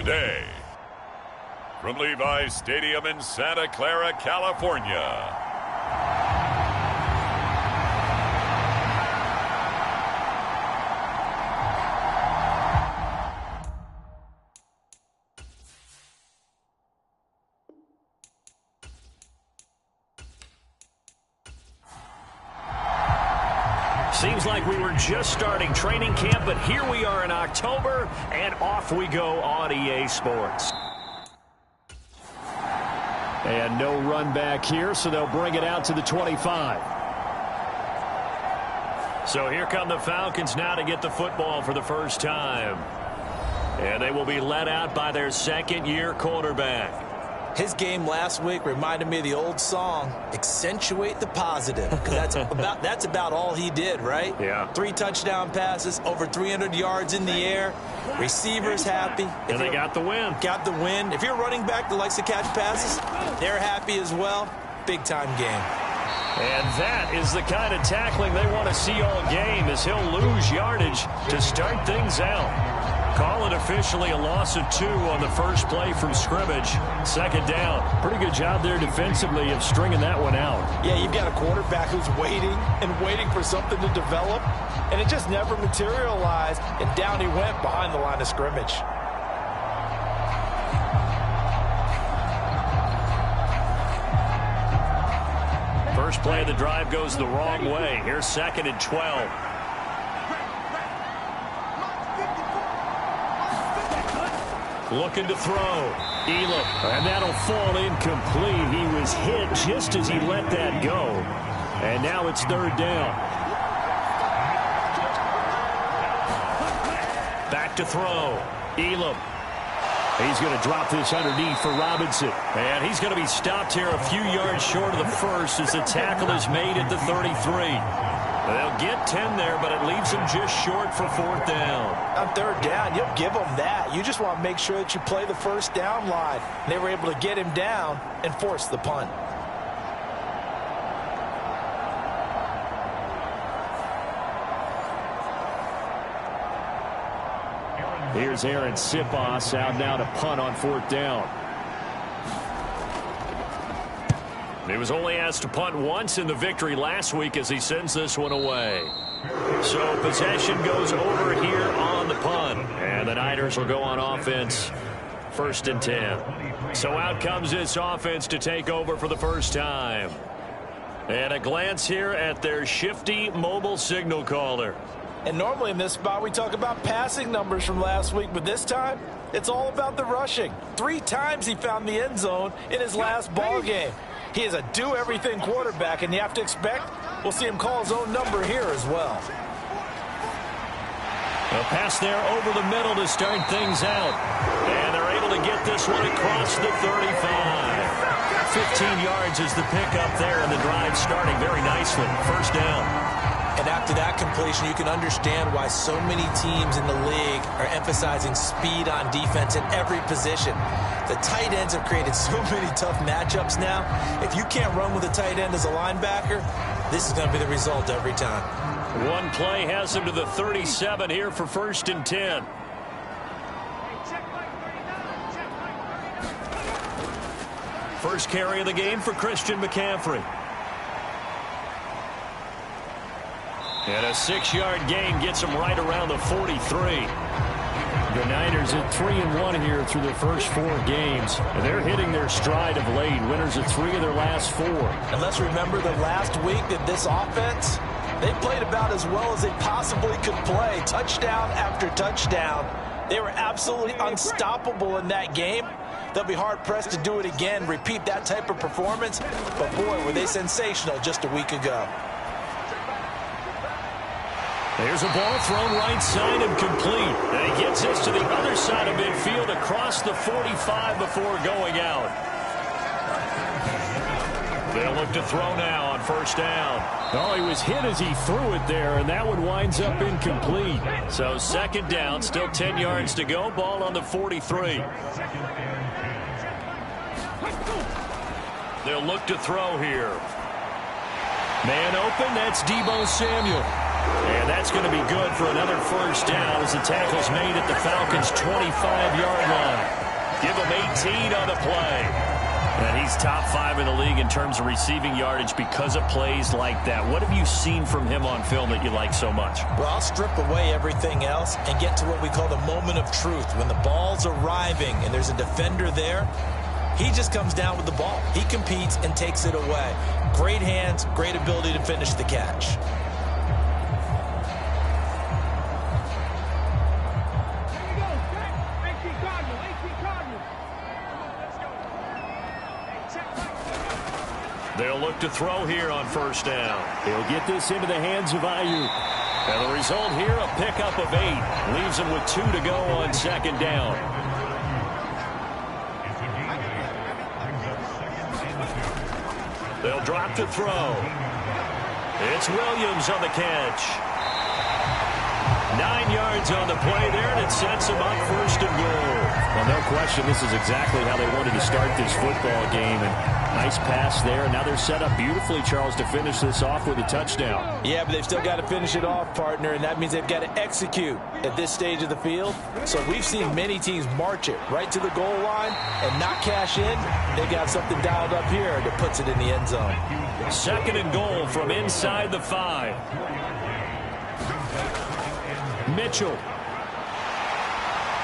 today. From Levi's Stadium in Santa Clara, California. Seems like we were just starting training camp, but here we are in October, and off we go on EA Sports. And no run back here, so they'll bring it out to the 25. So here come the Falcons now to get the football for the first time. And they will be led out by their second-year quarterback. His game last week reminded me of the old song, accentuate the positive. Because that's about all he did, right? Yeah. 3 touchdown passes, over 300 yards in the air. Receivers happy. And they got the win. Got the win. If you're running back that likes to catch passes, they're happy as well. Big-time game. And that is the kind of tackling they want to see all game, as he'll lose yardage to start things out. Call it officially a loss of 2 on the first play from scrimmage. Second down. Pretty good job there defensively of stringing that one out. Yeah, you've got a quarterback who's waiting and waiting for something to develop, and it just never materialized, and down he went behind the line of scrimmage. First play of the drive goes the wrong way. Here's 2nd and 12. Looking to throw. Elam. And that'll fall incomplete. He was hit just as he let that go. And now it's 3rd down. Back to throw. Elam. He's going to drop this underneath for Robinson. And he's going to be stopped here a few yards short of the first as the tackle is made at the 33. They'll get 10 there, but it leaves them just short for 4th down. On 3rd down, you'll give them that. You just want to make sure that you play the first down line. They were able to get him down and force the punt. Here's Aaron Sipos out now to punt on 4th down. He was only asked to punt once in the victory last week as he sends this one away. So possession goes over here on the punt. And the Niners will go on offense. 1st and 10. So out comes this offense to take over for the first time. And a glance here at their shifty mobile signal caller. And normally in this spot we talk about passing numbers from last week, but this time it's all about the rushing. 3 times he found the end zone in his last ball game. He is a do-everything quarterback, and you have to expect we'll see him call his own number here as well. A pass there over the middle to start things out. And they're able to get this one across the 35. 15 yards is the pickup there, and the drive starting very nicely. 1st down. And after that completion, you can understand why so many teams in the league are emphasizing speed on defense in every position. The tight ends have created so many tough matchups now. If you can't run with a tight end as a linebacker, this is going to be the result every time. One play has him to the 37 here for 1st and 10. First carry of the game for Christian McCaffrey. And a 6-yard gain gets him right around the 43. The Niners at 3-1 here through their first 4 games. And they're hitting their stride of late. Winners of 3 of their last 4. And let's remember that last week that this offense, they played about as well as they possibly could play. Touchdown after touchdown. They were absolutely unstoppable in that game. They'll be hard-pressed to do it again, repeat that type of performance. But, boy, were they sensational just a week ago. There's a ball thrown right side and complete. And he gets this to the other side of midfield across the 45 before going out. They'll look to throw now on 1st down. Oh, he was hit as he threw it there, and that one winds up incomplete. So 2nd down, still 10 yards to go. Ball on the 43. They'll look to throw here. Man open, that's Deebo Samuel. And that's going to be good for another first down as the tackle's made at the Falcons' 25-yard line. Give him 18 on the play. And he's top 5 in the league in terms of receiving yardage because of plays like that. What have you seen from him on film that you like so much? Well, I'll strip away everything else and get to what we call the moment of truth. When the ball's arriving and there's a defender there, he just comes down with the ball. He competes and takes it away. Great hands, great ability to finish the catch. They'll look to throw here on first down. He'll get this into the hands of Ayuk. And the result here, a pickup of 8. Leaves him with 2 to go on second down. They'll drop to throw. It's Williams on the catch. 9 yards on the play there, and it sets him up first and goal. Well, no question, this is exactly how they wanted to start this football game. And nice pass there. Now they're set up beautifully, Charles, to finish this off with a touchdown. Yeah, but they've still got to finish it off, partner, and that means they've got to execute at this stage of the field. So we've seen many teams march it right to the goal line and not cash in. They got something dialed up here that puts it in the end zone. Second and goal from inside the 5. Mitchell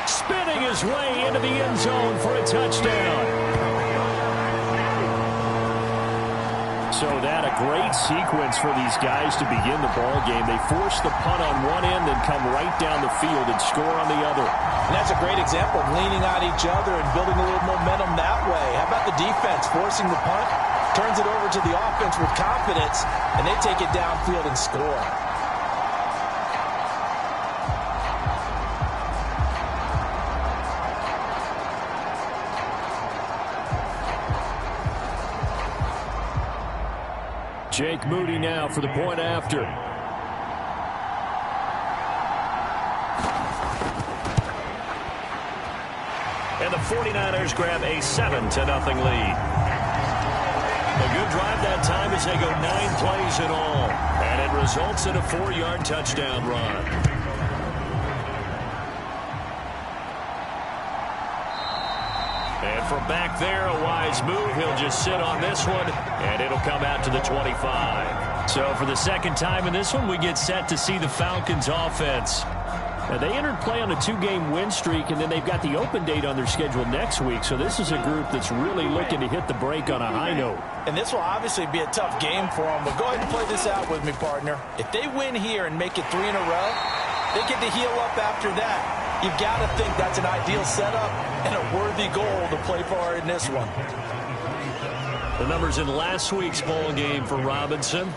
spinning his way into the end zone for a touchdown. So that a great sequence for these guys to begin the ball game. They force the punt on one end, then come right down the field and score on the other. And that's a great example of leaning on each other and building a little momentum that way. How about the defense forcing the punt, turns it over to the offense with confidence, and they take it downfield and score. Jake Moody now for the point after. And the 49ers grab a 7-0 lead. A good drive that time as they go 9 plays in all. And it results in a 4-yard touchdown run. And from back there, a wise move. He'll just sit on this one, and it'll come out to the 25. So for the second time in this one, we get set to see the Falcons offense. Now, they entered play on a 2-game win streak, and then they've got the open date on their schedule next week. So this is a group that's really looking to hit the break on a high note. And this will obviously be a tough game for them, but go ahead and play this out with me, partner. If they win here and make it 3 in a row, they get to heal up after that. You've got to think that's an ideal setup and a worthy goal to play for in this one. The numbers in last week's bowl game for Robinson,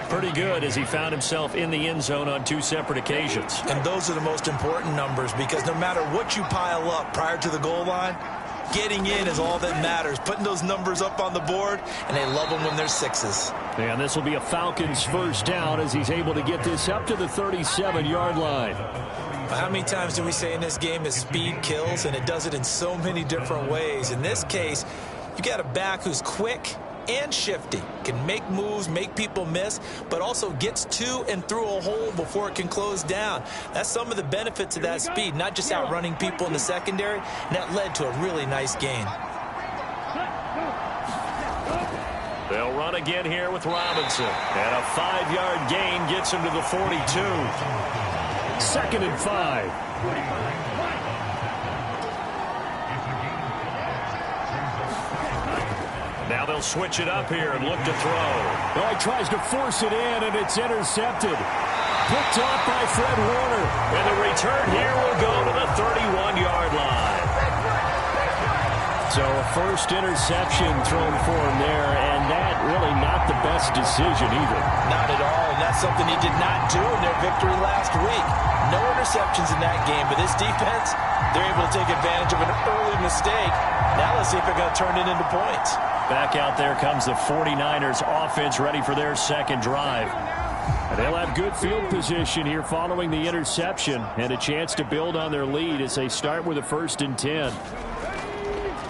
pretty good as he found himself in the end zone on 2 separate occasions. And those are the most important numbers because no matter what you pile up prior to the goal line, getting in is all that matters. Putting those numbers up on the board, and they love them when they're 6s. And this will be a Falcons first down as he's able to get this up to the 37-yard line. How many times do we say in this game is speed kills, and it does it in so many different ways. In this case, you got a back who's quick and shifty, can make moves, make people miss, but also gets to and through a hole before it can close down. That's some of the benefits of that speed, not just outrunning people in the secondary, and that led to a really nice gain. They'll run again here with Robinson, and a 5-yard gain gets him to the 42. 2nd and 5. Now they'll switch it up here and look to throw. Oh, he tries to force it in, and it's intercepted. Picked off by Fred Warner. And the return here will go to the 31-yard line. So a first interception thrown for him there, and that really not the best decision either. Not at all, and that's something he did not do in their victory last week. No interceptions in that game, but this defense, they're able to take advantage of an early mistake. Now let's see if they're going to turn it into points. Back out there comes the 49ers offense ready for their second drive. And they'll have good field position here following the interception and a chance to build on their lead as they start with a 1st and 10.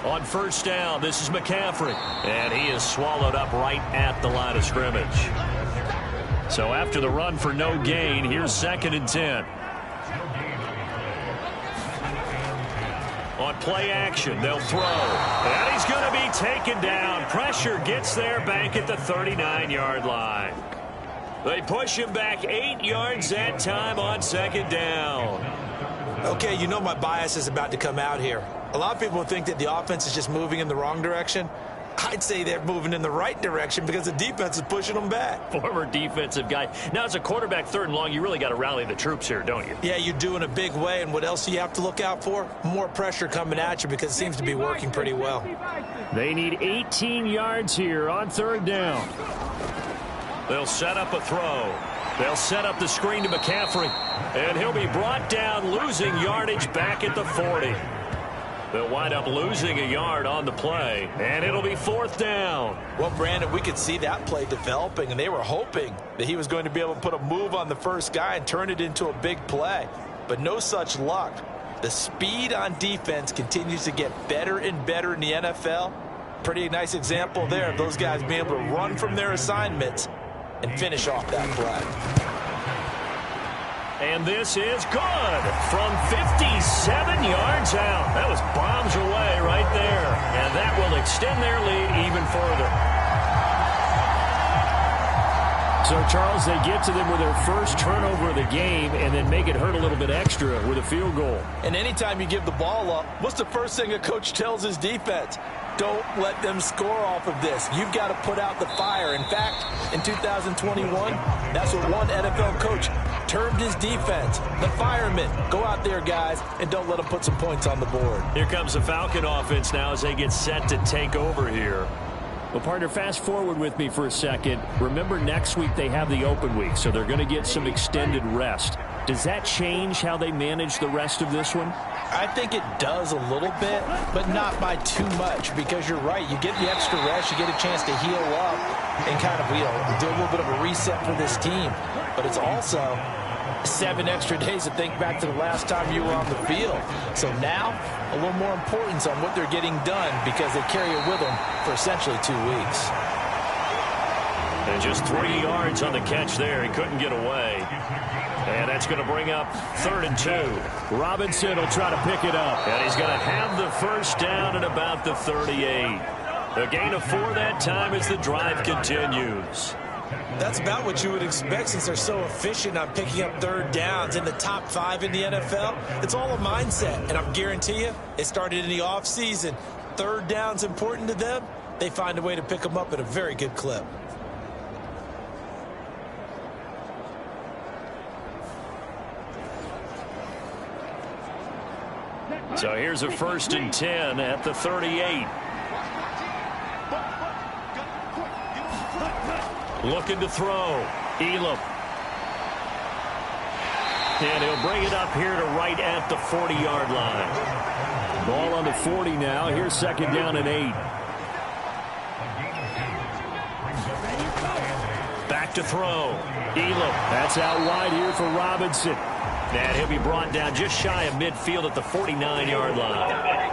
On first down, this is McCaffrey. And he is swallowed up right at the line of scrimmage. So after the run for no gain, here's 2nd and 10. On play action, they'll throw. And he's going to be taken down. Pressure gets there back at the 39-yard line. They push him back 8 yards that time on 2nd down. Okay, you know my bias is about to come out here. A lot of people think that the offense is just moving in the wrong direction. I'd say they're moving in the right direction because the defense is pushing them back. Former defensive guy. Now, as a quarterback 3rd and long, you really got to rally the troops here, don't you? Yeah, you do in a big way. And what else do you have to look out for? More pressure coming at you because it seems to be working pretty well. They need 18 yards here on 3rd down. They'll set up a throw. They'll set up the screen to McCaffrey. And he'll be brought down, losing yardage back at the 40. They'll wind up losing a yard on the play, and it'll be 4th down. Well, Brandon, we could see that play developing, and they were hoping that he was going to be able to put a move on the first guy and turn it into a big play. But no such luck. The speed on defense continues to get better and better in the NFL. Pretty nice example there of those guys being able to run from their assignments and finish off that play. And this is good from 57 yards out. That was bombs away right there. And that will extend their lead even further. So, Charles, they get to them with their first turnover of the game and then make it hurt a little bit extra with a field goal. And anytime you give the ball up, what's the first thing a coach tells his defense? Don't let them score off of this. You've got to put out the fire. In fact, in 2021, that's what one NFL coach termed his defense. The firemen. Go out there, guys, and don't let them put some points on the board. Here comes the Falcon offense now as they get set to take over here. Well, partner, fast forward with me for a second. Remember, next week they have the open week, so they're going to get some extended rest. Does that change how they manage the rest of this one? I think it does a little bit, but not by too much, because you're right. You get the extra rest, you get a chance to heal up and kind of, do a little bit of a reset for this team. But it's also 7 extra days to think back to the last time you were on the field. So now, a little more importance on what they're getting done because they carry it with them for essentially 2 weeks. And just 3 yards on the catch there. He couldn't get away. And that's going to bring up 3rd and 2. Robinson will try to pick it up. And he's going to have the first down at about the 38. A gain of 4 that time as the drive continues. That's about what you would expect since they're so efficient on picking up 3rd downs in the top 5 in the NFL. It's all a mindset, and I guarantee you it started in the offseason. 3rd down's important to them. They find a way to pick them up at a very good clip. So here's a 1st and 10 at the 38. Looking to throw. Elam. And he'll bring it up here to right at the 40-yard line. Ball on the 40 now. Here's 2nd down and 8. Back to throw. Elam. That's out wide here for Robinson. And he'll be brought down just shy of midfield at the 49-yard line.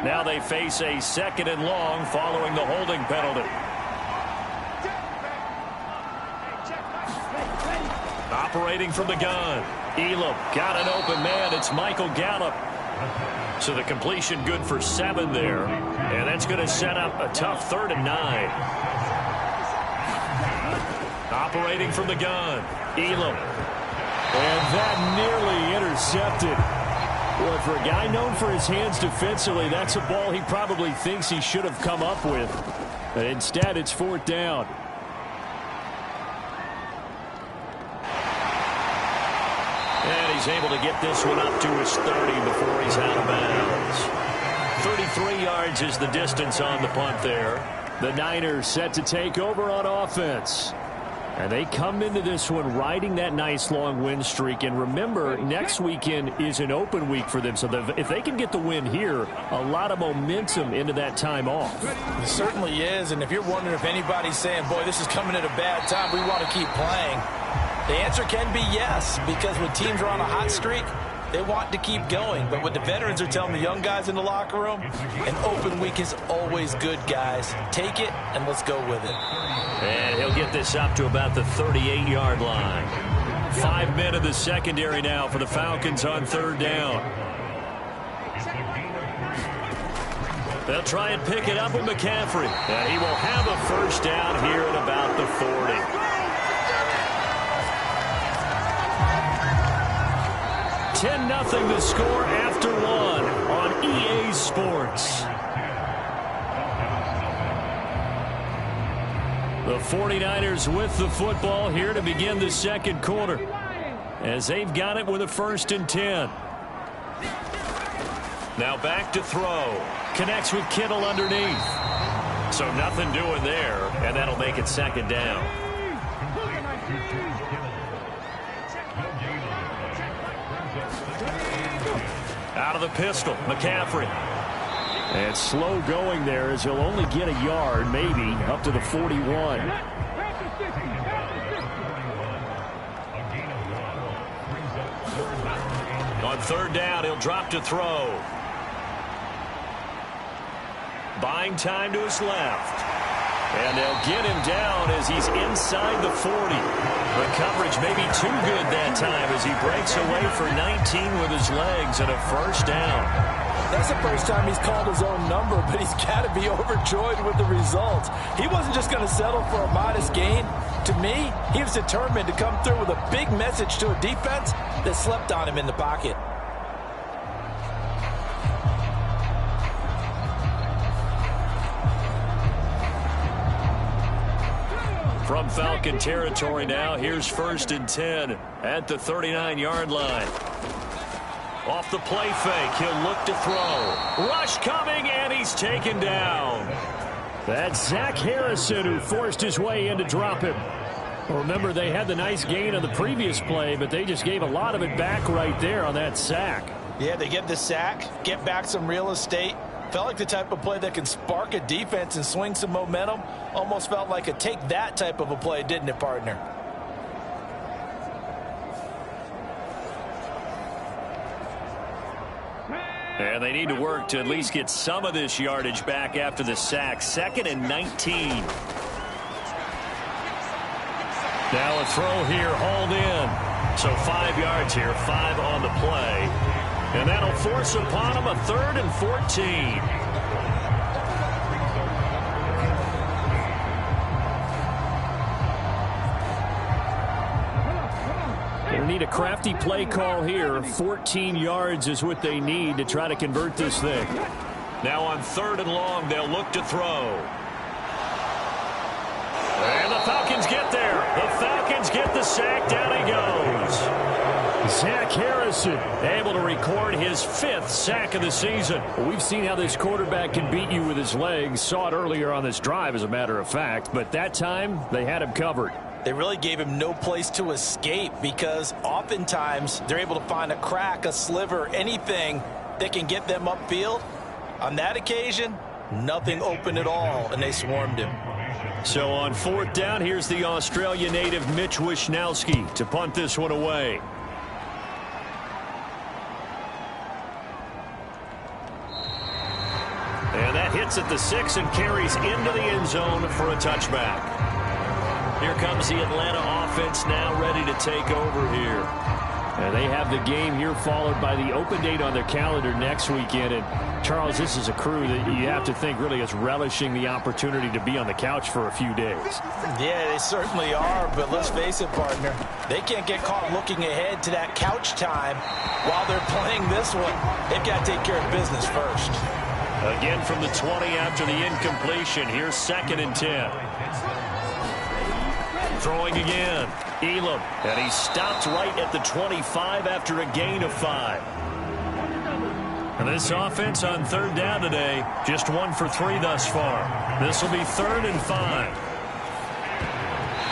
Now they face a 2nd and long following the holding penalty. Operating from the gun. Elam got an open man. It's Michael Gallup. So the completion good for 7 there. And that's going to set up a tough 3rd and 9. Operating from the gun. Elam. And that nearly intercepted. Well, for a guy known for his hands defensively, that's a ball he probably thinks he should have come up with. But instead, it's 4th down. And he's able to get this one up to his 30 before he's out of bounds. 33 yards is the distance on the punt there. The Niners set to take over on offense. And they come into this one riding that nice long win streak. And remember, next weekend is an open week for them. So if they can get the win here, a lot of momentum into that time off. It certainly is. And if you're wondering if anybody's saying, boy, this is coming at a bad time, we want to keep playing, the answer can be yes. Because when teams are on a hot streak, They want to keep going, but what the veterans are telling the young guys in the locker room, an open week is always good, guys. Take it, and let's go with it. And he'll get this up to about the 38-yard line. 5 men in the secondary now for the Falcons on third down. They'll try and pick it up with McCaffrey. And he will have a first down here at about the 40. 10-0 the score after one on EA Sports. The 49ers with the football here to begin the second quarter, as they've got it with a 1st and 10. Now back to throw. Connects with Kittle underneath. So nothing doing there, and that'll make it 2nd down. Out of the pistol, McCaffrey. And slow going there, as he'll only get a yard, maybe, up to the 41. On third down, he'll drop to throw. Buying time to his left. And they'll get him down as he's inside the 40. The coverage may be too good that time as he breaks away for 19 with his legs and a 1st down. That's the first time he's called his own number, but he's got to be overjoyed with the results. He wasn't just going to settle for a modest gain. To me, he was determined to come through with a big message to a defense that slept on him in the pocket. From Falcon territory now, here's 1st and 10 at the 39-yard line. Off the play fake, he'll look to throw. Rush coming, and he's taken down. That's Zach Harrison who forced his way in to drop him. Remember, they had the nice gain on the previous play, but they just gave a lot of it back right there on that sack. Yeah, they get the sack, get back some real estate. Felt like the type of play that can spark a defense and swing some momentum. Almost felt like a take that type of a play, didn't it, partner? And they need to work to at least get some of this yardage back after the sack. 2nd and 19. Now a throw here, hauled in. So 5 yards here, 5 on the play. And that'll force upon him a 3rd and 14. They need a crafty play call here. 14 yards is what they need to try to convert this thing. Now on 3rd and long, they'll look to throw. And the Falcons get there. The Falcons get the sack. Down he goes. Zach Harrison able to record his 5th sack of the season. Well, we've seen how this quarterback can beat you with his legs. Saw it earlier on this drive, as a matter of fact. But that time, they had him covered. They really gave him no place to escape because oftentimes they're able to find a crack, a sliver, anything that can get them upfield. On that occasion, nothing open at all, and they swarmed him. So on 4th down, here's the Australia native Mitch Wishnowsky to punt this one away. And that hits at the 6 and carries into the end zone for a touchback. Here comes the Atlanta offense now ready to take over here. And they have the game here followed by the open date on their calendar next weekend. And, Charles, this is a crew that you have to think really is relishing the opportunity to be on the couch for a few days. Yeah, they certainly are, but let's face it, partner. They can't get caught looking ahead to that couch time while they're playing this one. They've got to take care of business first. Again from the 20 after the incompletion. Here's 2nd and 10. Throwing again. Elam. And he stopped right at the 25 after a gain of 5. And this offense on 3rd down today, just 1 for 3 thus far. This will be 3rd and 5.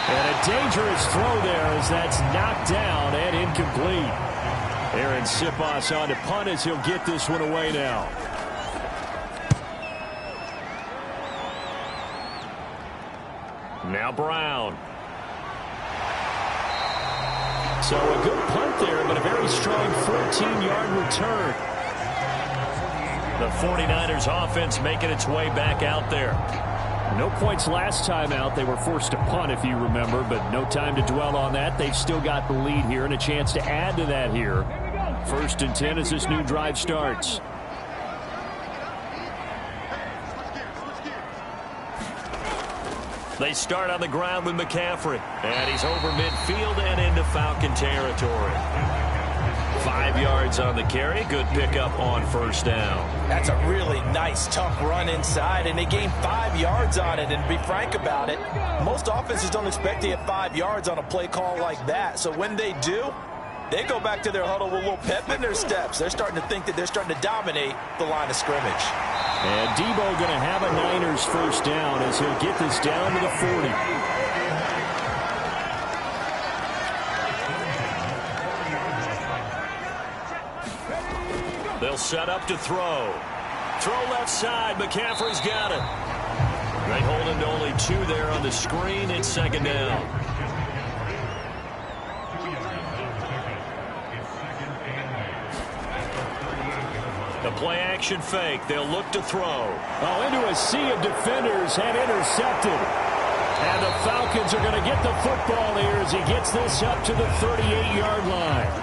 And a dangerous throw there as that's knocked down and incomplete. Aaron Siposs on to punt as he'll get this one away now. Now Brown. So a good punt there, but a very strong 14-yard return. The 49ers offense making its way back out there. No points last time out. They were forced to punt, if you remember, but no time to dwell on that. They've still got the lead here and a chance to add to that here. 1st and 10 as this new drive starts. They start on the ground with McCaffrey. And he's over midfield and into Falcon territory. 5 yards on the carry. Good pickup on 1st down. That's a really nice, tough run inside, and they gained 5 yards on it. And to be frank about it, most offenses don't expect to get 5 yards on a play call like that. So when they do, they go back to their huddle with a little pep in their steps. They're starting to think that they're starting to dominate the line of scrimmage. And Debo going to have a Niners 1st down as he'll get this down to the 40. They'll set up to throw. Throw left side. McCaffrey's got it. They hold him to only 2 there on the screen. It's 2nd down. The play action fake. They'll look to throw. Oh, into a sea of defenders and intercepted. And the Falcons are going to get the football here as he gets this up to the 38-yard line.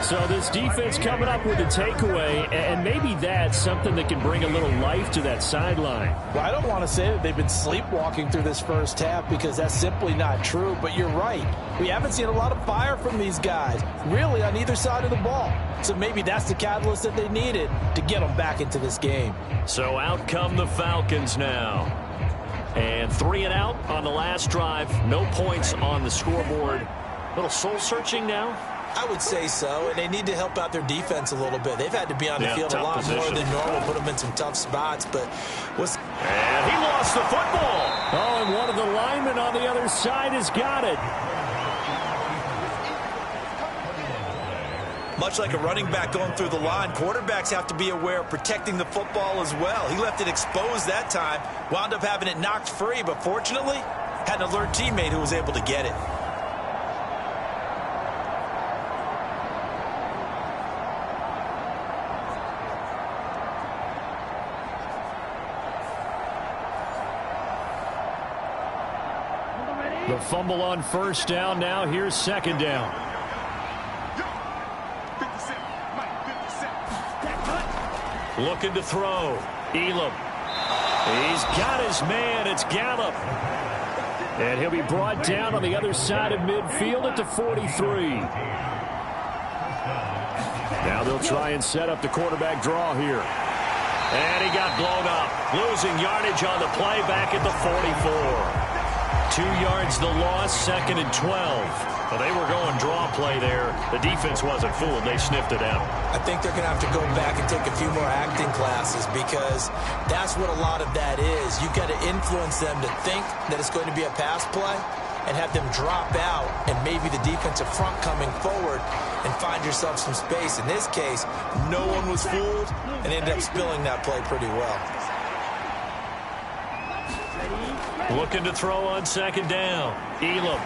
So this defense coming up with a takeaway, and maybe that's something that can bring a little life to that sideline. Well, I don't want to say that they've been sleepwalking through this first half because that's simply not true, but you're right. We haven't seen a lot of fire from these guys, really, on either side of the ball. So maybe that's the catalyst that they needed to get them back into this game. So out come the Falcons now. And 3 and out on the last drive. No points on the scoreboard. Little soul-searching now. I would say so, and they need to help out their defense a little bit. They've had to be on the field a lot more than normal, put them in some tough spots. But and he lost the football. Oh, and one of the linemen on the other side has got it. Much like a running back going through the line, quarterbacks have to be aware of protecting the football as well. He left it exposed that time, wound up having it knocked free, but fortunately, had an alert teammate who was able to get it. The fumble on 1st down. Now here's 2nd down. Looking to throw. Elam. He's got his man. It's Gallup. And he'll be brought down on the other side of midfield at the 43. Now they'll try and set up the quarterback draw here. And he got blown up. Losing yardage on the play back at the 44. 2 yards the loss, 2nd and 12. Well, they were going draw play there. The defense wasn't fooled. They sniffed it out. I think they're going to have to go back and take a few more acting classes because that's what a lot of that is. You've got to influence them to think that it's going to be a pass play and have them drop out and maybe the defensive front coming forward and find yourself some space. In this case, no one was fooled and ended up spilling that play pretty well. Looking to throw on 2nd down. Elam.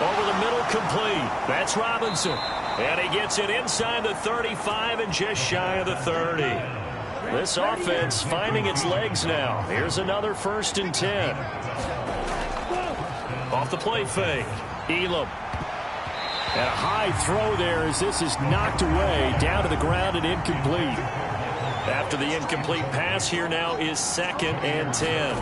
Over the middle, complete. That's Robinson. And he gets it inside the 35 and just shy of the 30. This offense finding its legs now. Here's another 1st and 10. Off the play fake. Elam. And a high throw there as this is knocked away down to the ground and incomplete. After the incomplete pass, here now is 2nd and 10.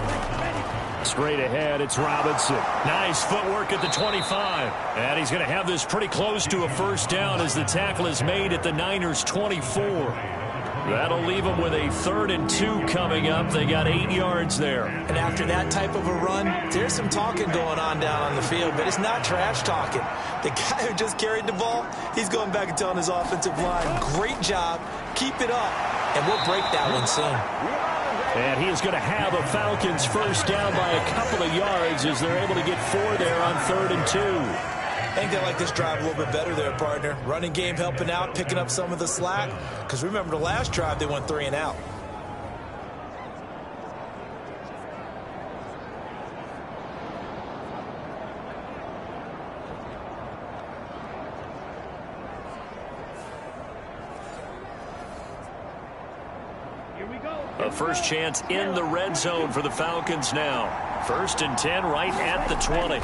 Straight ahead, it's Robinson. Nice footwork at the 25. And he's going to have this pretty close to a 1st down as the tackle is made at the Niners' 24. That'll leave them with a 3rd and 2 coming up. They got 8 yards there. And after that type of a run, there's some talking going on down on the field, but it's not trash talking. The guy who just carried the ball, he's going back and telling his offensive line, great job, keep it up, and we'll break that one soon. And he is going to have a Falcons 1st down by a couple of yards as they're able to get 4 there on 3rd and 2. I think they like this drive a little bit better there, partner. Running game helping out, picking up some of the slack. Because remember the last drive, they went 3 and out. A first chance in the red zone for the Falcons now. 1st and 10 right at the 20.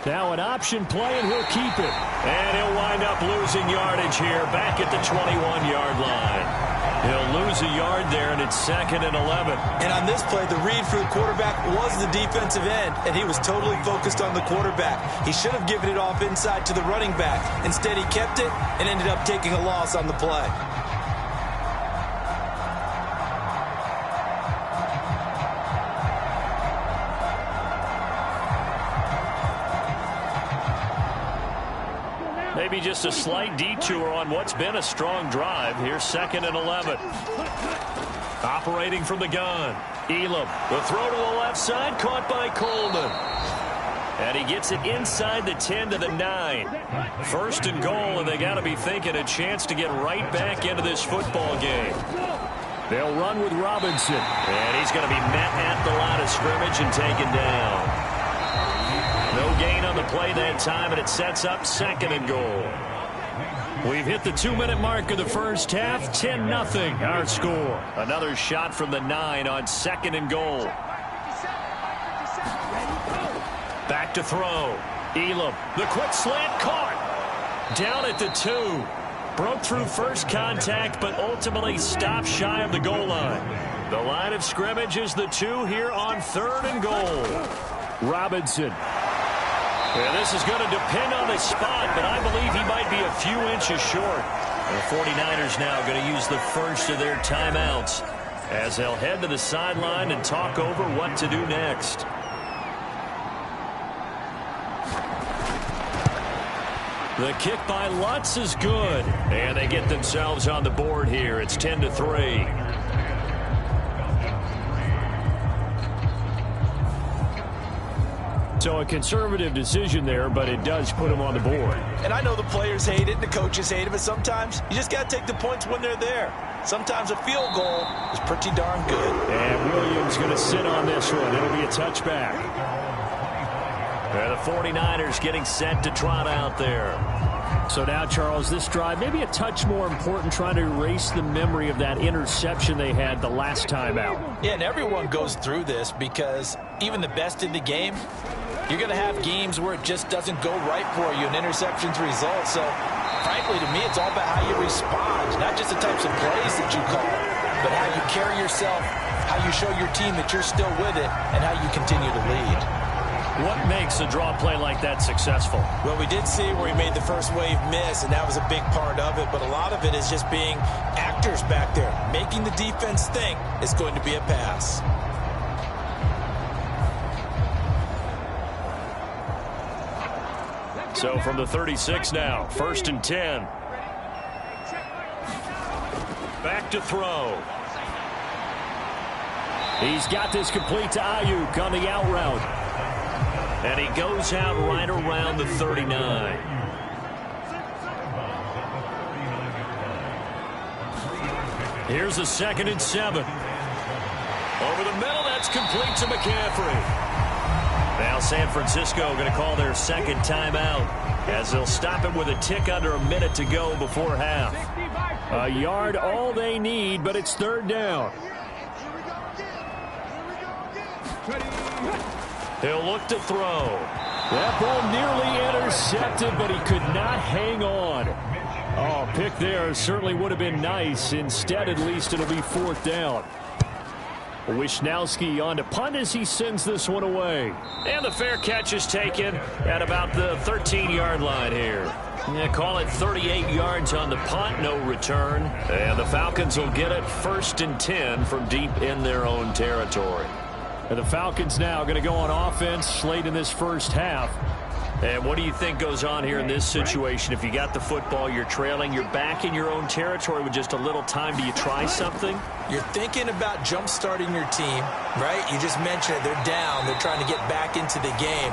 Now an option play, and he'll keep it. And he'll wind up losing yardage here back at the 21-yard line. He'll lose a yard there, and it's 2nd and 11. And on this play, the read for the quarterback was the defensive end, and he was totally focused on the quarterback. He should have given it off inside to the running back. Instead, he kept it and ended up taking a loss on the play. Maybe just a slight detour on what's been a strong drive. Here's 2nd and 11. Operating from the gun. Elam. The throw to the left side, caught by Coleman. And he gets it inside the 10 to the 9. 1st and goal, and they got to be thinking a chance to get right back into this football game. They'll run with Robinson. And he's going to be met at the line of scrimmage and taken down. No gain on the play that time, and it sets up 2nd and goal. We've hit the 2-minute mark of the first half. 10-0 our score. Another shot from the 9 on 2nd and goal. Back to throw. Elam. The quick slant caught. Down at the 2. Broke through first contact, but ultimately stopped shy of the goal line. The line of scrimmage is the 2 here on 3rd and goal. Robinson. Yeah, this is going to depend on the spot, but I believe he might be a few inches short. The 49ers now going to use the first of their timeouts as they'll head to the sideline and talk over what to do next. The kick by Lutz is good, and they get themselves on the board here. It's 10-3. So a conservative decision there, but it does put him on the board. And I know the players hate it and the coaches hate it, but sometimes you just got to take the points when they're there. Sometimes a field goal is pretty darn good. And Williams going to sit on this one. It'll be a touchback. And the 49ers getting set to trot out there. So now, Charles, this drive maybe a touch more important, trying to erase the memory of that interception they had the last time out. Yeah, and everyone goes through this because even the best in the game, you're going to have games where it just doesn't go right for you, and interceptions result. So, frankly, to me, it's all about how you respond, not just the types of plays that you call, but how you carry yourself, how you show your team that you're still with it, and how you continue to lead. What makes a draw play like that successful? Well, we did see where he made the first wave miss, and that was a big part of it. But a lot of it is just being actors back there, making the defense think it's going to be a pass. So from the 36 now, 1st and 10. Back to throw. He's got this complete to Ayuk on the out route. And he goes out right around the 39. Here's a 2nd and 7. Over the middle, that's complete to McCaffrey. Now San Francisco going to call their 2nd timeout as they'll stop it with a tick under a minute to go before half. A yard all they need, but it's 3rd down. He'll look to throw. That ball nearly intercepted, but he could not hang on. Oh, pick there certainly would have been nice. Instead, at least it'll be 4th down. Wisnowski on to punt as he sends this one away. And the fair catch is taken at about the 13-yard line here. Yeah, call it 38 yards on the punt, no return. And the Falcons will get it 1st and 10 from deep in their own territory. And the Falcons now going to go on offense late in this first half. And what do you think goes on here in this situation? If you got the football, you're trailing, you're back in your own territory with just a little time. Do you try something? You're thinking about jump-starting your team, right? You just mentioned it. They're down. They're trying to get back into the game.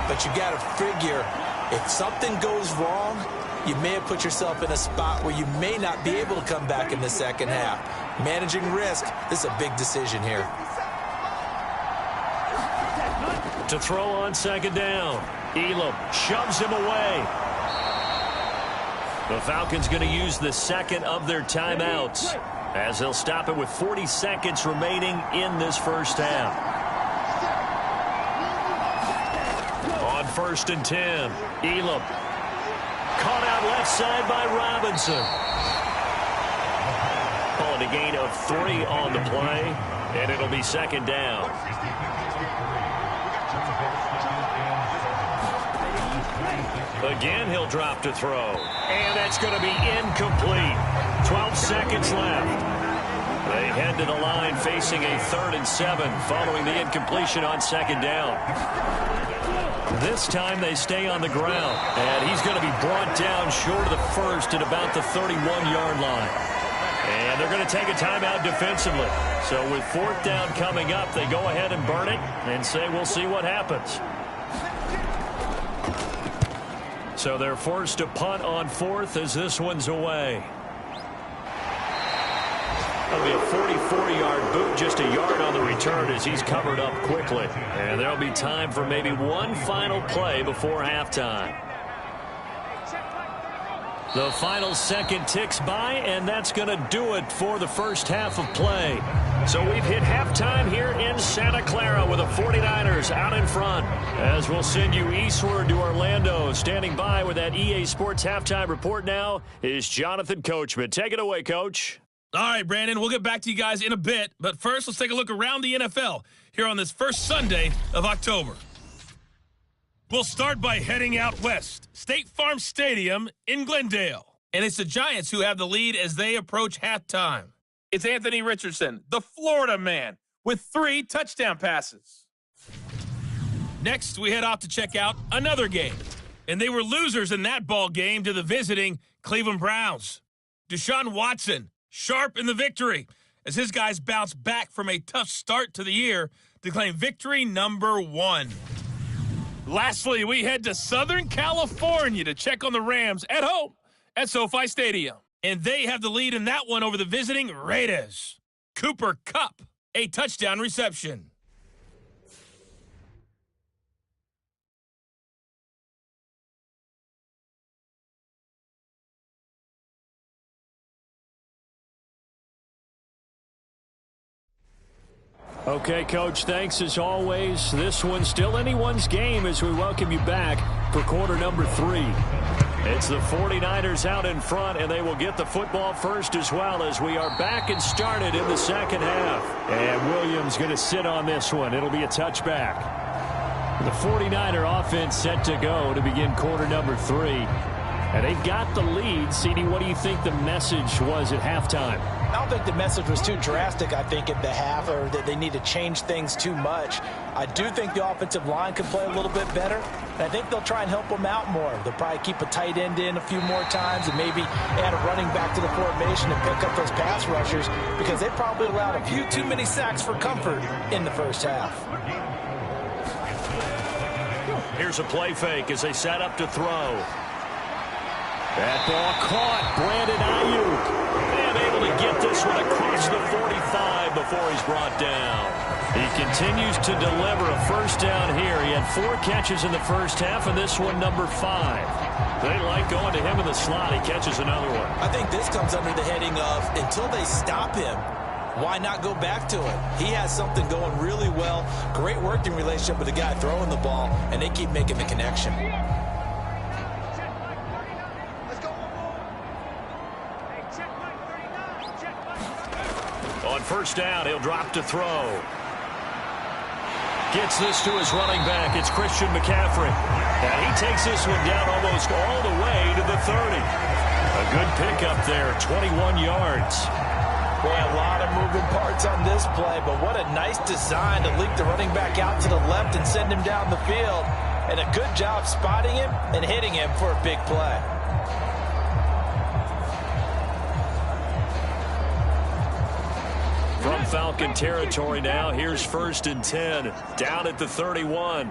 But you got to figure, if something goes wrong, you may have put yourself in a spot where you may not be able to come back in the second half. Managing risk, this is a big decision here. To throw on 2nd down. Elam shoves him away. The Falcons going to use the 2nd of their timeouts as they'll stop it with 40 seconds remaining in this first half. On 1st and 10, Elam. Caught out left side by Robinson. Calling a gain of 3 on the play, and it'll be 2nd down. Again, he'll drop to throw. And that's going to be incomplete. 12 seconds left. They head to the line facing a 3rd and 7 following the incompletion on 2nd down. This time they stay on the ground. And he's going to be brought down short of the first at about the 31-yard line. And they're going to take a timeout defensively. So with 4th down coming up, they go ahead and burn it and say we'll see what happens. So they're forced to punt on 4th as this one's away. That'll be a 44-yard boot, just a yard on the return as he's covered up quickly. And there'll be time for maybe one final play before halftime. The final second ticks by, and that's going to do it for the first half of play. So we've hit halftime here in Santa Clara with the 49ers out in front. As we'll send you eastward to Orlando. Standing by with that EA Sports halftime report now is Jonathan Coachman. Take it away, Coach. All right, Brandon, we'll get back to you guys in a bit. But first, let's take a look around the NFL here on this first Sunday of October. We'll start by heading out west. State Farm Stadium in Glendale. And it's the Giants who have the lead as they approach halftime. It's Anthony Richardson, the Florida man, with 3 touchdown passes. Next, we head off to check out another game. And they were losers in that ball game to the visiting Cleveland Browns. Deshaun Watson, sharp in the victory, as his guys bounce back from a tough start to the year to claim victory number 1. Lastly, we head to Southern California to check on the Rams at home at SoFi Stadium. And they have the lead in that one over the visiting Raiders. Cooper Kupp, a touchdown reception. Okay, Coach, thanks as always. This one's still anyone's game as we welcome you back for quarter number 3. It's the 49ers out in front, and they will get the football first as well as we are back and started in the second half. And Williams going to sit on this one. It'll be a touchback. The 49er offense set to go to begin quarter number 3. And they've got the lead. CD, what do you think the message was at halftime? I don't think the message was too drastic, I think, at the half, or that they need to change things too much. I do think the offensive line can play a little bit better, and I think they'll try and help them out more. They'll probably keep a tight end in a few more times and maybe add a running back to the formation and pick up those pass rushers because they probably allowed a few too many sacks for comfort in the first half. Here's a play fake as they set up to throw. That ball caught. Brandon Ayuk. And able to get this one across the 45 before he's brought down. He continues to deliver a first down here. He had 4 catches in the first half, and this one number 5. They like going to him in the slot. He catches another one. I think this comes under the heading of until they stop him, why not go back to it? He has something going really well. Great working relationship with the guy throwing the ball, and they keep making the connection. On first down, he'll drop to throw. Gets this to his running back. It's Christian McCaffrey. And he takes this one down almost all the way to the 30. A good pickup there, 21 yards. Boy, a lot of moving parts on this play, but what a nice design to leak the running back out to the left and send him down the field. And a good job spotting him and hitting him for a big play. From Falcon territory now, here's 1st and 10, down at the 31.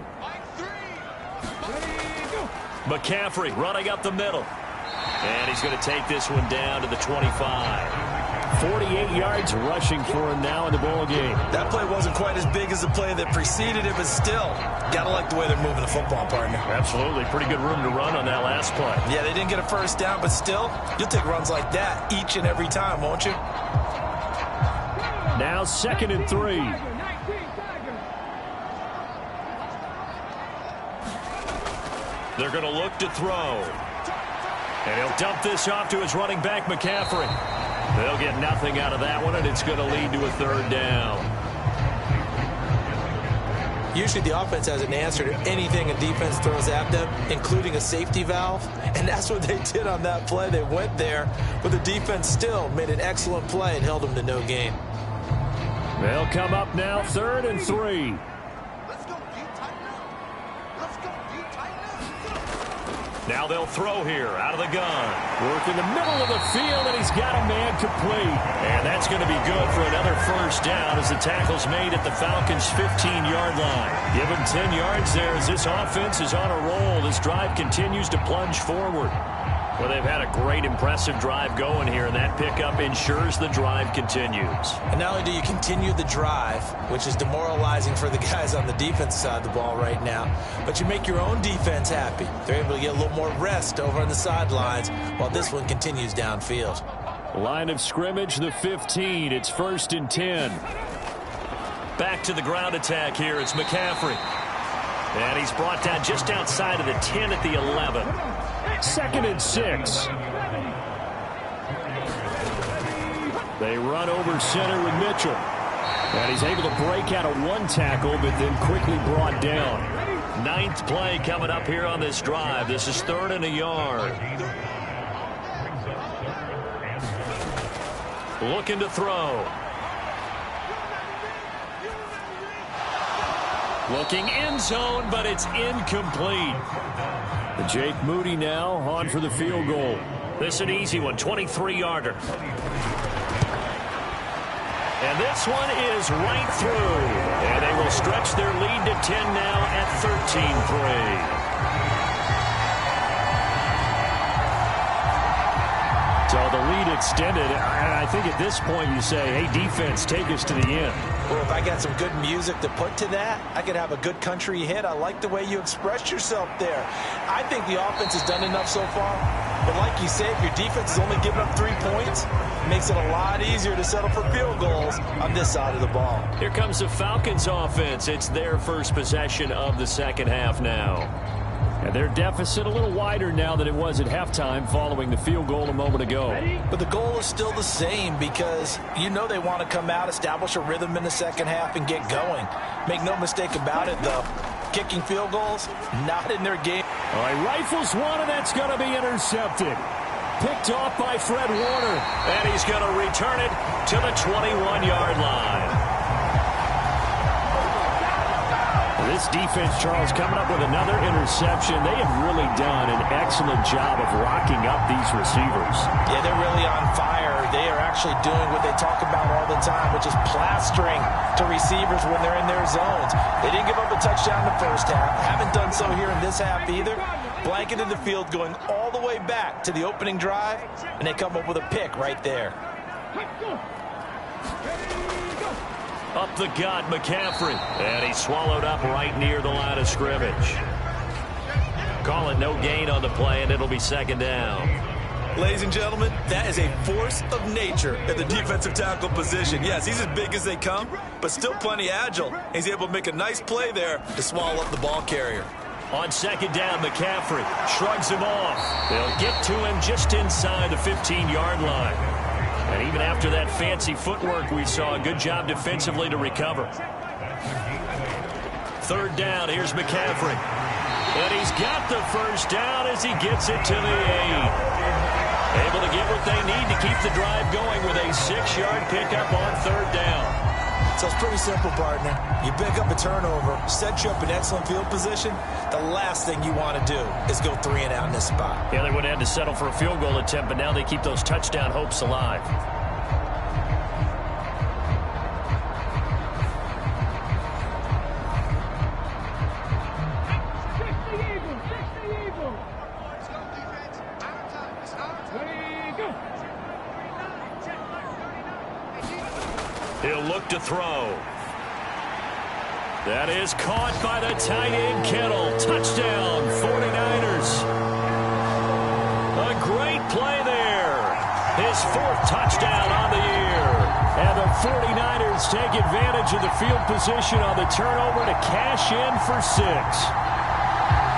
McCaffrey running up the middle. And he's going to take this one down to the 25. 48 yards rushing for him now in the ball game. That play wasn't quite as big as the play that preceded it, but still, got to like the way they're moving the football, partner. Absolutely. Pretty good room to run on that last play. Yeah, they didn't get a first down, but still, you'll take runs like that each and every time, won't you? Now 2nd and 3. They're going to look to throw. And he'll dump this off to his running back, McCaffrey. They'll get nothing out of that one, and it's going to lead to a 3rd down. Usually the offense has an answer to anything a defense throws at them, including a safety valve. And that's what they did on that play. They went there, but the defense still made an excellent play and held them to no gain. They'll come up now 3rd and 3. Now they'll throw here out of the gun. Work in the middle of the field, and he's got a man complete. And that's going to be good for another 1st down as the tackle's made at the Falcons' 15-yard line. Give him 10 yards there as this offense is on a roll. This drive continues to plunge forward. Well, they've had a great, impressive drive going here, and that pickup ensures the drive continues. And not only do you continue the drive, which is demoralizing for the guys on the defense side of the ball right now, but you make your own defense happy. They're able to get a little more rest over on the sidelines while this one continues downfield. Line of scrimmage, the 15. It's 1st and 10. Back to the ground attack here. It's McCaffrey. And he's brought down just outside of the 10 at the 11. 2nd and 6. They run over center with Mitchell. And he's able to break out of 1 tackle, but then quickly brought down. 9th play coming up here on this drive. This is 3rd and a yard. Looking to throw. Looking end zone, but it's incomplete. Jake Moody now on for the field goal. This is an easy one, 23-yarder. And this one is right through. And they will stretch their lead to 10 now at 13-3. So the lead extended, and I think at this point you say, hey, defense, take us to the end. Well, if I got some good music to put to that, I could have a good country hit. I like the way you expressed yourself there. I think the offense has done enough so far. But like you say, if your defense is only giving up 3 points, it makes it a lot easier to settle for field goals on this side of the ball. Here comes the Falcons offense. It's their first possession of the 2nd half now. And their deficit a little wider now than it was at halftime following the field goal a moment ago. But the goal is still the same because you know they want to come out, establish a rhythm in the 2nd half, and get going. Make no mistake about it, though. Kicking field goals, not in their game. All right, rifles one, and that's going to be intercepted. Picked off by Fred Warner. And he's going to return it to the 21-yard line. This defense, Charles, coming up with another interception. They have really done an excellent job of rocking up these receivers. Yeah, they're really on fire. They are actually doing what they talk about all the time, which is plastering to receivers when they're in their zones. They didn't give up a touchdown in the 1st half. Haven't done so here in this half either. Blanketed the field going all the way back to the opening drive, and they come up with a pick right there. Up the gut, McCaffrey. And he's swallowed up right near the line of scrimmage. Call it no gain on the play, and it'll be 2nd down. Ladies and gentlemen, that is a force of nature at the defensive tackle position. Yes, he's as big as they come, but still plenty agile. He's able to make a nice play there to swallow up the ball carrier. On 2nd down, McCaffrey shrugs him off. They'll get to him just inside the 15-yard line. And even after that fancy footwork we saw, a good job defensively to recover. 3rd down, here's McCaffrey. And he's got the 1st down as he gets it to the 8. Able to get what they need to keep the drive going with a 6-yard pickup on 3rd down. So it's pretty simple, partner. You pick up a turnover, set you up in excellent field position. The last thing you want to do is go 3 and out in this spot. Yeah, they would have had to settle for a field goal attempt, but now they keep those touchdown hopes alive. He'll look to throw. That is caught by the tight end, Kittle. Touchdown, 49ers. A great play there. His 4th touchdown on the year. And the 49ers take advantage of the field position on the turnover to cash in for 6.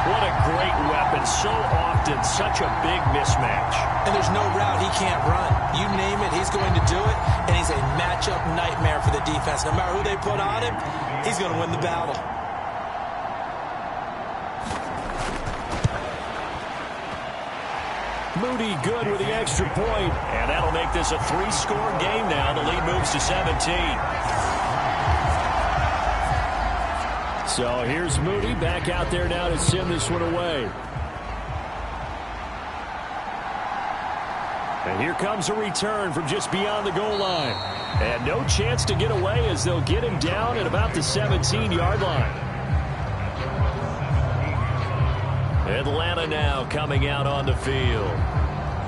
What a great weapon. So often, such a big mismatch. And there's no route he can't run. You name it, he's going to do it, and he's a matchup nightmare for the defense. No matter who they put on him, he's going to win the battle. Moody good with the extra point. And that'll make this a 3-score game now. The lead moves to 17. So here's Moody back out there now to send this one away. And here comes a return from just beyond the goal line. And no chance to get away as they'll get him down at about the 17-yard line. Atlanta now coming out on the field.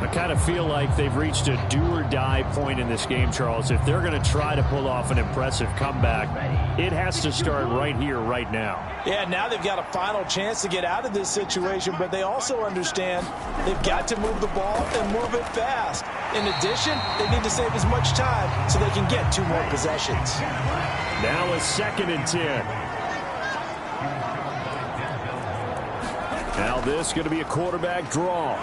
I kind of feel like they've reached a do-or-die point in this game, Charles. If they're going to try to pull off an impressive comeback, it has to start right here, right now. Yeah, now they've got a final chance to get out of this situation, but they also understand they've got to move the ball and move it fast. In addition, they need to save as much time so they can get 2 more possessions. Now a 2nd and 10. Now this going to be a quarterback draw.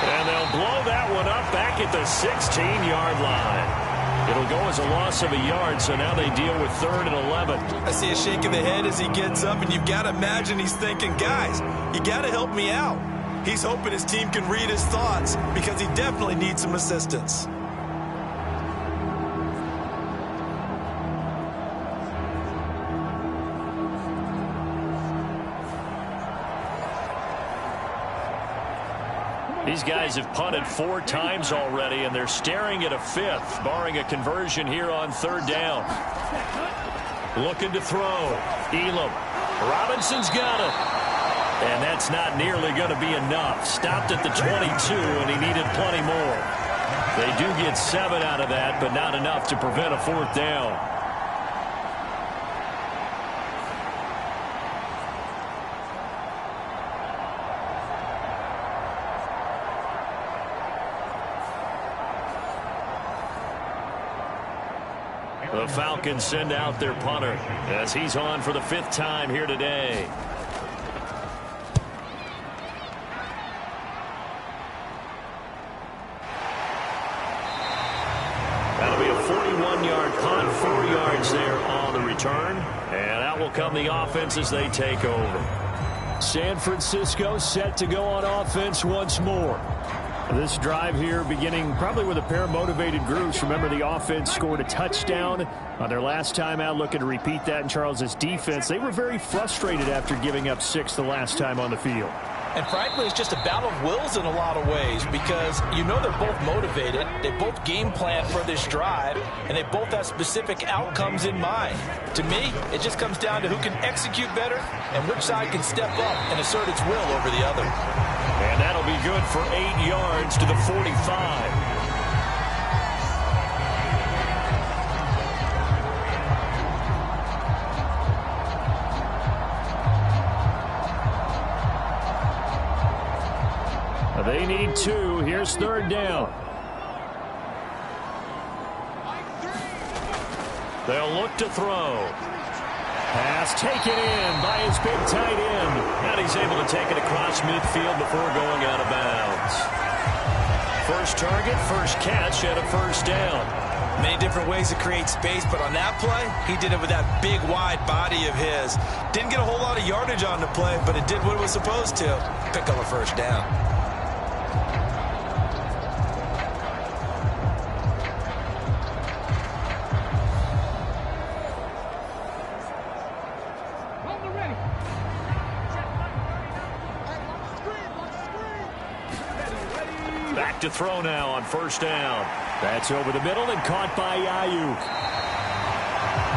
And they'll blow that one up back at the 16-yard line. It'll go as a loss of a yard, so now they deal with 3rd and 11. I see a shake of the head as he gets up, and you've got to imagine he's thinking, guys, you got to help me out. He's hoping his team can read his thoughts because he definitely needs some assistance. These guys have punted 4 times already, and they're staring at a 5th, barring a conversion here on 3rd down. Looking to throw. Elam. Robinson's got it. And that's not nearly going to be enough. Stopped at the 22, and he needed plenty more. They do get 7 out of that, but not enough to prevent a 4th down. The Falcons send out their punter as he's on for the 5th time here today. That'll be a 41-yard punt, 4 yards there on the return. And out will come the offense as they take over. San Francisco set to go on offense once more. This drive here beginning probably with a pair of motivated groups. Remember, the offense scored a touchdown on their last time out. Looking to repeat that in Charles's defense. They were very frustrated after giving up 6 the last time on the field. And frankly, it's just a battle of wills in a lot of ways because you know they're both motivated, they both game plan for this drive, and they both have specific outcomes in mind. To me, it just comes down to who can execute better and which side can step up and assert its will over the other. And that'll be good for 8 yards to the 45. They need 2. Here's 3rd down. They'll look to throw. Pass taken in by his big tight end. And he's able to take it across midfield before going out of bounds. First target, first catch, and a 1st down. Many different ways to create space, but on that play, he did it with that big, wide body of his. Didn't get a whole lot of yardage on the play, but it did what it was supposed to. Pick up a 1st down. Back to throw now on 1st down. That's over the middle and caught by Ayuk.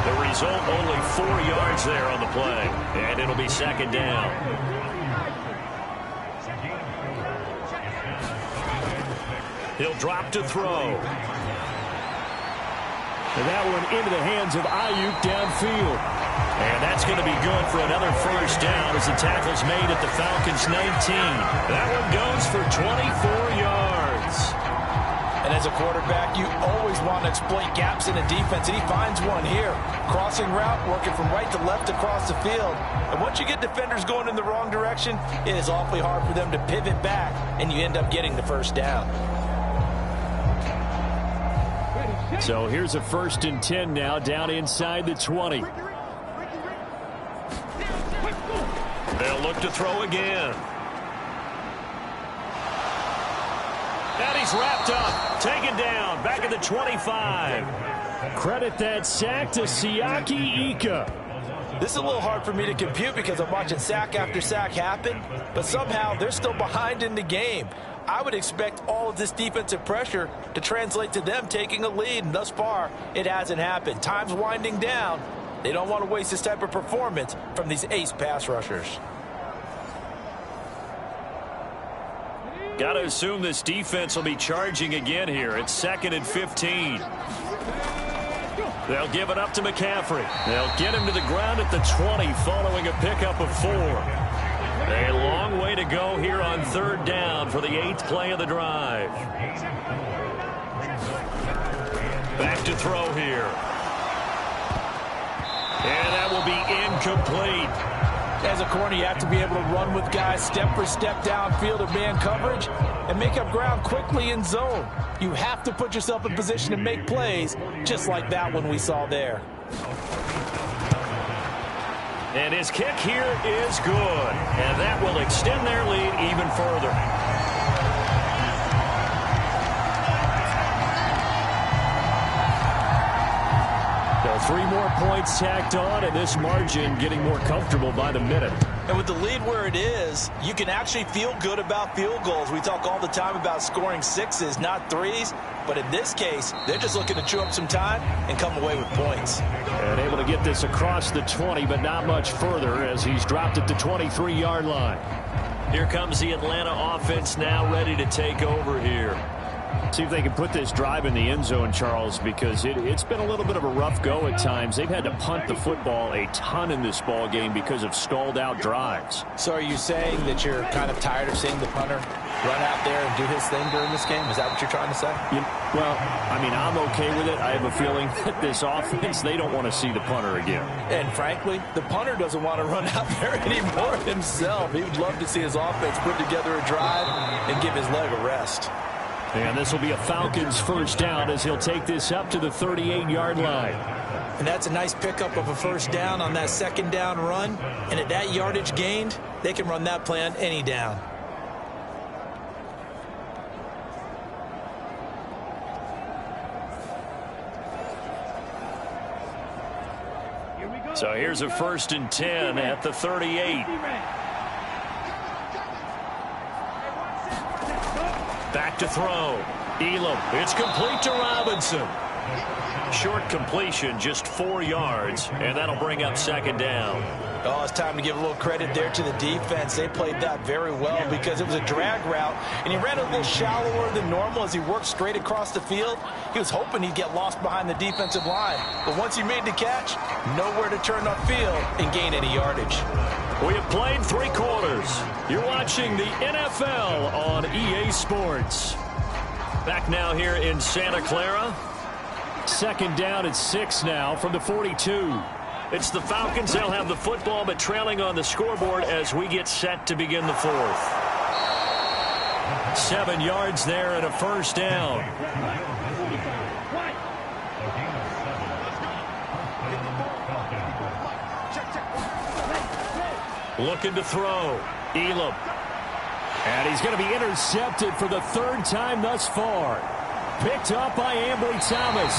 The result, only 4 yards there on the play. And it'll be 2nd down. He'll drop to throw. And that one into the hands of Ayuk downfield. And that's going to be good for another 1st down as the tackle's made at the Falcons' 19. That one goes for 24 yards. And as a quarterback, you always want to exploit gaps in a defense, and he finds one here. Crossing route, working from right to left across the field. And once you get defenders going in the wrong direction, it is awfully hard for them to pivot back, and you end up getting the first down. So here's a 1st and 10 now, down inside the 20. They'll look to throw again. And he's wrapped up, taken down, back at the 25. Credit that sack to Siaki Ika. This is a little hard for me to compute because I'm watching sack after sack happen, but somehow they're still behind in the game. I would expect all of this defensive pressure to translate to them taking a lead, and thus far, it hasn't happened. Time's winding down. They don't want to waste this type of performance from these ace pass rushers. Got to assume this defense will be charging again here. It's 2nd and 15. They'll give it up to McCaffrey. They'll get him to the ground at the 20 following a pickup of 4. A long way to go here on 3rd down for the 8th play of the drive. Back to throw here. And that will be incomplete. As a corner, you have to be able to run with guys step for step downfield of man coverage and make up ground quickly in zone. You have to put yourself in position to make plays, just like that one we saw there. And his kick here is good. And that will extend their lead even further. So 3 more points tacked on, and this margin getting more comfortable by the minute. And with the lead where it is, you can actually feel good about field goals. We talk all the time about scoring 6s, not 3s. But in this case, they're just looking to chew up some time and come away with points. And able to get this across the 20, but not much further as he's dropped at the 23-yard line. Here comes the Atlanta offense now ready to take over here. See if they can put this drive in the end zone, Charles, because it's been a little bit of a rough go at times. They've had to punt the football a ton in this ball game because of stalled out drives. So are you saying that you're kind of tired of seeing the punter run out there and do his thing during this game? Is that what you're trying to say? Well, I mean, I'm okay with it. I have a feeling that this offense, they don't want to see the punter again. And frankly, the punter doesn't want to run out there anymore himself. He would love to see his offense put together a drive and give his leg a rest. And this will be a Falcons first down as he'll take this up to the 38-yard line. And that's a nice pickup of a first down on that 2nd down run. And at that yardage gained, they can run that play on any down. So here's a 1st and 10 at the 38. Back to throw. Elam. It's complete to Robinson. Short completion, just 4 yards, and that'll bring up 2nd down. Oh, it's time to give a little credit there to the defense. They played that very well because it was a drag route, and he ran a little shallower than normal as he worked straight across the field. He was hoping he'd get lost behind the defensive line. But once he made the catch, nowhere to turn upfield and gain any yardage. We have played 3 quarters. You're watching the NFL on EA Sports. Back now here in Santa Clara. 2nd down at 6 now from the 42. It's the Falcons. They'll have the football, but trailing on the scoreboard as we get set to begin the 4th. 7 yards there and a first down. Looking to throw. Elam. And he's going to be intercepted for the 3rd time thus far. Picked up by Ambry Thomas.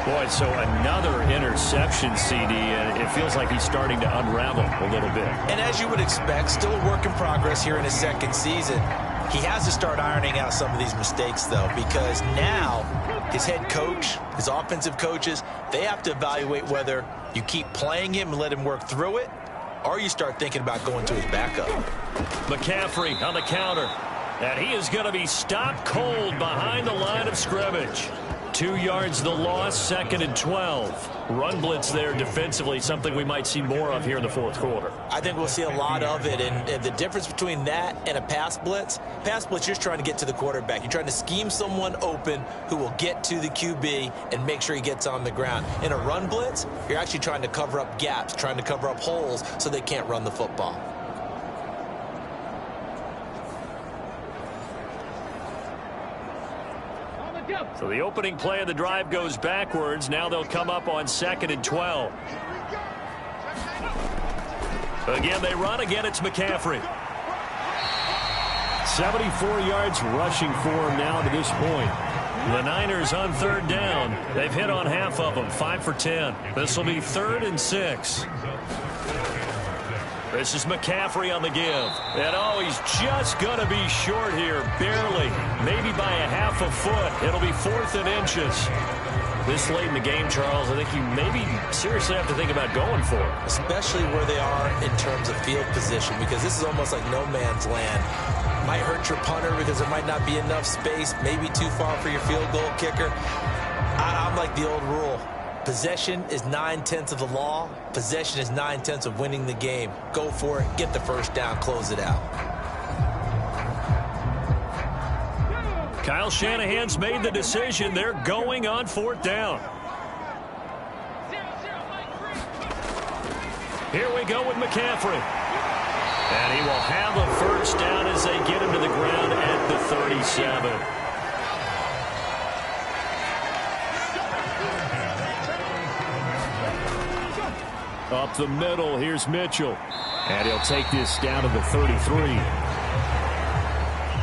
Boy, so another interception, CD, and it feels like he's starting to unravel a little bit. And as you would expect, still a work in progress here in his 2nd season. He has to start ironing out some of these mistakes, though, because now his head coach, his offensive coaches, they have to evaluate whether you keep playing him and let him work through it, or you start thinking about going to his backup. McCaffrey on the counter. And he is going to be stopped cold behind the line of scrimmage. 2 yards the loss, 2nd and 12. Run blitz there defensively, something we might see more of here in the fourth quarter. I think we'll see a lot of it, and the difference between that and a pass blitz, you're just trying to get to the quarterback. You're trying to scheme someone open who will get to the QB and make sure he gets on the ground. In a run blitz, you're actually trying to cover up gaps, trying to cover up holes so they can't run the football. So the opening play of the drive goes backwards. Now they'll come up on 2nd and 12. Again, they run. Again, it's McCaffrey. 74 yards rushing for him now to this point. The Niners on 3rd down. They've hit on half of them, 5 for 10. This will be 3rd and 6. This is McCaffrey on the give. And oh, he's just going to be short here, barely. Maybe by a half a foot. It'll be 4th and inches. This late in the game, Charles, I think you maybe seriously have to think about going for it. Especially where they are in terms of field position, because this is almost like no man's land. Might hurt your punter because there might not be enough space, maybe too far for your field goal kicker. I'm like the old rule. Possession is 9/10 of the law. Possession is 9/10 of winning the game. Go for it. Get the first down. Close it out. Kyle Shanahan's made the decision. They're going on 4th down. Here we go with McCaffrey. And he will have a first down as they get him to the ground at the 37. Up the middle, here's Mitchell. And he'll take this down to the 33.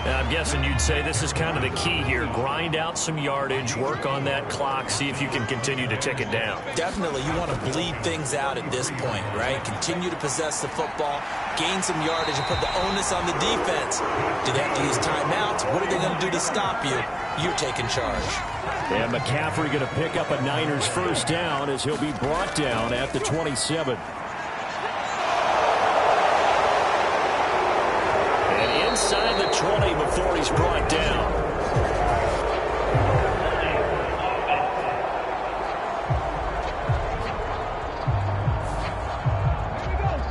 Now, I'm guessing you'd say this is kind of the key here. Grind out some yardage, work on that clock, see if you can continue to tick it down. Definitely, you want to bleed things out at this point, right? Continue to possess the football, gain some yardage, and put the onus on the defense. Do they have to use timeouts? What are they going to do to stop you? You're taking charge. And McCaffrey going to pick up a Niners first down as he'll be brought down at the 27. And inside the 20 before he's brought down.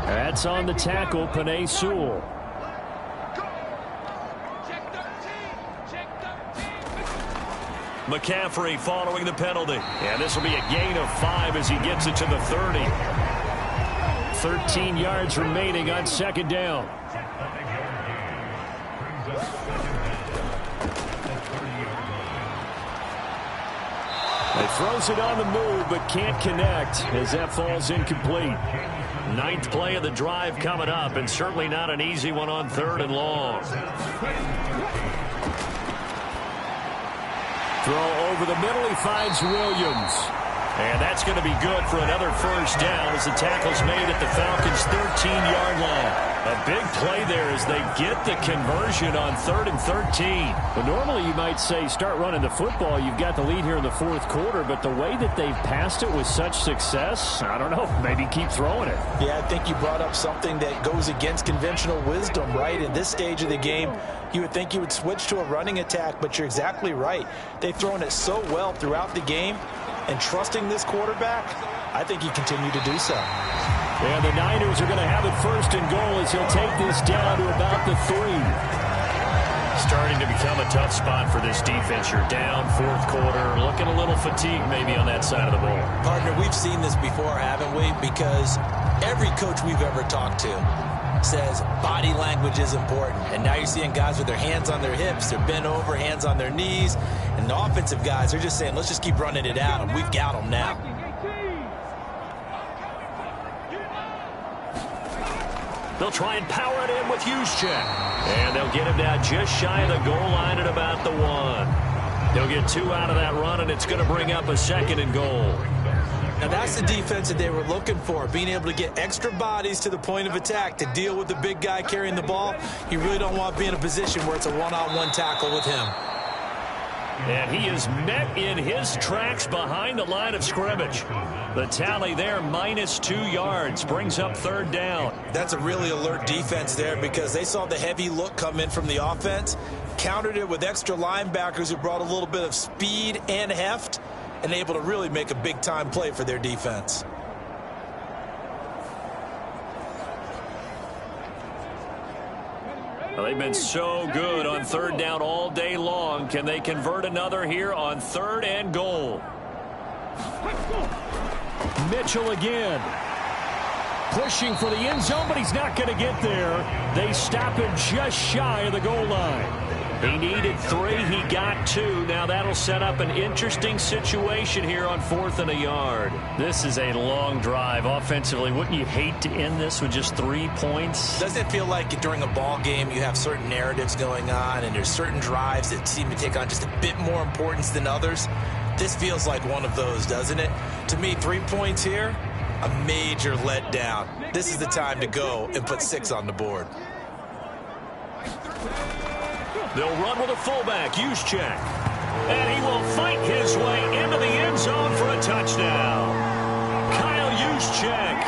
That's on the tackle, Penei Sewell. McCaffrey following the penalty. And this will be a gain of 5 as he gets it to the 30. 13 yards remaining on 2nd down. He throws it on the move but can't connect as that falls incomplete. 9th play of the drive coming up, and certainly not an easy one on 3rd and long. Throw over the middle, he finds Williams. And that's going to be good for another first down as the tackle's made at the Falcons' 13-yard line. A big play there as they get the conversion on 3rd and 13. Well, normally you might say start running the football. You've got the lead here in the 4th quarter, but the way that they've passed it with such success, I don't know, maybe keep throwing it. Yeah, I think you brought up something that goes against conventional wisdom, right? In this stage of the game, you would think you would switch to a running attack, but you're exactly right. They've thrown it so well throughout the game, and trusting this quarterback, I think you continue to do so. And the Niners are going to have it 1st and goal as he'll take this down to about the 3. Starting to become a tough spot for this defense. You're down 4th quarter, looking a little fatigued maybe on that side of the ball. Partner, we've seen this before, haven't we? Because every coach we've ever talked to says body language is important. And now you're seeing guys with their hands on their hips, they're bent over, hands on their knees. And the offensive guys are just saying, let's just keep running it out, and we've got them now. They'll try and power it in with Juszczyk. And they'll get him down just shy of the goal line at about the 1. They'll get 2 out of that run, and it's going to bring up a 2nd and goal. Now that's the defense that they were looking for, being able to get extra bodies to the point of attack to deal with the big guy carrying the ball. You really don't want to be in a position where it's a one-on-one tackle with him. And he is met in his tracks behind the line of scrimmage. The tally there, -2 yards, brings up 3rd down. That's a really alert defense there because they saw the heavy look come in from the offense. countered it with extra linebackers who brought a little bit of speed and heft and able to really make a big-time play for their defense. Well, they've been so good on third down all day long. Can they convert another here on 3rd and goal? Mitchell again. Pushing for the end zone, but he's not going to get there. They stop him just shy of the goal line. He needed 3. He got 2. Now that'll set up an interesting situation here on 4th and a yard. This is a long drive offensively. Wouldn't you hate to end this with just 3 points? Doesn't it feel like during a ball game you have certain narratives going on and there's certain drives that seem to take on just a bit more importance than others? This feels like one of those, doesn't it? To me, 3 points here, a major letdown. This is the time to go and put 6 on the board. They'll run with a fullback, Juszczyk. And he will fight his way into the end zone for a touchdown. Kyle Juszczyk,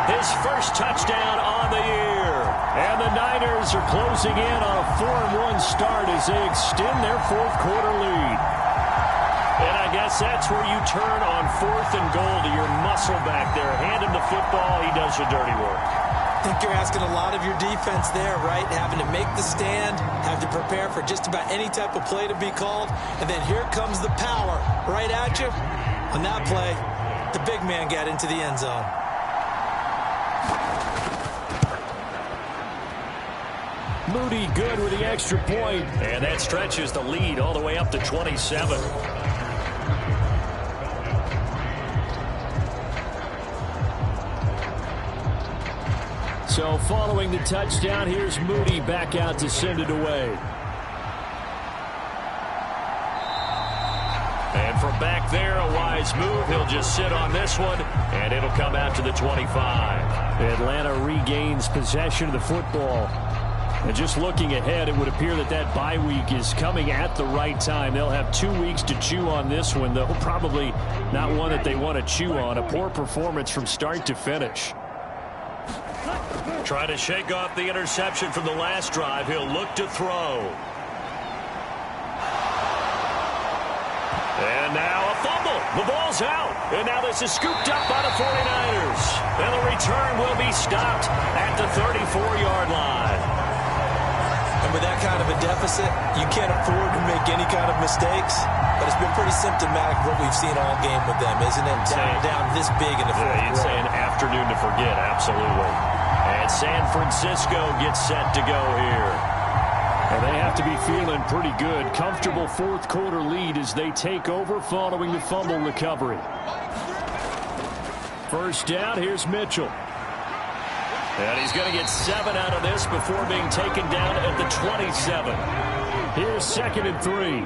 his first touchdown on the year. And the Niners are closing in on a 4-1 start as they extend their 4th quarter lead. And I guess that's where you turn on 4th and goal to your muscle back there. Hand him the football. He does the dirty work. I think you're asking a lot of your defense there, right? Having to make the stand, have to prepare for just about any type of play to be called, and then here comes the power right at you. On that play, the big man got into the end zone. Moody good with the extra point. And that stretches the lead all the way up to 27. So following the touchdown, here's Moody back out to send it away. And from back there, a wise move. He'll just sit on this one, and it'll come out to the 25. Atlanta regains possession of the football. And just looking ahead, it would appear that that bye week is coming at the right time. They'll have 2 weeks to chew on this one, though probably not one that they want to chew on. A poor performance from start to finish. Trying to shake off the interception from the last drive. He'll look to throw. And now a fumble. The ball's out. And now this is scooped up by the 49ers. And the return will be stopped at the 34-yard line. And with that kind of a deficit, you can't afford to make any kind of mistakes. But it's been pretty symptomatic of what we've seen all game with them, isn't it? Down this big in the fourth quarter. You'd say an afternoon to forget, absolutely. And San Francisco gets set to go here. And they have to be feeling pretty good. Comfortable 4th quarter lead as they take over following the fumble recovery. First down, here's Mitchell. And he's going to get 7 out of this before being taken down at the 27. Here's 2nd and 3.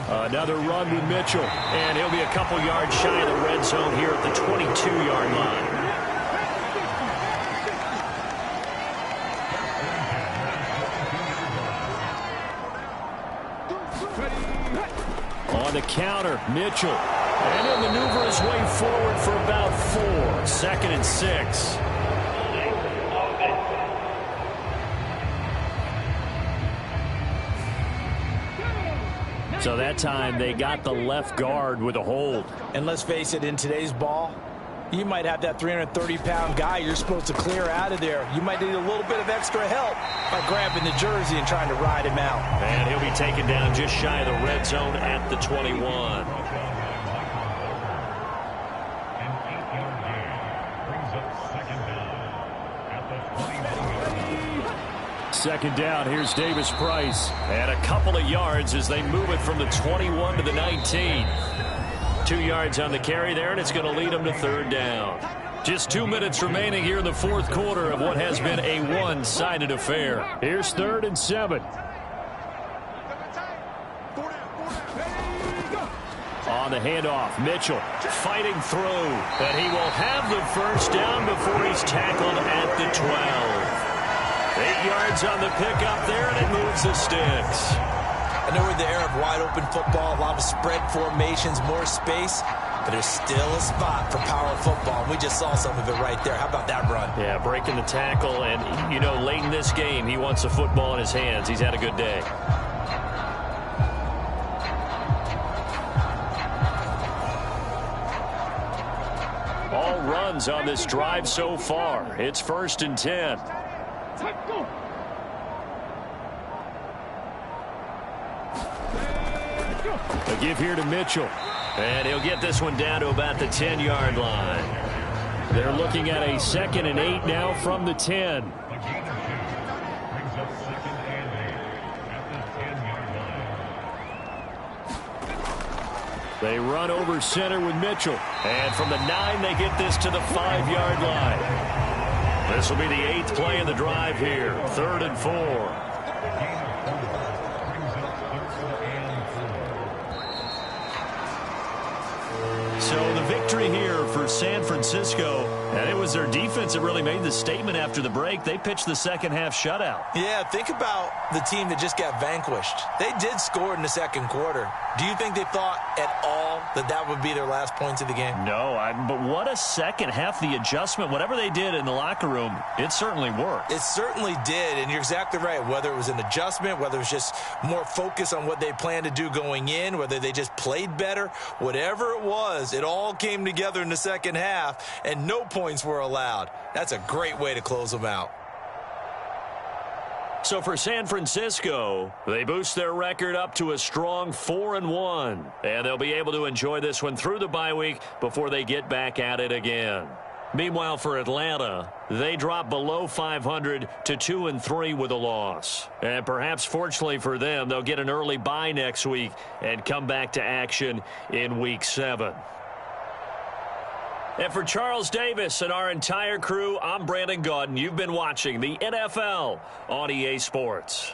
Another run with Mitchell. And he'll be a couple yards shy of the red zone here at the 22-yard line. On the counter, Mitchell. And he'll maneuver his way forward for about 4. 2nd and 6. So that time they got the left guard with a hold. And let's face it, in today's ball, you might have that 330-pound guy you're supposed to clear out of there. You might need a little bit of extra help by grabbing the jersey and trying to ride him out. And he'll be taken down just shy of the red zone at the 21. Second down, here's Davis Price. And a couple of yards as they move it from the 21 to the 19. 2 yards on the carry there, and it's going to lead them to 3rd down. Just 2 minutes remaining here in the 4th quarter of what has been a one-sided affair. Here's 3rd and 7. On the handoff, Mitchell fighting through. And he will have the first down before he's tackled at the 12. 8 yards on the pickup there, and it moves the sticks. I know we're in the era of wide-open football, a lot of spread formations, more space. but there's still a spot for power football. And we just saw some of it right there. How about that run? Yeah, breaking the tackle, and, you know, late in this game, he wants the football in his hands. He's had a good day. All runs on this drive so far. It's 1st and 10. A give here to Mitchell. And he'll get this one down to about the 10-yard line. They're looking at a 2nd and 8 now from the 10. They run over center with Mitchell. And from the 9, they get this to the 5-yard line. This will be the 8th play of the drive here. 3rd and 4. So the victory here for San Francisco, and it was their defense that really made the statement after the break. They pitched the second-half shutout. Yeah, think about the team that just got vanquished. They did score in the second quarter. Do you think they thought at all that that would be their last points of the game? No, but what a second half. The adjustment, whatever they did in the locker room, it certainly worked. It certainly did, and you're exactly right. Whether it was an adjustment, whether it was just more focus on what they planned to do going in, whether they just played better, whatever it was, it all came together in the second half, and no points were allowed. That's a great way to close them out. So for San Francisco, they boost their record up to a strong 4-1. And they'll be able to enjoy this one through the bye week before they get back at it again. Meanwhile, for Atlanta, they drop below 500 to 2-3 with a loss. And perhaps fortunately for them, they'll get an early bye next week and come back to action in Week 7. And for Charles Davis and our entire crew, I'm Brandon Gaudin. You've been watching the NFL on EA Sports.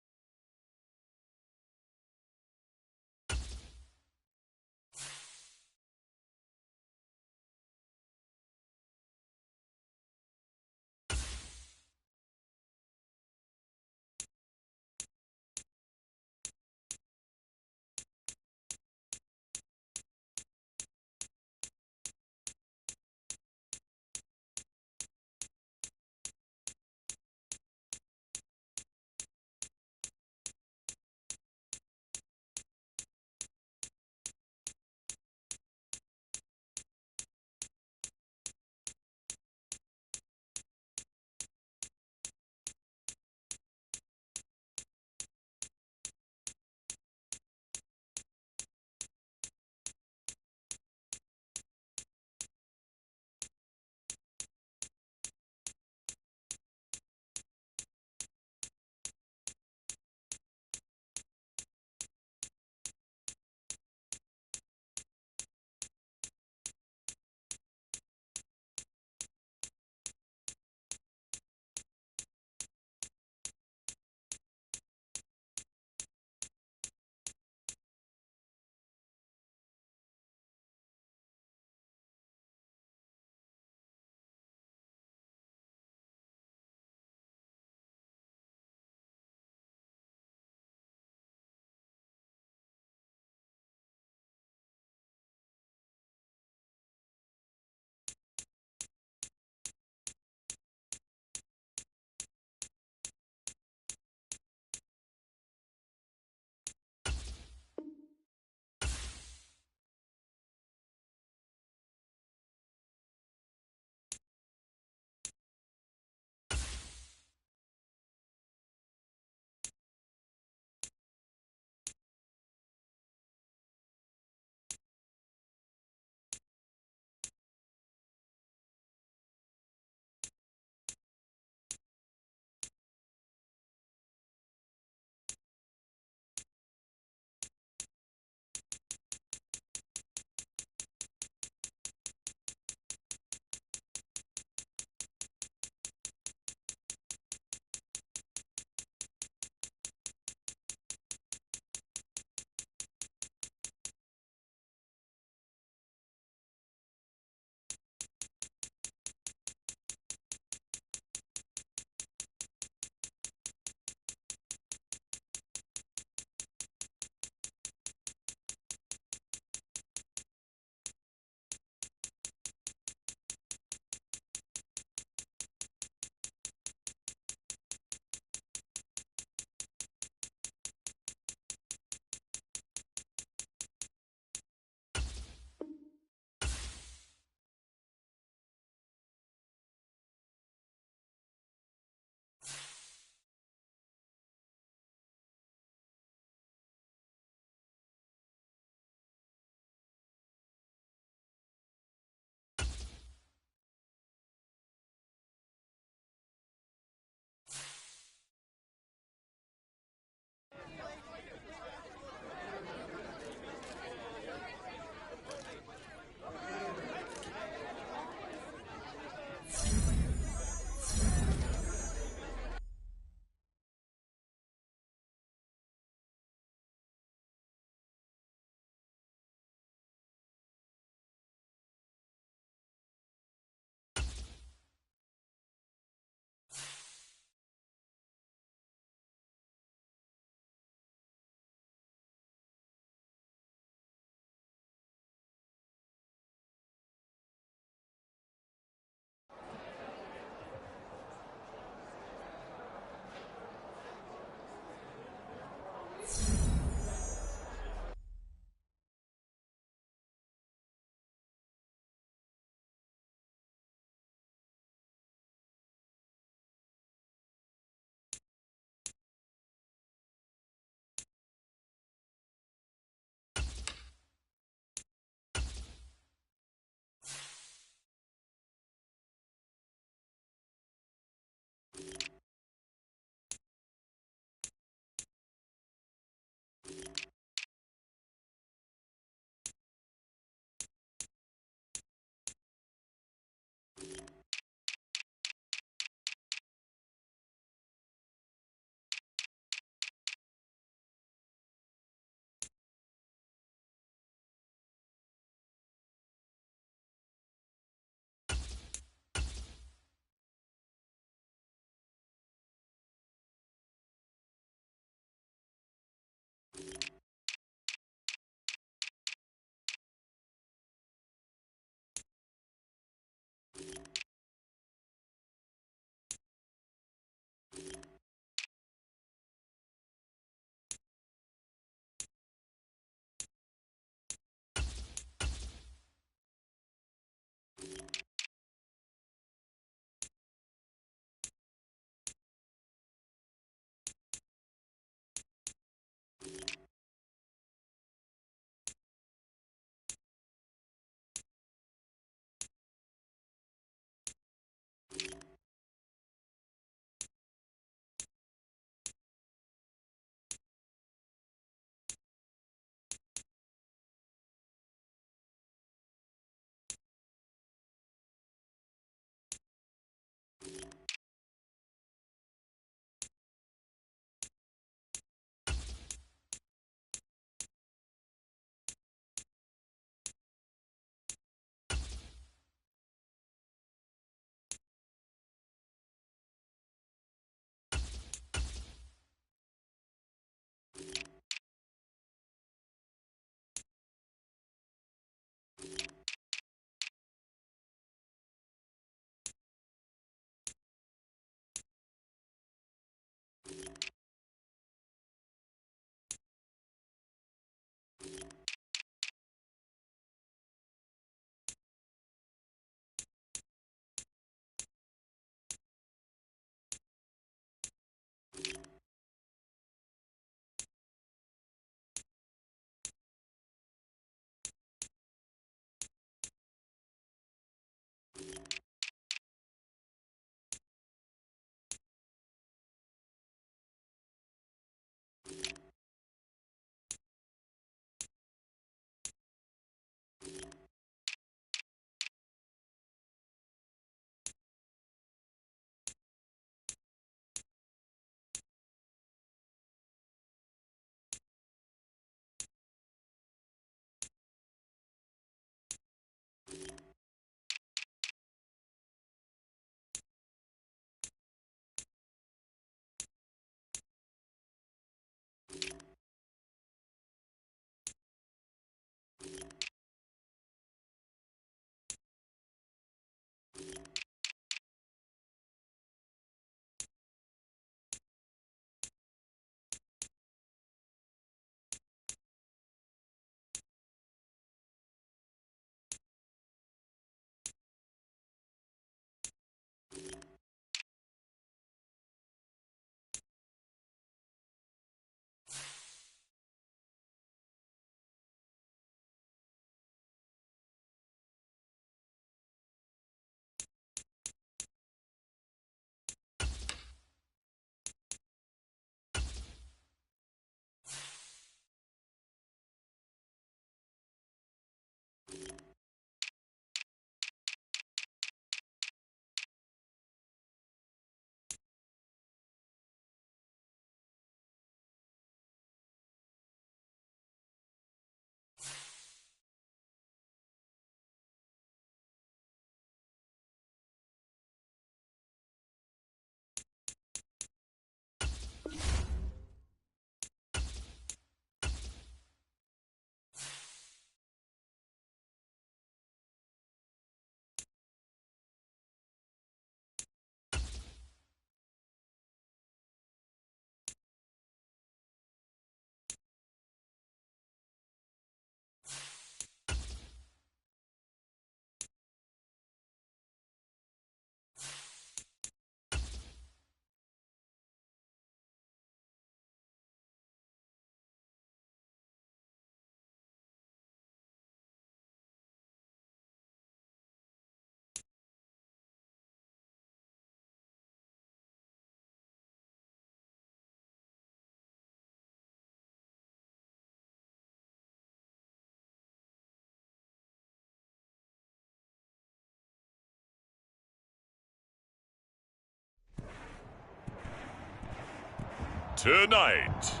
Tonight,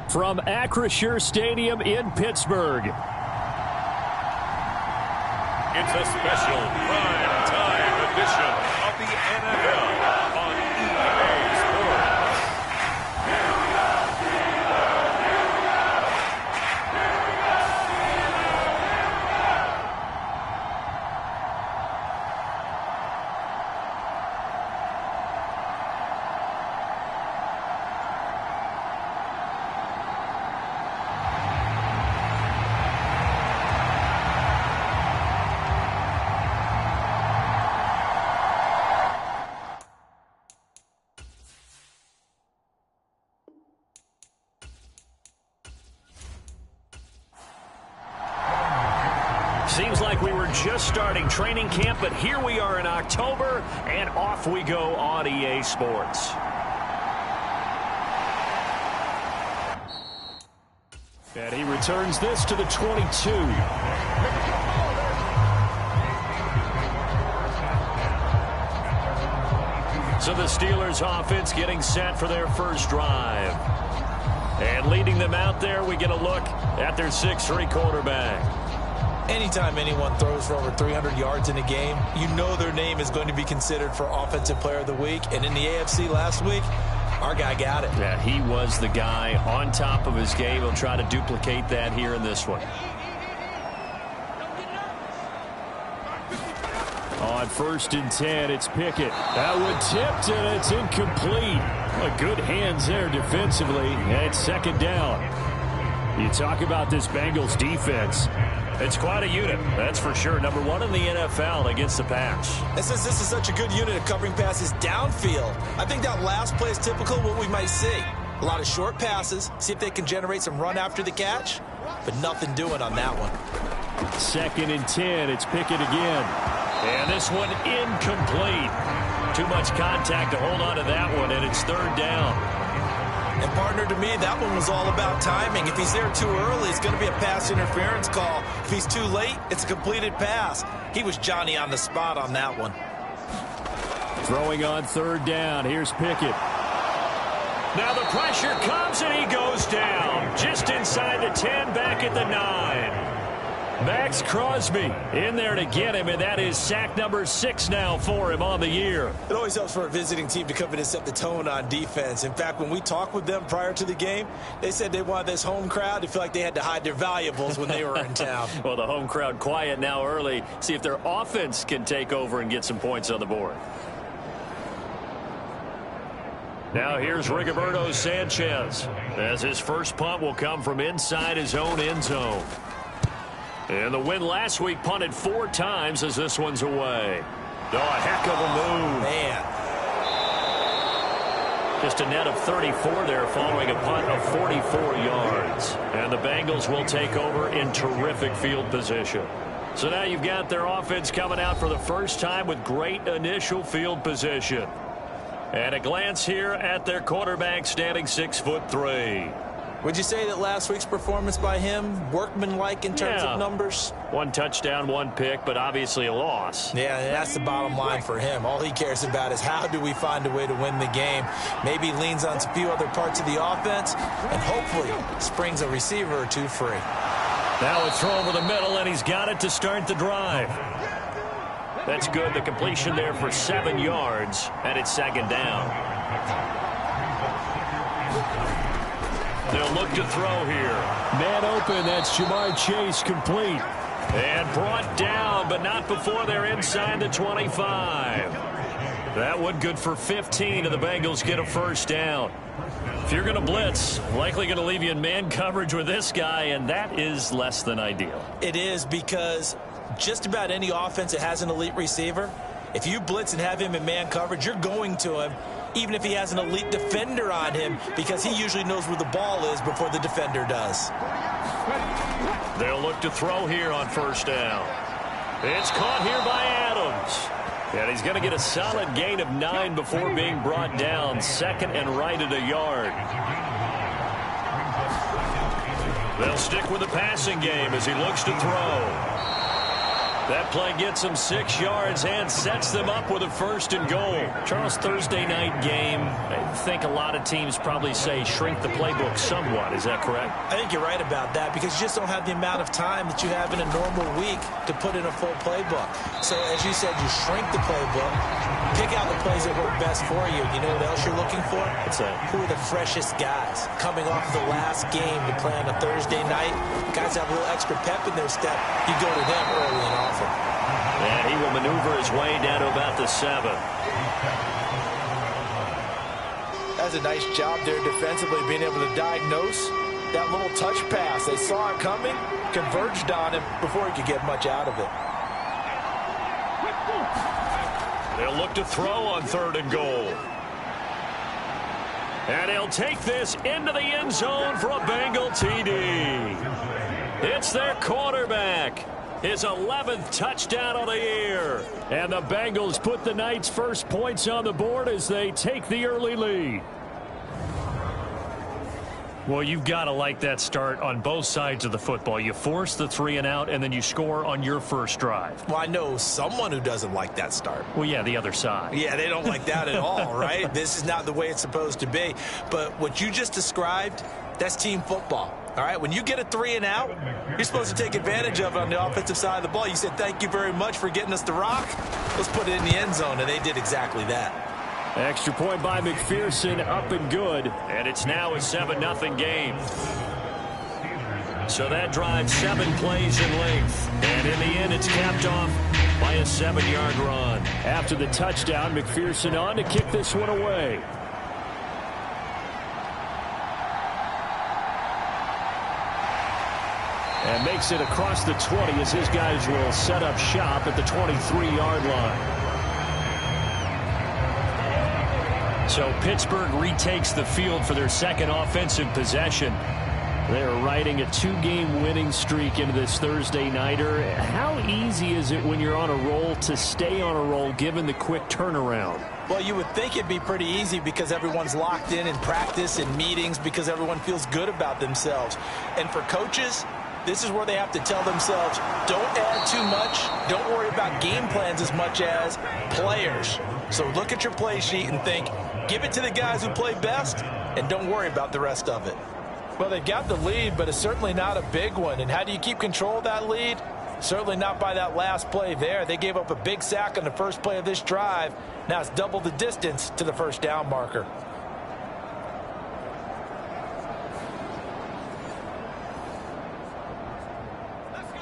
from Acrisure Stadium in Pittsburgh, it's a special prime time edition of the NFL on EA Sports. Seems like we were just starting training camp, but here we are in October, and off we go on EA Sports. and he returns this to the 22. So the Steelers offense getting set for their first drive. And leading them out there, we get a look at their 6'3" quarterback. Anytime anyone throws for over 300 yards in a game, you know their name is going to be considered for Offensive Player of the Week. And in the AFC last week, our guy got it. Yeah, he was the guy on top of his game. He'll try to duplicate that here in this one. On 1st and 10, it's Pickett. That one tipped, and it's incomplete. Good hands there defensively, and it's 2nd down. You talk about this Bengals defense. It's quite a unit, that's for sure. Number 1 in the NFL against the pass. And since this is such a good unit of covering passes downfield, I think that last play is typical of what we might see. A lot of short passes, see if they can generate some run after the catch, but nothing doing on that one. 2nd and 10, it's Pickett again. And this one incomplete. Too much contact to hold on to that one, and it's 3rd down. And partner, to me, that one was all about timing. If he's there too early, it's going to be a pass interference call. If he's too late, it's a completed pass. He was Johnny on the spot on that one. Throwing on 3rd down. Here's Pickett. Now the pressure comes, and he goes down. Just inside the 10, back at the 9. Max Crosby in there to get him, and that is sack number 6 now for him on the year. It always helps for a visiting team to come in and set the tone on defense. In fact, when we talked with them prior to the game, they said they wanted this home crowd to feel like they had to hide their valuables when they were in town. Well, the home crowd quiet now early. See if their offense can take over and get some points on the board. Now here's Rigoberto Sanchez, as his first punt will come from inside his own end zone. And the win last week punted 4 times as this one's away. Oh, a heck of a move. Man. Just a net of 34 there following a punt of 44 yards. And the Bengals will take over in terrific field position. So now you've got their offense coming out for the first time with great initial field position. And a glance here at their quarterback standing 6'3". Would you say that last week's performance by him, workmanlike in terms of numbers? 1 touchdown, 1 pick, but obviously a loss. Yeah, and that's the bottom line for him. All he cares about is how do we find a way to win the game. Maybe leans on a few other parts of the offense, and hopefully springs a receiver or 2 free. Now a throw over the middle, and he's got it to start the drive. That's good. The completion there for 7 yards, and it's 2nd down. They'll look to throw here. Man open, that's Jamar Chase, complete. And brought down, but not before they're inside the 25. That one good for 15, and the Bengals get a first down. If you're going to blitz, likely going to leave you in man coverage with this guy, and that is less than ideal. It is, because just about any offense that has an elite receiver, if you blitz and have him in man coverage, you're going to him, even if he has an elite defender on him, because he usually knows where the ball is before the defender does. They'll look to throw here on first down. It's caught here by Adams. And he's going to get a solid gain of 9 before being brought down. 2nd and right at a yard. They'll stick with the passing game as he looks to throw. That play gets him 6 yards and sets them up with a 1st and goal. Charles, Thursday night game, I think a lot of teams probably say shrink the playbook somewhat. Is that correct? I think you're right about that, because you just don't have the amount of time that you have in a normal week to put in a full playbook. So as you said, you shrink the playbook, pick out the plays that work best for you. You know what else you're looking for? What's that? Who are the freshest guys coming off the last game to play on a Thursday night? Guys have a little extra pep in their step. You go to them early and often. And he will maneuver his way down to about the 7. That's a nice job there defensively, being able to diagnose that little touch pass. They saw it coming, converged on him before he could get much out of it. They'll look to throw on 3rd and goal. And he'll take this into the end zone for a Bengal TD. It's their quarterback. His 11th touchdown of the year. And the Bengals put the night's first points on the board as they take the early lead. Well, you've got to like that start on both sides of the football. You force the 3 and out, and then you score on your first drive. Well, I know someone who doesn't like that start. Well, yeah, the other side. Yeah, they don't like that at all, right? This is not the way it's supposed to be. But what you just described, that's team football. All right, when you get a 3 and out, you're supposed to take advantage of it on the offensive side of the ball. You said, thank you very much for getting us the rock. Let's put it in the end zone, and they did exactly that. Extra point by McPherson, up and good. And it's now a 7-0 game. So that drives 7 plays in length. And in the end, it's capped off by a 7-yard run. After the touchdown, McPherson on to kick this one away. And makes it across the 20 as his guys will set up shop at the 23-yard line. So Pittsburgh retakes the field for their second offensive possession. They're riding a 2-game winning streak into this Thursday nighter. How easy is it when you're on a roll to stay on a roll given the quick turnaround? Well, you would think it'd be pretty easy because everyone's locked in practice and meetings because everyone feels good about themselves. And for coaches, this is where they have to tell themselves, don't add too much. Don't worry about game plans as much as players. So look at your play sheet and think, give it to the guys who play best, and don't worry about the rest of it. Well, they've got the lead, but it's certainly not a big one. And how do you keep control of that lead? Certainly not by that last play there. They gave up a big sack on the first play of this drive. Now it's double the distance to the first down marker.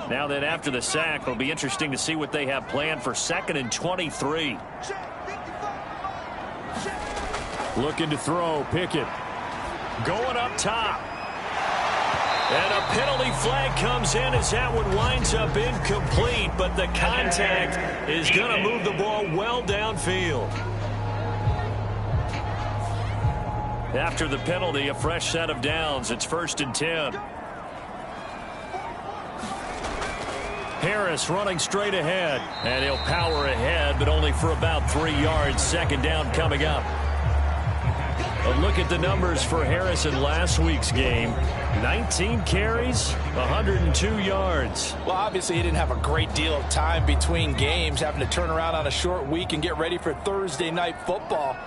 Now then, after the sack, it'll be interesting to see what they have planned for 2nd and 23. Looking to throw, Pickett. Going up top. And a penalty flag comes in as that one winds up incomplete, but the contact is going to move the ball well downfield. After the penalty, a fresh set of downs. It's 1st and 10. Harris running straight ahead, and he'll power ahead, but only for about 3 yards. 2nd down coming up. A look at the numbers for Harris in last week's game. 19 carries, 102 yards. Well, obviously he didn't have a great deal of time between games, having to turn around on a short week and get ready for Thursday night football.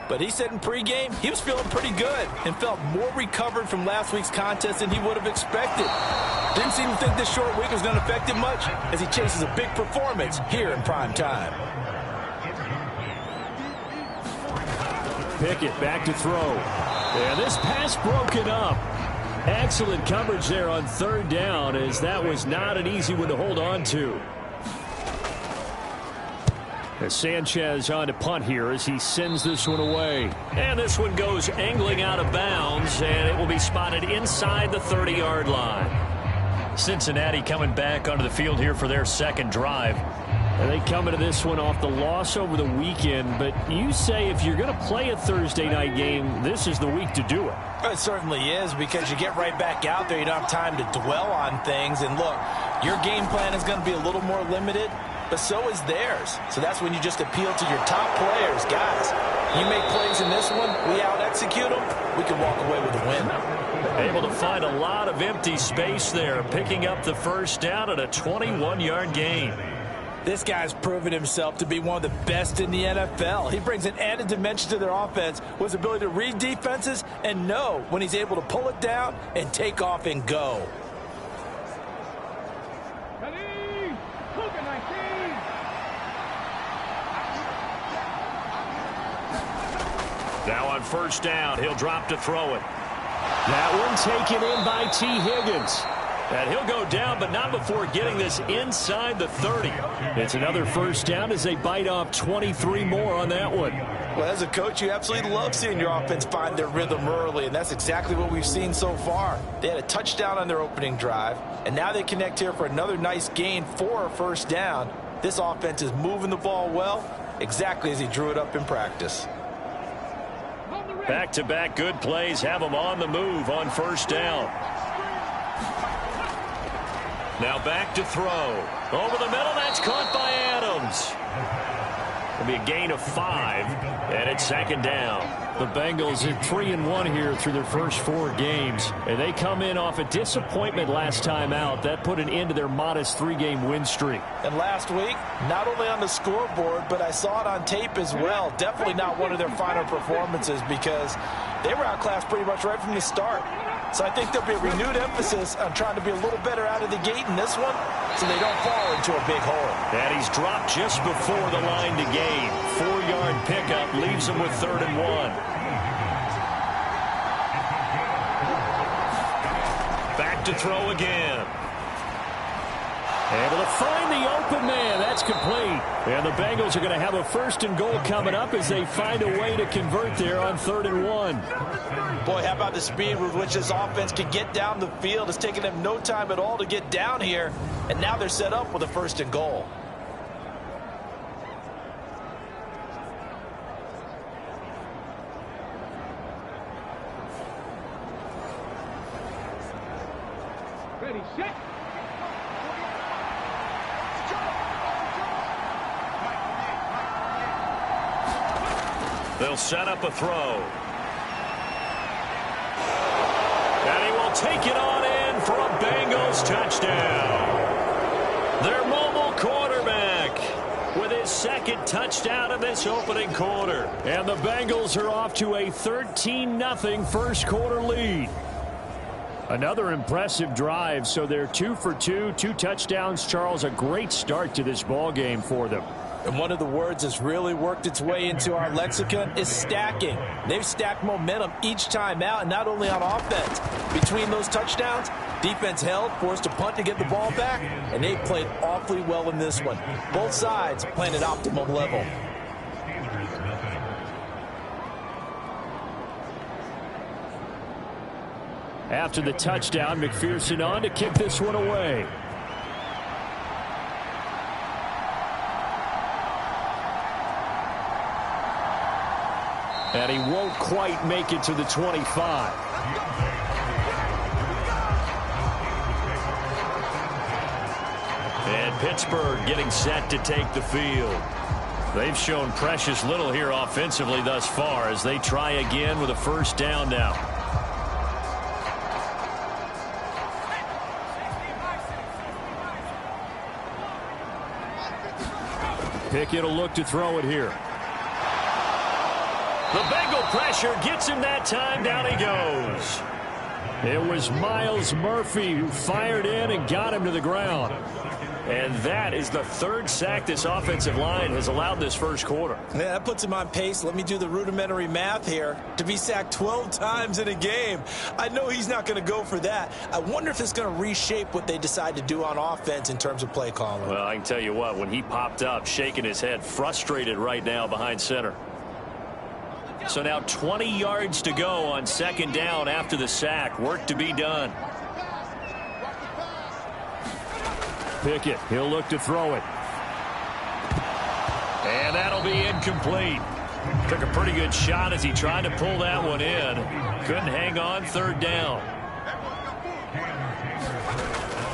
But he said in pregame he was feeling pretty good and felt more recovered from last week's contest than he would have expected. Didn't seem to think this short week was going to affect him much as he chases a big performance here in prime time. Pickett back to throw. And this pass broken up. Excellent coverage there on 3rd down, as that was not an easy one to hold on to. As Sanchez on to punt here as he sends this one away. And this one goes angling out of bounds, and it will be spotted inside the 30-yard line. Cincinnati coming back onto the field here for their 2nd drive. And they come into this one off the loss over the weekend, but you say if you're going to play a Thursday night game, this is the week to do it. It certainly is, because you get right back out there. You don't have time to dwell on things. And look, your game plan is going to be a little more limited, but so is theirs. So that's when you just appeal to your top players. Guys, you make plays in this one, we out-execute them, we can walk away with a win. Able to find a lot of empty space there, picking up the 1st down at a 21-yard gain. This guy's proven himself to be one of the best in the NFL. He brings an added dimension to their offense with his ability to read defenses and know when he's able to pull it down and take off and go. Now on 1st down, he'll drop to throw it. That one taken in by T. Higgins. And he'll go down, but not before getting this inside the 30. It's another 1st down as they bite off 23 more on that one. Well, as a coach, you absolutely love seeing your offense find their rhythm early, and that's exactly what we've seen so far. They had a touchdown on their opening drive, and now they connect here for another nice gain for a 1st down. This offense is moving the ball well, exactly as he drew it up in practice. Back-to-back good plays have them on the move on 1st down. Now back to throw. Over the middle, that's caught by Adams. It'll be a gain of 5, and at second down. The Bengals at 3-1 here through their first 4 games. And they come in off a disappointment last time out. That put an end to their modest 3-game win streak. And last week, not only on the scoreboard, but I saw it on tape as well. Definitely not one of their finer performances because they were outclassed pretty much right from the start. So I think there'll be a renewed emphasis on trying to be a little better out of the gate in this one so they don't fall into a big hole. And he's dropped just before the line to gain. 4-yard pickup leaves him with 3rd and 1. Back to throw again. Able to find the open man. That's complete. And the Bengals are going to have a 1st and goal coming up as they find a way to convert there on 3rd and 1. Boy, how about the speed with which this offense can get down the field? It's taken them no time at all to get down here. And now they're set up with a 1st and goal. Ready, set. They'll set up a throw. And he will take it on in for a Bengals touchdown. Their mobile quarterback with his 2nd touchdown of this opening quarter. And the Bengals are off to a 13-0 first quarter lead. Another impressive drive, so they're 2 for 2, 2 touchdowns. Charles, a great start to this ball game for them. And one of the words that's really worked its way into our lexicon is stacking. They've stacked momentum each time out, and not only on offense. Between those touchdowns, defense held, forced to punt to get the ball back, and they played awfully well in this one. Both sides playing at optimum level. After the touchdown, McPherson on to kick this one away. And he won't quite make it to the 25. And Pittsburgh getting set to take the field. They've shown precious little here offensively thus far as they try again with a 1st down now. Pickett will look to throw it here. The Bengal pressure gets him that time. Down he goes. It was Miles Murphy who fired in and got him to the ground. And that is the 3rd sack this offensive line has allowed this first quarter. Yeah, that puts him on pace. Let me do the rudimentary math here. To be sacked 12 times in a game, I know he's not going to go for that. I wonder if it's going to reshape what they decide to do on offense in terms of play calling. Well, I can tell you what, when he popped up, shaking his head, frustrated right now behind center. So now 20 yards to go on 2nd down after the sack. Work to be done. Pickett, he'll look to throw it. And that'll be incomplete. Took a pretty good shot as he tried to pull that one in. Couldn't hang on 3rd down.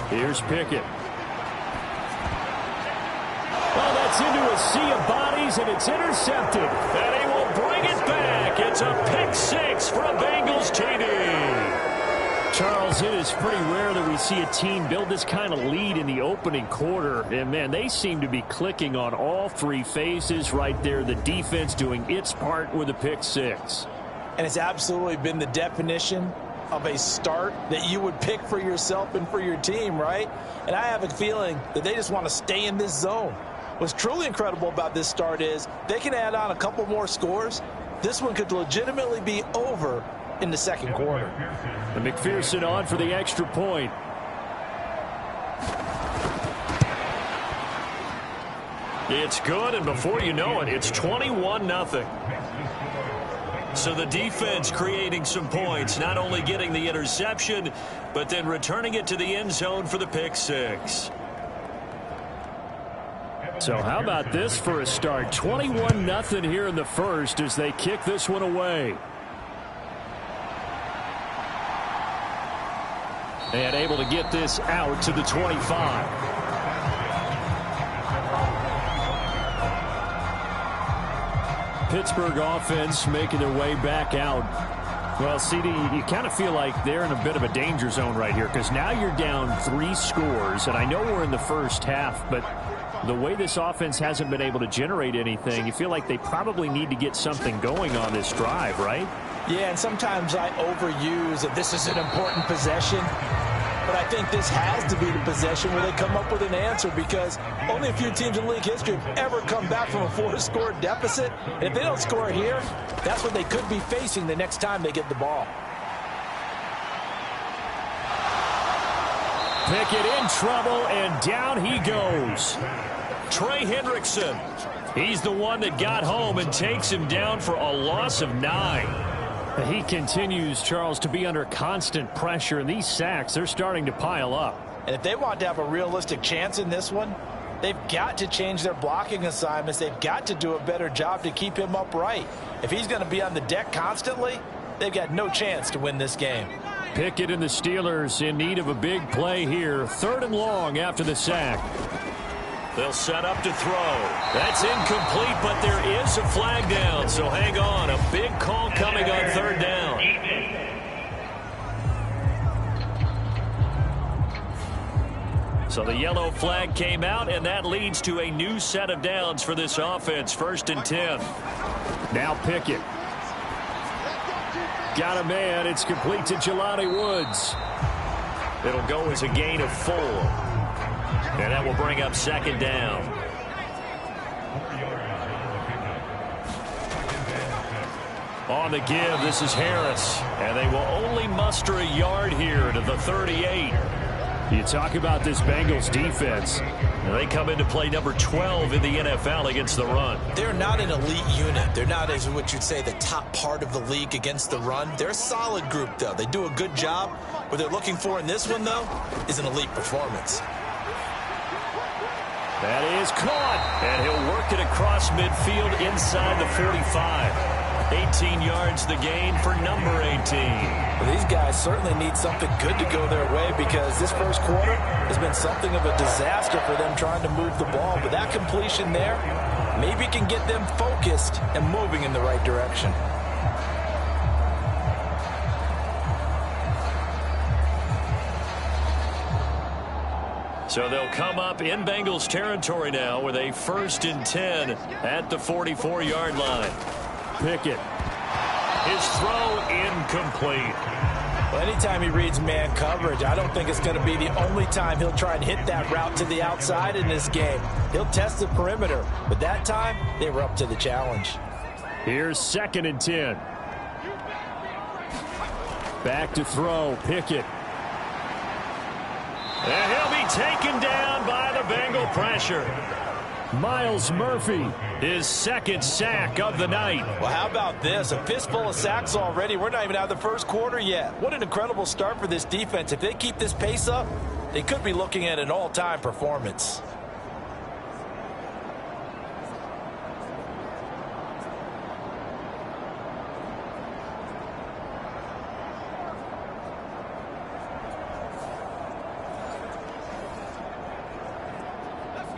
Here's Pickett. Well, that's into a sea of bodies, and it's intercepted. And he will bring it back. It's a pick 6 for a Bengals TD. Charles, it is pretty rare that we see a team build this kind of lead in the opening quarter. And, man, they seem to be clicking on all 3 phases right there. The defense doing its part with a pick 6. And it's absolutely been the definition of a start that you would pick for yourself and for your team, right? And I have a feeling that they just want to stay in this zone. What's truly incredible about this start is they can add on a couple more scores. This one could legitimately be over in the 2nd quarter. And McPherson on for the extra point. It's good, and before you know it, it's 21-0. So the defense creating some points, not only getting the interception, but then returning it to the end zone for the pick 6. So how about this for a start? 21-0 here in the first as they kick this one away. And able to get this out to the 25. Pittsburgh offense making their way back out. Well, CD, you kind of feel like they're in a bit of a danger zone right here because now you're down 3 scores, and I know we're in the first half, but the way this offense hasn't been able to generate anything, you feel like they probably need to get something going on this drive, right? Yeah, and sometimes I overuse that this is an important possession. But I think this has to be the possession where they come up with an answer because only a few teams in league history have ever come back from a 4-score deficit. And if they don't score here, that's what they could be facing the next time they get the ball. Pickett in trouble, and down he goes. Trey Hendrickson. He's the one that got home and takes him down for a loss of 9. He continues, Charles, to be under constant pressure, and these sacks, they're starting to pile up. And if they want to have a realistic chance in this one, they've got to change their blocking assignments. They've got to do a better job to keep him upright. If he's going to be on the deck constantly, they've got no chance to win this game. Pickett and the Steelers in need of a big play here. 3rd and long after the sack. They'll set up to throw. That's incomplete, but there is a flag down, so hang on. A big call coming on 3rd down. So the yellow flag came out, and that leads to a new set of downs for this offense. 1st and 10. Now Pickett. Got a man. It's complete to Jelani Woods. It'll go as a gain of 4. And that will bring up 2nd down. On the give, this is Harris. And they will only muster a yard here to the 38. You talk about this Bengals defense. And they come into play number 12 in the NFL against the run. They're not an elite unit. They're not, as what you'd say, the top part of the league against the run. They're a solid group, though. They do a good job. What they're looking for in this one, though, is an elite performance. That is caught, and he'll work it across midfield inside the 45. 18 yards the gain for number 18. Well, these guys certainly need something good to go their way because this first quarter has been something of a disaster for them trying to move the ball. But that completion there maybe can get them focused and moving in the right direction. So they'll come up in Bengals territory now with a 1st and 10 at the 44-yard line. Pickett. His throw incomplete. Well, anytime he reads man coverage, I don't think it's going to be the only time he'll try and hit that route to the outside in this game. He'll test the perimeter, but that time they were up to the challenge. Here's 2nd and 10. Back to throw, Pickett. And he'll be taken down by the Bengal pressure. Miles Murphy, his 2nd sack of the night. Well, how about this? A fistful of sacks already. We're not even out of the first quarter yet. What an incredible start for this defense. If they keep this pace up, they could be looking at an all-time performance.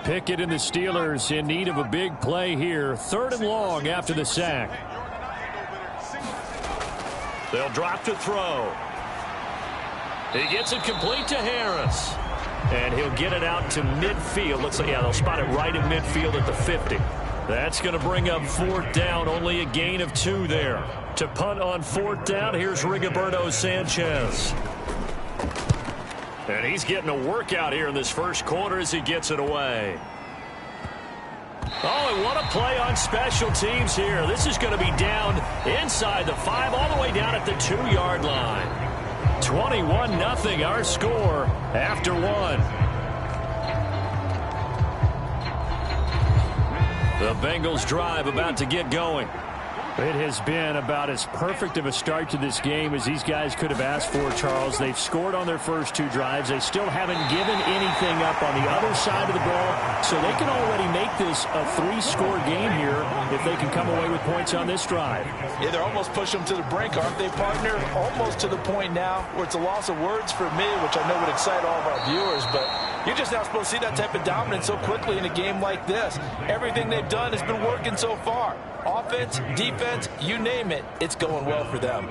Pickett and the Steelers in need of a big play here. 3rd and long after the sack. They'll drop to throw. He gets it complete to Harris. And he'll get it out to midfield. Looks like, yeah, they'll spot it right at midfield at the 50. That's going to bring up 4th down. Only a gain of 2 there. To punt on 4th down, here's Rigoberto Sanchez. And he's getting a workout here in this first quarter as he gets it away. Oh, and what a play on special teams here. This is going to be down inside the 5, all the way down at the 2-yard line. 21-0 our score after 1. The Bengals drive about to get going. It has been about as perfect of a start to this game as these guys could have asked for, Charles. They've scored on their first 2 drives. They still haven't given anything up on the other side of the ball, so they can already make this a 3-score game here if they can come away with points on this drive. Yeah, they're almost pushing them to the brink, aren't they, partner? Almost to the point now where it's a loss of words for me, which I know would excite all of our viewers, but You're just not supposed to see that type of dominance so quickly in a game like this. Everything they've done has been working so far. Offense, defense, you name it, it's going well for them.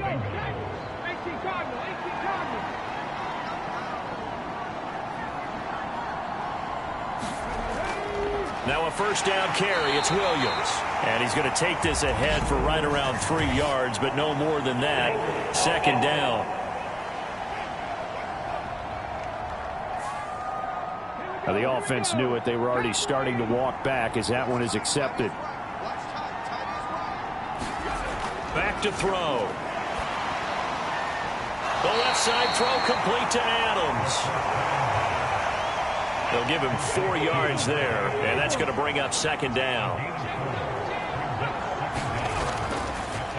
Now a first down carry. It's Williams. And he's going to take this ahead for right around 3 yards, but no more than that. Second down. Now the offense knew it. They were already starting to walk back as that one is accepted. Back to throw. The left side throw complete to Adams. They'll give him 4 yards there, and that's going to bring up second down.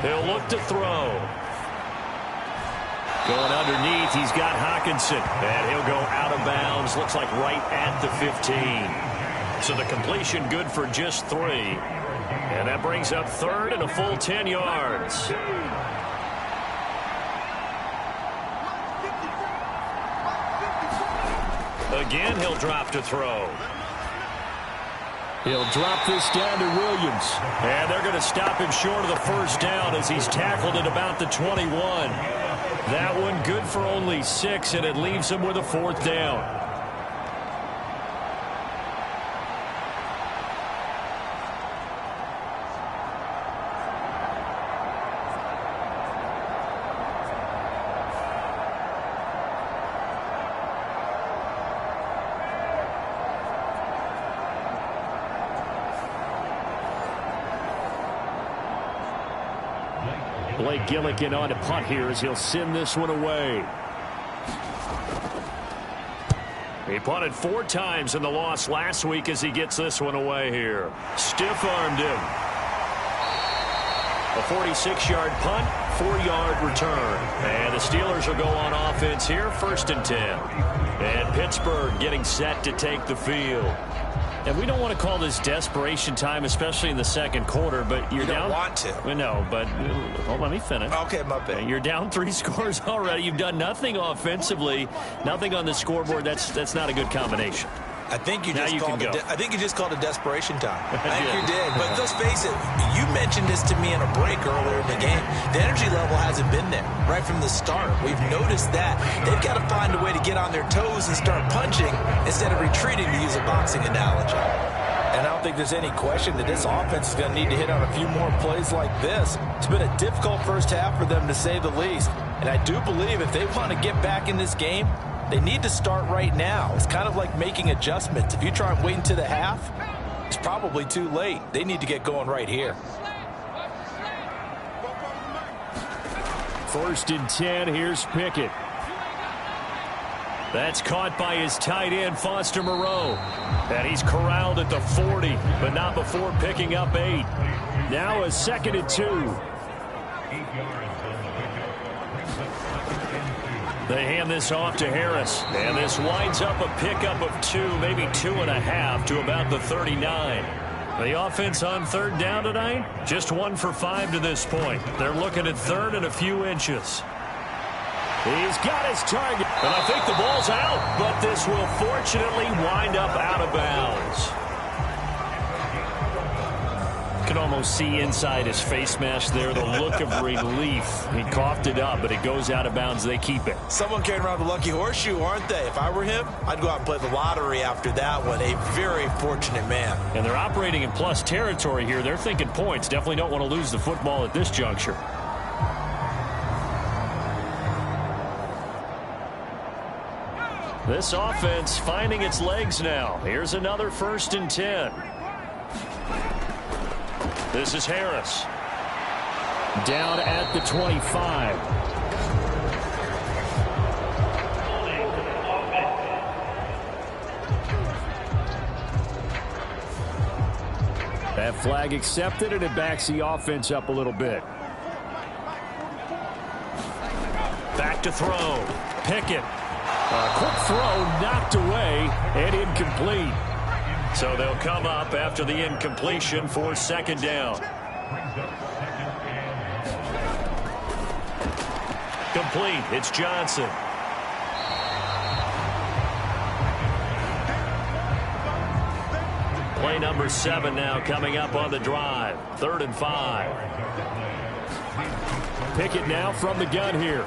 They'll look to throw. Going underneath, he's got Hockenson, and he'll go out of bounds. Looks like right at the 15. So the completion good for just 3. And that brings up third and a full 10 yards. Again, he'll drop to throw. He'll drop this down to Williams. And they're going to stop him short of the first down as he's tackled at about the 21. That one good for only 6, and it leaves him with a 4th down. Blake Gillikin on to punt here as he'll send this one away. He punted 4 times in the loss last week as he gets this one away here. Stiff-armed him. A 46-yard punt, 4-yard return. And the Steelers will go on offense here, 1st and 10. And Pittsburgh getting set to take the field. And we don't want to call this desperation time, especially in the second quarter, but you're down. You don't want to. We know, but let me finish. Okay, my bad. You're down 3 scores already. You've done nothing offensively, nothing on the scoreboard. That's not a good combination. I think you just called it desperation time. I think you did. But let's face it, you mentioned this to me in a break earlier in the game. The energy level hasn't been there right from the start. We've noticed that. They've got to find a way to get on their toes and start punching instead of retreating, to use a boxing analogy. And I don't think there's any question that this offense is going to need to hit on a few more plays like this. It's been a difficult first half for them, to say the least. And I do believe if they want to get back in this game, they need to start right now. It's kind of like making adjustments. If you try and wait until the half, it's probably too late. They need to get going right here. 1st and 10. Here's Pickett. That's caught by his tight end, Foster Moreau. And he's corralled at the 40, but not before picking up 8. Now a 2nd and 2. They hand this off to Harris, and this winds up a pickup of 2, maybe 2.5 to about the 39. The offense on 3rd down tonight, just 1 for 5 to this point. They're looking at 3rd and a few inches. He's got his target. And I think the ball's out, but this will fortunately wind up out of bounds. Can almost see inside his face mask there the look of relief. He coughed it up, but it goes out of bounds. They keep it. Someone carrying around the lucky horseshoe, aren't they? If I were him, I'd go out and play the lottery after that one. A very fortunate man. And they're operating in plus territory here. They're thinking points. Definitely don't want to lose the football at this juncture. This offense finding its legs now. Here's another 1st and 10. This is Harris. Down at the 25. That flag accepted, and it backs the offense up a little bit. Back to throw. Pickett. A quick throw knocked away and incomplete. So they'll come up after the incompletion for 2nd down. Complete. It's Johnson. Play number 7 now coming up on the drive. 3rd and 5. Pickett now from the gun here.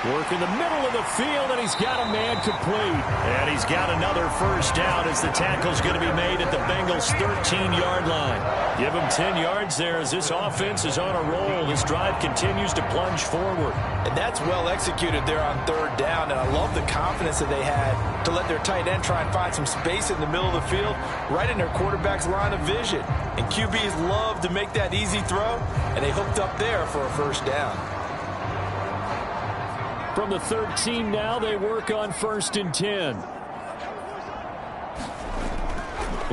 Work in the middle of the field, and he's got a man complete. And he's got another first down as the tackle's going to be made at the Bengals' 13-yard line. Give him 10 yards there as this offense is on a roll. This drive continues to plunge forward. And that's well executed there on 3rd down, and I love the confidence that they had to let their tight end try and find some space in the middle of the field, right in their quarterback's line of vision. And QBs love to make that easy throw, and they hooked up there for a first down. From the 13 now, they work on 1st and 10.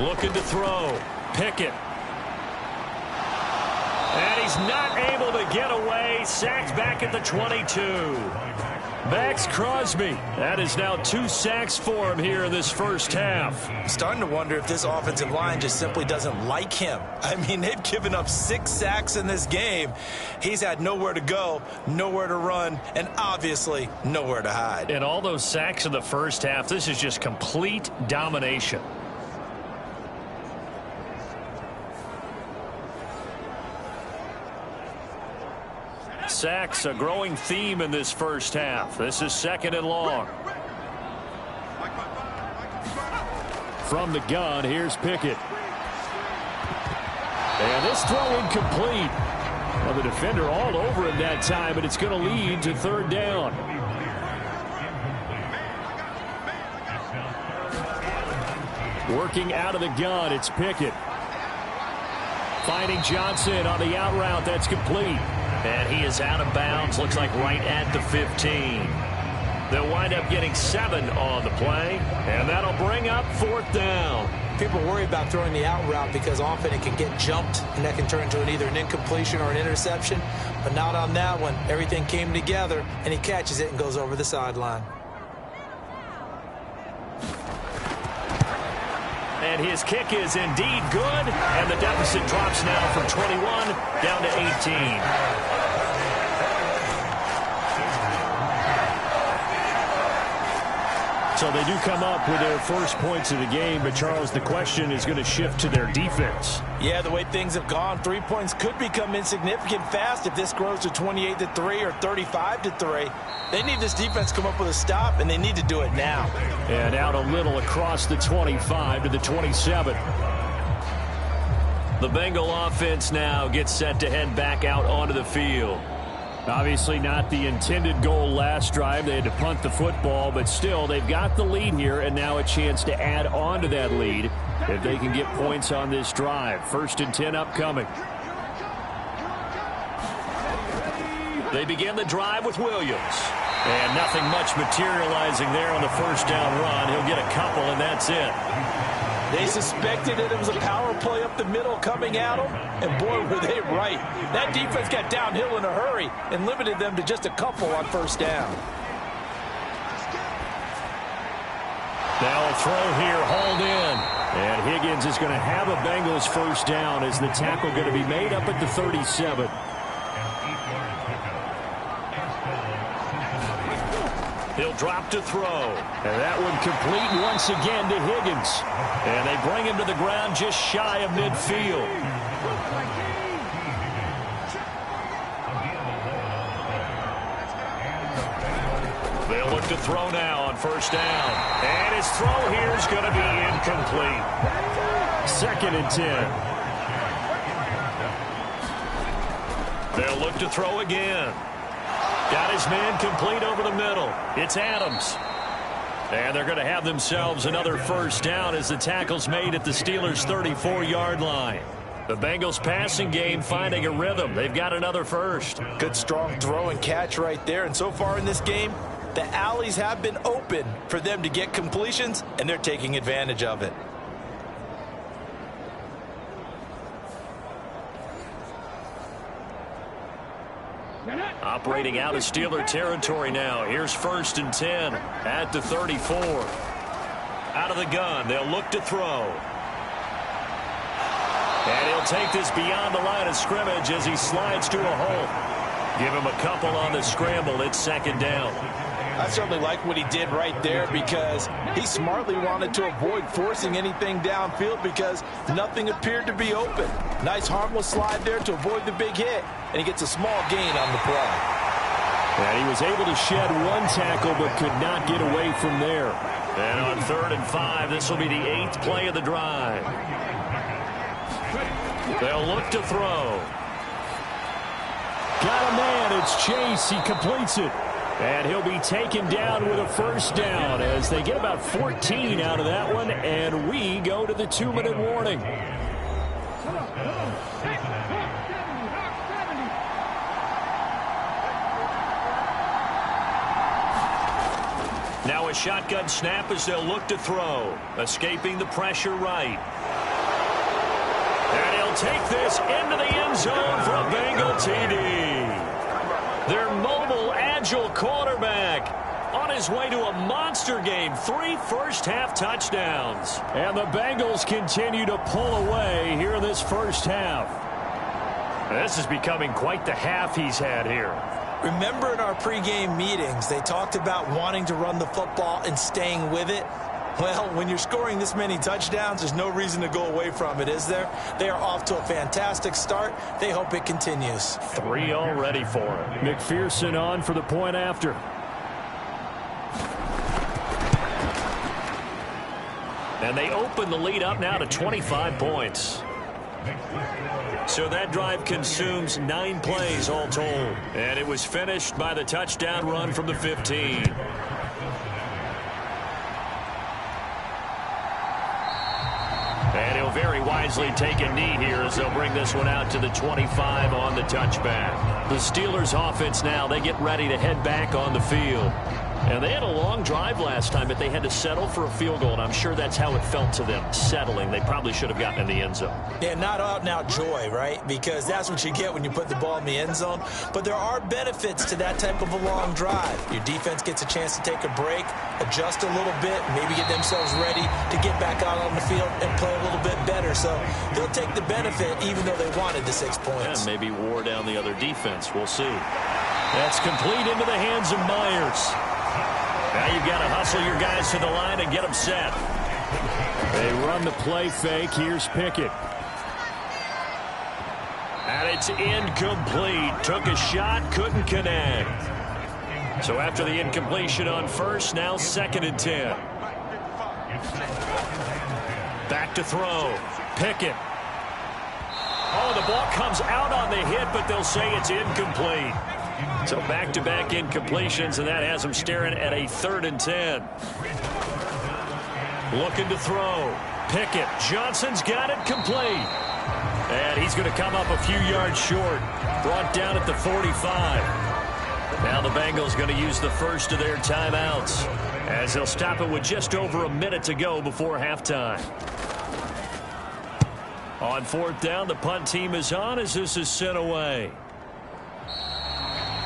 Looking to throw. Pickett. And he's not able to get away. Sacked back at the 22. Max Crosby. That is now 2 sacks for him here in this first half. I'm starting to wonder if this offensive line just simply doesn't like him. I mean, they've given up 6 sacks in this game. He's had nowhere to go, nowhere to run, and obviously nowhere to hide. And all those sacks in the first half, this is just complete domination. Sacks, a growing theme in this first half. This is 2nd and long. From the gun, here's Pickett. And this throw incomplete. Well, the defender all over him that time, and it's going to lead to 3rd down. Working out of the gun, it's Pickett. Finding Johnson on the out route. That's complete. And he is out of bounds. Looks like right at the 15. They'll wind up getting 7 on the play. And that'll bring up 4th down. People worry about throwing the out route because often it can get jumped, and that can turn into either an incompletion or an interception. But not on that one. Everything came together, and he catches it and goes over the sideline. And his kick is indeed good. And the deficit drops now from 21 down to 18. So they do come up with their first points of the game, but Charles, the question is going to shift to their defense. Yeah, the way things have gone, 3 points could become insignificant fast if this grows to 28-3 or 35-3. They need this defense to come up with a stop, and they need to do it now. And out a little across the 25 to the 27. The Bengal offense now gets set to head back out onto the field. Obviously not the intended goal last drive. They had to punt the football, but still they've got the lead here, and now a chance to add on to that lead if they can get points on this drive. 1st and 10 upcoming. They begin the drive with Williams. And nothing much materializing there on the first down run. He'll get a couple, and that's it. They suspected that it was a power play up the middle coming at them, and boy, were they right. That defense got downhill in a hurry and limited them to just a couple on first down. Now a throw here, hauled in. And Higgins is going to have a Bengals first down as the tackle going to be made up at the 37. He'll drop to throw. And that one complete once again to Higgins. And they bring him to the ground just shy of midfield. They'll look to throw now on first down. And his throw here is going to be incomplete. 2nd and 10. They'll look to throw again. Got his man complete over the middle. It's Adams. And they're going to have themselves another first down as the tackle's made at the Steelers' 34-yard line. The Bengals passing game finding a rhythm. They've got another first. Good strong throw and catch right there. And so far in this game, the alleys have been open for them to get completions, and they're taking advantage of it. Operating out of Steeler territory now. Here's 1st and 10 at the 34. Out of the gun. They'll look to throw. And he'll take this beyond the line of scrimmage as he slides to a hole. Give him a couple on the scramble. It's 2nd down. I certainly like what he did right there because he smartly wanted to avoid forcing anything downfield because nothing appeared to be open. Nice harmless slide there to avoid the big hit, and he gets a small gain on the play. And he was able to shed one tackle but could not get away from there. And on 3rd and 5, this will be the 8th play of the drive. They'll look to throw. Got a man. It's Chase. He completes it. And he'll be taken down with a first down as they get about 14 out of that one. And we go to the 2-minute warning. Now a shotgun snap as they'll look to throw. Escaping the pressure right. And he'll take this into the end zone for a Bengal TD. Their mobile, agile quarterback on his way to a monster game. 3 first-half touchdowns. And the Bengals continue to pull away here in this first half. This is becoming quite the half he's had here. Remember in our pregame meetings, they talked about wanting to run the football and staying with it. Well, when you're scoring this many touchdowns, there's no reason to go away from it, is there? They are off to a fantastic start. They hope it continues. 3 already for him. McPherson on for the point after. And they open the lead up now to 25 points. So that drive consumes 9 plays all told. And it was finished by the touchdown run from the 15. And he'll very wisely take a knee here as they'll bring this one out to the 25 on the touchback. The Steelers offense now, they get ready to head back on the field. And they had a long drive last time, but they had to settle for a field goal, and I'm sure that's how it felt to them, settling. They probably should have gotten in the end zone. Yeah, not out-and-out joy, right? Because that's what you get when you put the ball in the end zone. But there are benefits to that type of a long drive. Your defense gets a chance to take a break, adjust a little bit, maybe get themselves ready to get back out on the field and play a little bit better. So they'll take the benefit even though they wanted the 6 points. And maybe wore down the other defense. We'll see. That's complete into the hands of Myers. Now you've got to hustle your guys to the line and get them set. They run the play fake. Here's Pickett. And it's incomplete. Took a shot, couldn't connect. So after the incompletion on first, now 2nd and 10. Back to throw. Pickett. Oh, the ball comes out on the hit, but they'll say it's incomplete. So back-to-back incompletions, and that has them staring at a 3rd and 10. Looking to throw. Pickett. Johnson's got it complete. And he's going to come up a few yards short. Brought down at the 45. Now the Bengals going to use the first of their timeouts as they'll stop it with just over a minute to go before halftime. On 4th down, the punt team is on as this is sent away.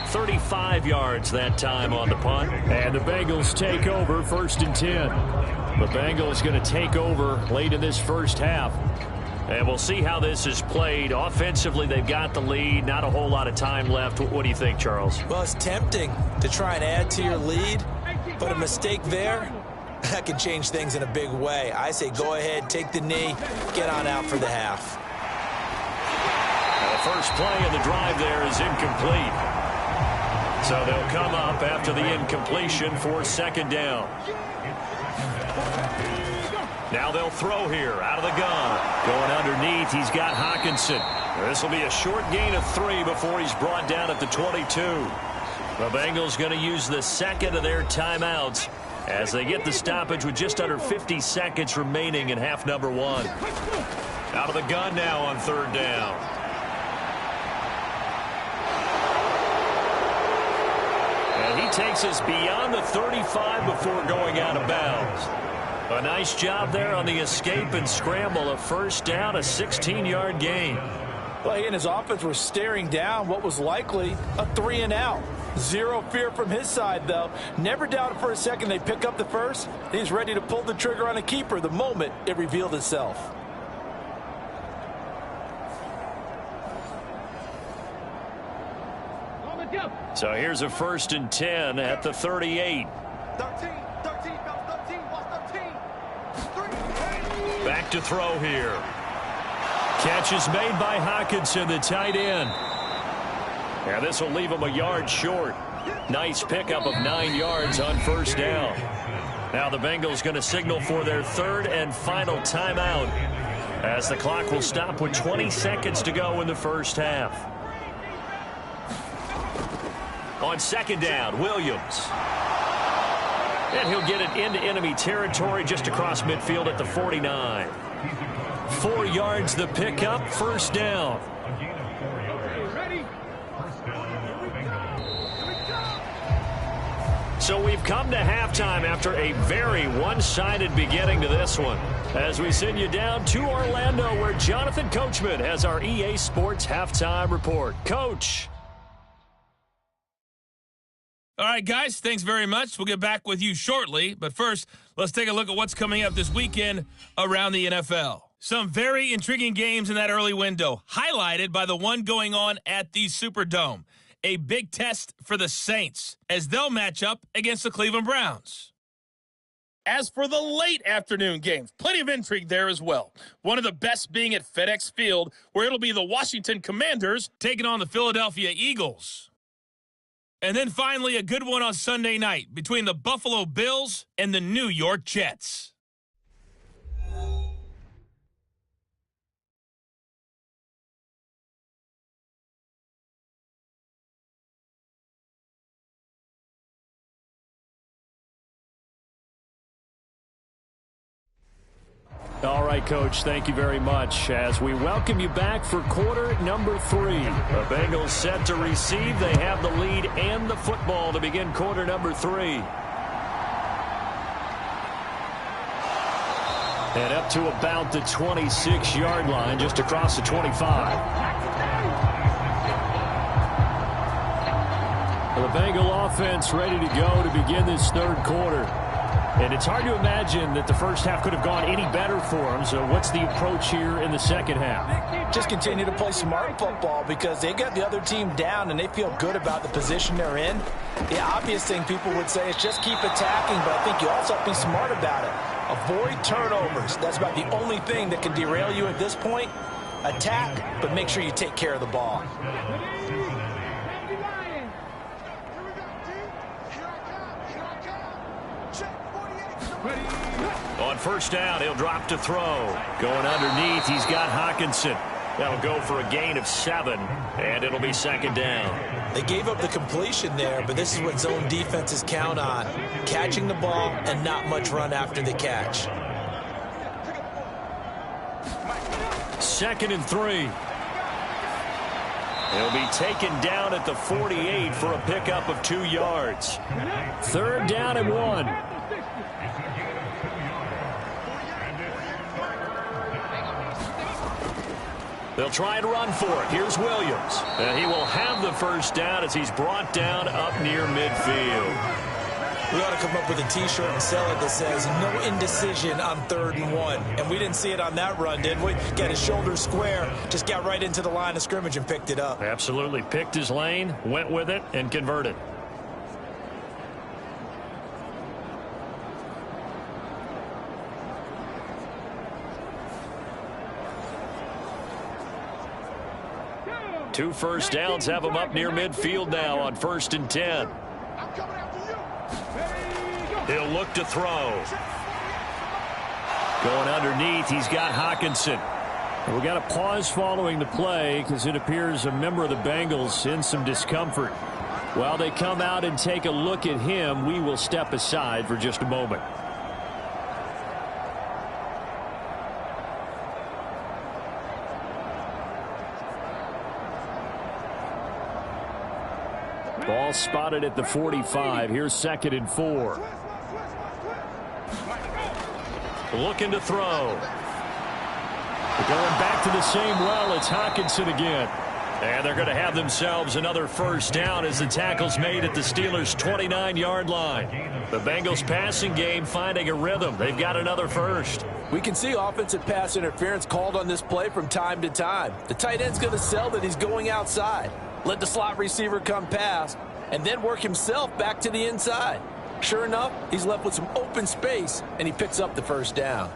35 yards that time on the punt. And the Bengals take over 1st and 10. The Bengals going to take over late in this first half. And we'll see how this is played. Offensively, they've got the lead. Not a whole lot of time left. What do you think, Charles? Well, it's tempting to try and add to your lead, but a mistake there, that can change things in a big way. I say go ahead, take the knee, get on out for the half. Now the first play of the drive there is incomplete. So they'll come up after the incompletion for 2nd down. Now they'll throw here out of the gun. Going underneath, he's got Hawkinson. This will be a short gain of 3 before he's brought down at the 22. The Bengals going to use the 2nd of their timeouts as they get the stoppage with just under 50 seconds remaining in half number 1. Out of the gun now on 3rd down. And he takes us beyond the 35 before going out of bounds. A nice job there on the escape and scramble. A first down, a 16-yard gain. Well, he and his offense were staring down what was likely a 3-and-out. Zero fear from his side, though. Never doubted for a second they pick up the first. He's ready to pull the trigger on a keeper the moment it revealed itself. So here's a 1st and 10 at the 38. 13, watch 13. 3. Back to throw here. Catch is made by Hockenson, the tight end. And this will leave him a yard short. Nice pickup of 9 yards on 1st down. Now the Bengals going to signal for their 3rd and final timeout as the clock will stop with 20 seconds to go in the 1st half. On 2nd down, Williams. And he'll get it into enemy territory just across midfield at the 49. 4 yards the pickup, 1st down. So we've come to halftime after a very one-sided beginning to this one. As we send you down to Orlando, where Jonathan Coachman has our EA Sports Halftime Report. Coach. All right, guys, thanks very much. We'll get back with you shortly. But first, let's take a look at what's coming up this weekend around the NFL. Some very intriguing games in that early window, highlighted by the one going on at the Superdome. A big test for the Saints as they'll match up against the Cleveland Browns. As for the late afternoon games, plenty of intrigue there as well. One of the best being at FedEx Field, where it'll be the Washington Commanders taking on the Philadelphia Eagles. And then finally, a good one on Sunday night between the Buffalo Bills and the New York Jets. All right, Coach, thank you very much. As we welcome you back for quarter number 3. The Bengals set to receive. They have the lead and the football to begin quarter number 3. And up to about the 26-yard line, just across the 25. The Bengal offense ready to go to begin this 3rd quarter. And it's hard to imagine that the first half could have gone any better for them. So what's the approach here in the 2nd half? Just continue to play smart football because they got the other team down and they feel good about the position they're in. The obvious thing people would say is just keep attacking, but I think you also have to be smart about it. Avoid turnovers. That's about the only thing that can derail you at this point. Attack, but make sure you take care of the ball. On 1st down, he'll drop to throw. Going underneath, he's got Hockenson. That'll go for a gain of 7, and it'll be 2nd down. They gave up the completion there, but this is what zone defenses count on. Catching the ball and not much run after the catch. 2nd and 3. He'll be taken down at the 48 for a pickup of 2 yards. 3rd down and 1. They'll try and run for it. Here's Williams. And he will have the 1st down as he's brought down up near midfield. We ought to come up with a T-shirt and sell it that says, no indecision on 3rd and 1. And we didn't see it on that run, did we? Got his shoulders square, just got right into the line of scrimmage and picked it up. Absolutely. Picked his lane, went with it, and converted. Two 1st downs have him up near midfield now on 1st and 10. He'll look to throw. Going underneath, he's got Hockenson. We got a pause following the play because it appears a member of the Bengals in some discomfort. While they come out and take a look at him, we will step aside for just a moment. Ball spotted at the 45. Here's 2nd and 4. Looking to throw. Going back to the same well. It's Hockenson again. And they're going to have themselves another 1st down as the tackle's made at the Steelers' 29-yard line. The Bengals passing game finding a rhythm. They've got another 1st. We can see offensive pass interference called on this play from time to time. The tight end's going to sell that he's going outside. let the slot receiver come past, and then work himself back to the inside. Sure enough, he's left with some open space, and he picks up the first down.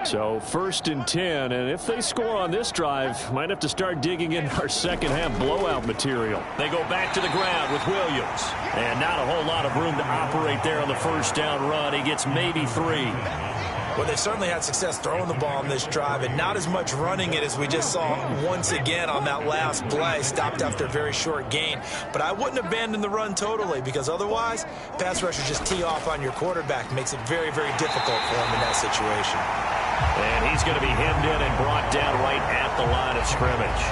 So 1st and 10, and if they score on this drive, might have to start digging in our second half blowout material. They go back to the ground with Williams. And not a whole lot of room to operate there on the first down run. He gets maybe 3. Well, they certainly had success throwing the ball on this drive, and not as much running it as we just saw once again on that last play. Stopped after a very short gain. But I wouldn't abandon the run totally, because otherwise, pass rushers just tee off on your quarterback. Makes it very, very difficult for him in that situation. And he's going to be hemmed in and brought down right at the line of scrimmage.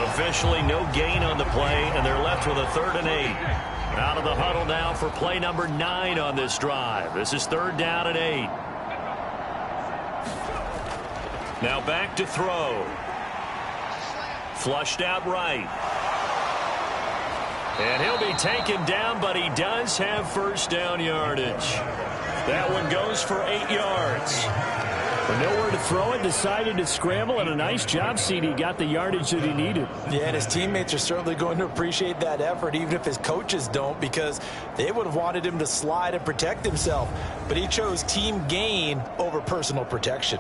Officially no gain on the play, and they're left with a 3rd and 8. Out of the huddle now for play number 9 on this drive. This is 3rd down and 8. Now back to throw. Flushed out right. And he'll be taken down, but he does have first down yardage. That one goes for 8 yards. With nowhere to throw it, decided to scramble, and a nice job, CD. Got the yardage that he needed. Yeah, and his teammates are certainly going to appreciate that effort, even if his coaches don't, because they would have wanted him to slide and protect himself. But he chose team gain over personal protection.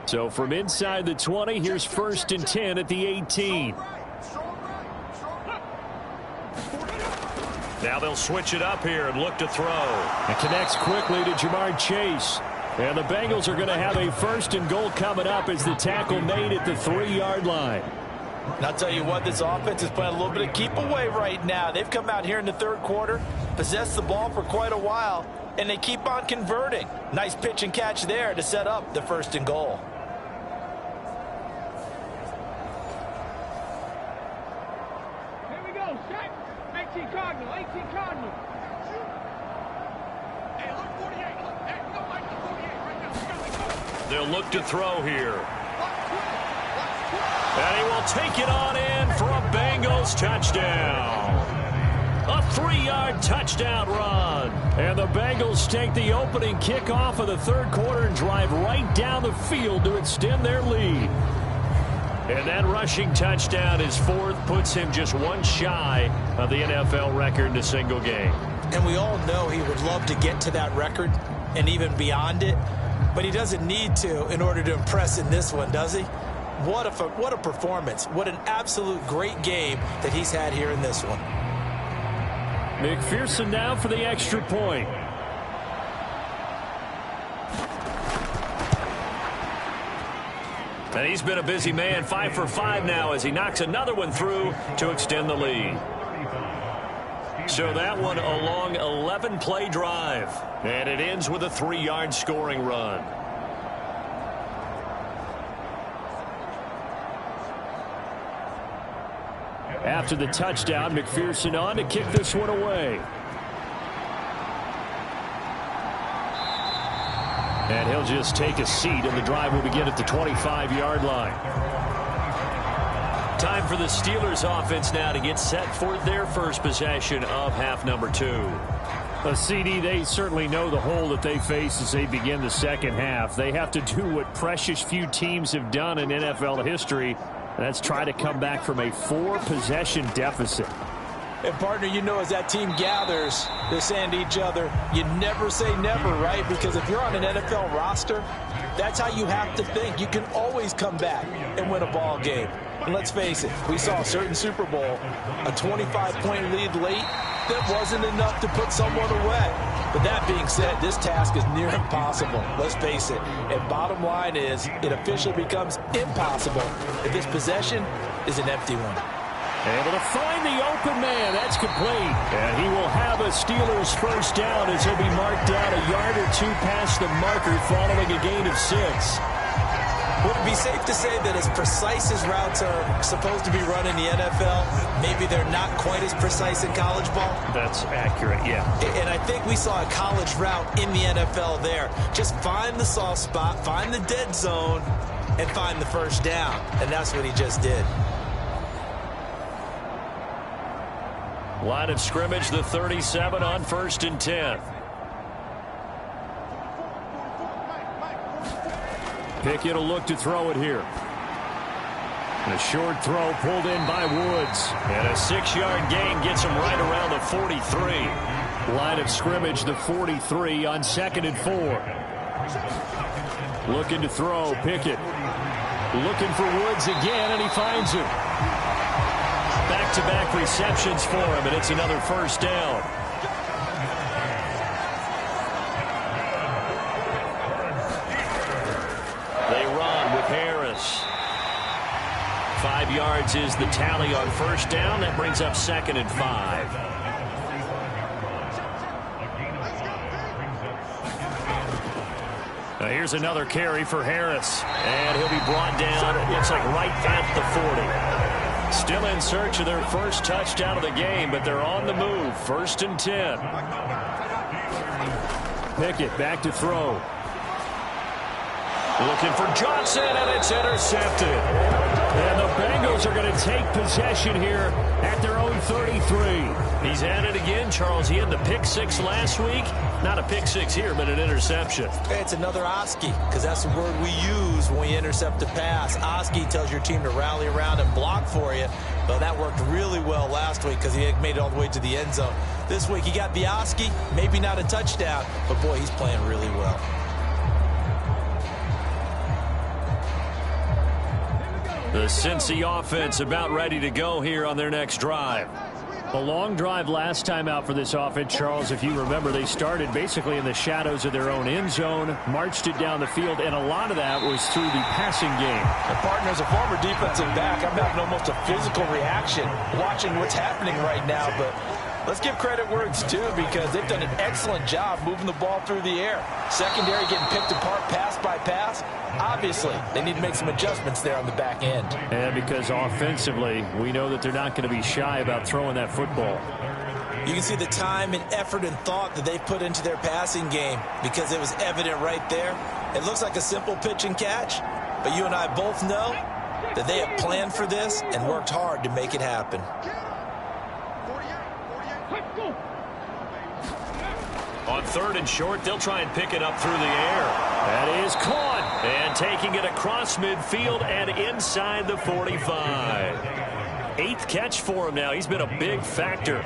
So from inside the 20, here's 1st and 10 at the 18. Now they'll switch it up here and look to throw. It connects quickly to Jamar Chase. And the Bengals are going to have a 1st and goal coming up as the tackle made at the 3-yard line. And I'll tell you what, this offense is playing a little bit of keep away right now. They've come out here in the 3rd quarter, possessed the ball for quite a while, and they keep on converting. Nice pitch and catch there to set up the 1st and goal. They'll look to throw here. And he will take it on in for a Bengals touchdown. A 3-yard touchdown run. And the Bengals take the opening kickoff of the 3rd quarter and drive right down the field to extend their lead. And that rushing touchdown, his 4th, puts him just one shy of the NFL record in a single game. And we all know he would love to get to that record and even beyond it, but he doesn't need to in order to impress in this one, does he? What a performance. What an absolute great game that he's had here in this one. McPherson now for the extra point. And he's been a busy man, 5 for 5 now as he knocks another one through to extend the lead. So that one a long 11-play drive. And it ends with a 3-yard scoring run. After the touchdown, McPherson on to kick this one away. And he'll just take a seat, and the drive will begin at the 25-yard line. Time for the Steelers offense now to get set for their first possession of half number 2. CD, they certainly know the hole that they face as they begin the second half. They have to do what precious few teams have done in NFL history, and that's try to come back from a 4-possession deficit. And, partner, you know, as that team gathers, they're saying to each other, you never say never, right? Because if you're on an NFL roster, that's how you have to think. You can always come back and win a ball game. And let's face it, we saw a certain Super Bowl, a 25-point lead late, that wasn't enough to put someone away. But that being said, this task is near impossible. Let's face it. And bottom line is, it officially becomes impossible if this possession is an empty one. Able to find the open man. That's complete. And he will have a Steelers first down as he'll be marked down a yard or two past the marker following a gain of 6. Would it be safe to say that as precise as routes are supposed to be run in the NFL, maybe they're not quite as precise in college ball? That's accurate, yeah. And I think we saw a college route in the NFL there. Just find the soft spot, find the dead zone, and find the first down. And that's what he just did. Line of scrimmage, the 37 on 1st and 10. Pickett will look to throw it here. And a short throw pulled in by Woods. And a 6-yard gain gets him right around the 43. Line of scrimmage, the 43 on 2nd and 4. Looking to throw, Pickett. Looking for Woods again, and he finds him. Back-to-back receptions for him, and it's another first down. They run with Harris. 5 yards is the tally on first down. That brings up 2nd and 5. Now here's another carry for Harris. And he'll be brought down, it looks like right at the 40. Still in search of their first touchdown of the game, but they're on the move. 1st and 10. Pickett back to throw. Looking for Johnson, and it's intercepted. And the Bengals are going to take possession here at their own 33. He's at it again, Charles. He had the pick 6 last week. Not a pick 6 here, but an interception. It's another Oski, because that's the word we use when we intercept a pass. Oski tells your team to rally around and block for you. Well, that worked really well last week because he made it all the way to the end zone. This week he got the Oski, maybe not a touchdown, but boy, he's playing really well. The Cincy offense about ready to go here on their next drive. A long drive last time out for this offense, Charles. If you remember, they started basically in the shadows of their own end zone, marched it down the field, and a lot of that was through the passing game. The partner, as a former defensive back, I'm having almost a physical reaction watching what's happening right now, but let's give credit where it's due because they've done an excellent job moving the ball through the air. Secondary getting picked apart pass by pass. Obviously, they need to make some adjustments there on the back end. And because offensively, we know that they're not going to be shy about throwing that football. You can see the time and effort and thought that they've put into their passing game because it was evident right there. It looks like a simple pitch and catch, but you and I both know that they have planned for this and worked hard to make it happen. On 3rd and short, they'll try and pick it up through the air. That is caught. And taking it across midfield and inside the 45. 8th catch for him now. He's been a big factor.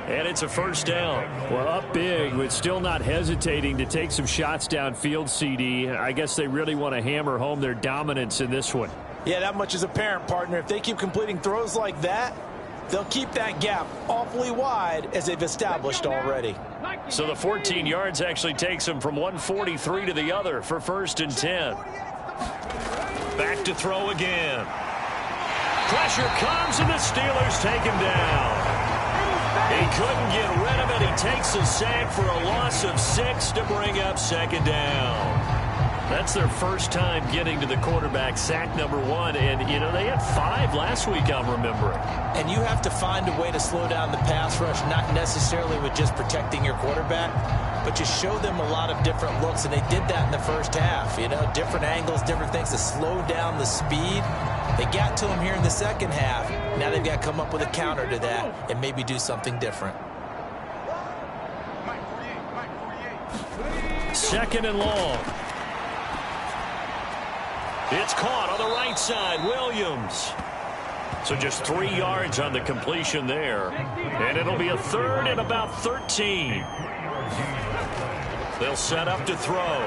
And it's a first down. Well, up big, but still not hesitating to take some shots downfield, CD. I guess they really want to hammer home their dominance in this one. Yeah, that much is apparent, partner. If they keep completing throws like that, they'll keep that gap awfully wide as they've established already. So the 14 yards actually takes them from 143 to the other for 1st and 10. Back to throw again. Pressure comes and the Steelers take him down. He couldn't get rid of it. He takes a sack for a loss of 6 to bring up 2nd down. That's their first time getting to the quarterback, sack number 1. And, you know, they had 5 last week, I'm remembering. And you have to find a way to slow down the pass rush, not necessarily with just protecting your quarterback, but you show them a lot of different looks, and they did that in the first half. You know, different angles, different things to slow down the speed. They got to him here in the second half. Now they've got to come up with a counter to that and maybe do something different. 2nd and long. It's caught on the right side. Williams. So just 3 yards on the completion there. And it'll be a 3rd and about 13. They'll set up to throw.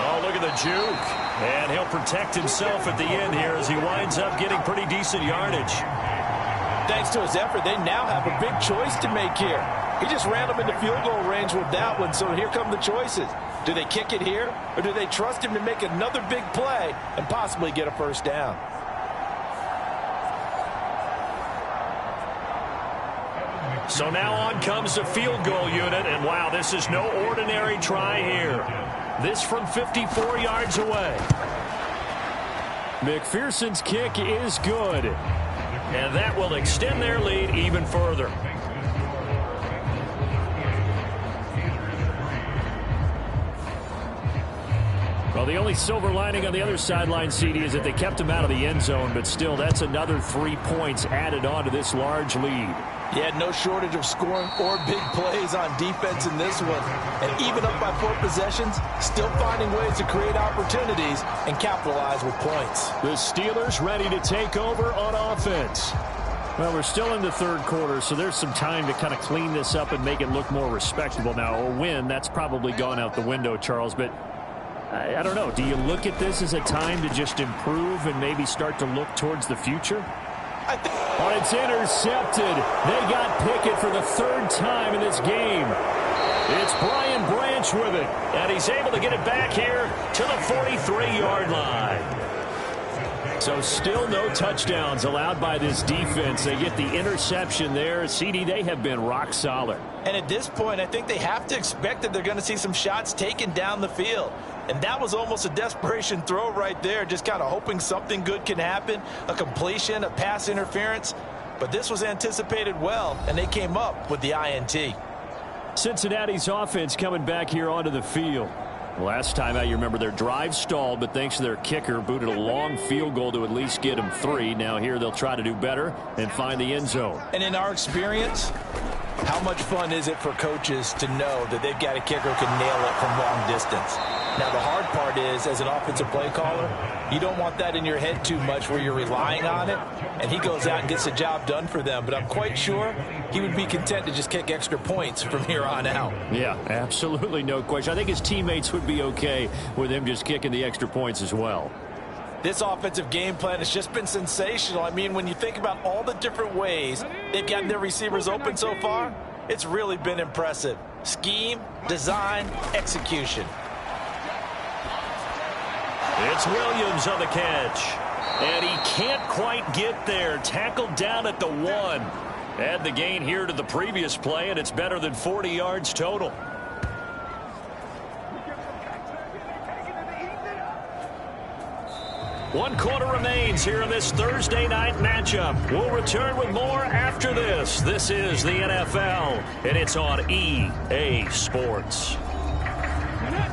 Oh, look at the juke. And he'll protect himself at the end here as he winds up getting pretty decent yardage. Thanks to his effort, they now have a big choice to make here. He just ran them into field goal range with that one, so here come the choices. Do they kick it here, or do they trust him to make another big play and possibly get a first down? So now on comes the field goal unit, and wow, this is no ordinary try here. This from 54 yards away. McPherson's kick is good. And that will extend their lead even further. Well, the only silver lining on the other sideline, CD, is that they kept him out of the end zone, but still, that's another 3 points added on to this large lead. Yeah, no shortage of scoring or big plays on defense in this one. And even up by 4 possessions, still finding ways to create opportunities and capitalize with points. The Steelers ready to take over on offense. Well, we're still in the third quarter, so there's some time to kind of clean this up and make it look more respectable. Now, a win, that's probably gone out the window, Charles, but I don't know. Do you look at this as a time to just improve and maybe start to look towards the future? Oh, it's intercepted. They got Pickett for the 3rd time in this game. It's Brian Branch with it, and he's able to get it back here to the 43-yard line. So still no touchdowns allowed by this defense. They get the interception there. CD, they have been rock solid. And at this point, I think they have to expect that they're going to see some shots taken down the field. And that was almost a desperation throw right there, just kind of hoping something good can happen, a completion, a pass interference. But this was anticipated well, and they came up with the INT. Cincinnati's offense coming back here onto the field. Last time out, you remember their drive stalled, but thanks to their kicker, booted a long field goal to at least get them 3. Now here they'll try to do better and find the end zone. And in our experience, how much fun is it for coaches to know that they've got a kicker who can nail it from long distance? Now, the hard part is, as an offensive play caller, you don't want that in your head too much where you're relying on it, and he goes out and gets the job done for them. But I'm quite sure he would be content to just kick extra points from here on out. Yeah, absolutely no question. I think his teammates would be okay with him just kicking the extra points as well. This offensive game plan has just been sensational. I mean, when you think about all the different ways they've gotten their receivers open so far, it's really been impressive. Scheme, design, execution. It's Williams on the catch. And he can't quite get there. Tackled down at the 1. Add the gain here to the previous play, and it's better than 40 yards total. One quarter remains here in this Thursday night matchup. We'll return with more after this. This is the NFL, and it's on EA Sports.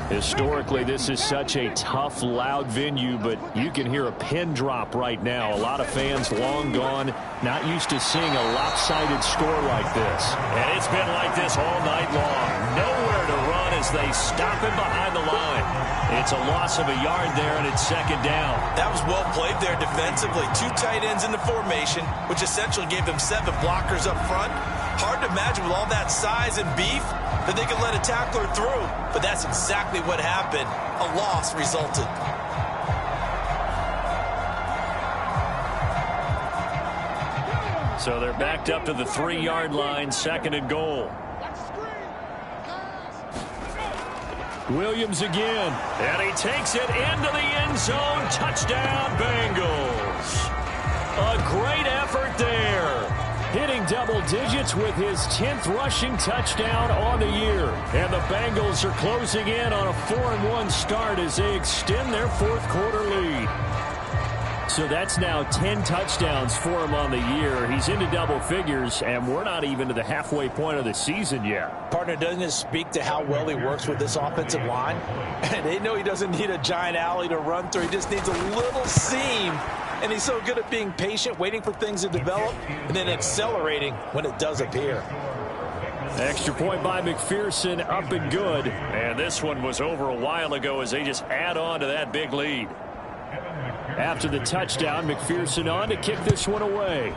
Historically, this is such a tough, loud venue, but you can hear a pin drop right now. A lot of fans long gone, not used to seeing a lopsided score like this. And it's been like this all night long. Nowhere to run as they stop him behind the line. It's a loss of a yard there, and it's 2nd down. That was well played there defensively. 2 tight ends in the formation, which essentially gave them 7 blockers up front. Hard to imagine with all that size and beef that they could let a tackler through. But that's exactly what happened. A loss resulted. So they're backed up to the 3-yard line, 2nd and goal. Williams again. And he takes it into the end zone. Touchdown, Bengals. A great effort there. Hitting double digits with his 10th rushing touchdown on the year. And the Bengals are closing in on a 4-1 start as they extend their 4th quarter lead. So that's now 10 touchdowns for him on the year. He's into double figures, and we're not even to the halfway point of the season yet. Partner, doesn't it speak to how well he works with this offensive line? And they know he doesn't need a giant alley to run through. He just needs a little seam. And he's so good at being patient, waiting for things to develop, and then accelerating when it does appear. Extra point by McPherson, up and good. And this one was over a while ago as they just add on to that big lead. After the touchdown, McPherson on to kick this one away.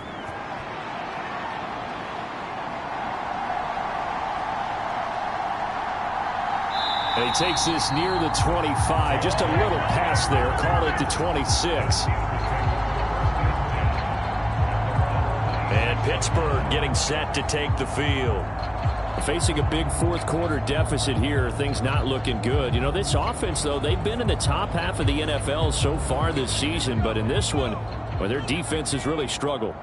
And he takes this near the 25. Just a little pass there. Call it the 26. And Pittsburgh getting set to take the field. Facing a big 4th quarter deficit here. Things not looking good. You know, this offense, though, they've been in the top half of the NFL so far this season. But in this one, well, their defense has really struggled.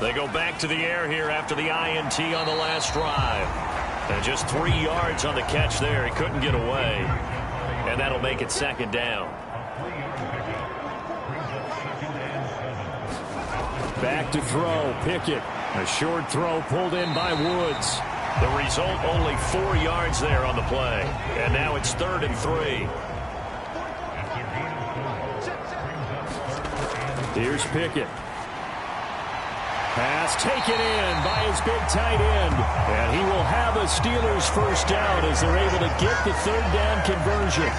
They go back to the air here after the INT on the last drive. And just 3 yards on the catch there. He couldn't get away. And that'll make it second down. Back to throw. Pickett. A short throw pulled in by Woods. The result, only 4 yards there on the play. And now it's 3rd and 3. Here's Pickett. Pass taken in by his big tight end. And he will have a Steelers first down as they're able to get the 3rd down conversion.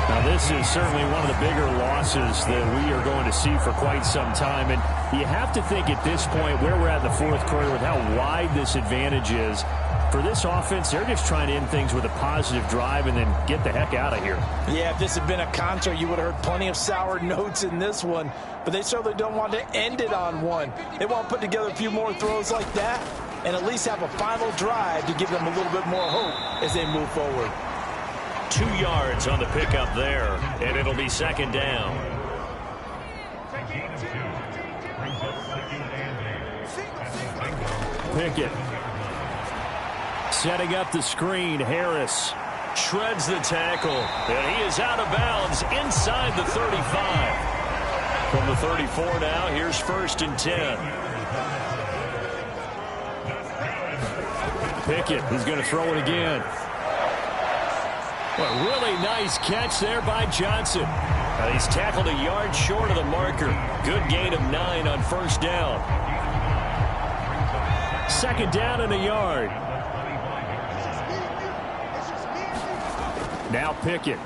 Now, this is certainly one of the bigger losses that we are going to see for quite some time. And you have to think at this point where we're at in the 4th quarter with how wide this advantage is. For this offense, they're just trying to end things with a positive drive and then get the heck out of here. Yeah, if this had been a concert, you would have heard plenty of sour notes in this one. But they certainly don't want to end it on one. They want to put together a few more throws like that and at least have a final drive to give them a little bit more hope as they move forward. 2 yards on the pickup there, and it'll be second down. Pickett. Setting up the screen, Harris. Shreds the tackle, and he is out of bounds inside the 35. From the 34 now, here's 1st and 10. Pickett, he's going to throw it again. A really nice catch there by Johnson. He's tackled a yard short of the marker. Good gain of 9 on 1st down. 2nd down and a yard. Now Pickett.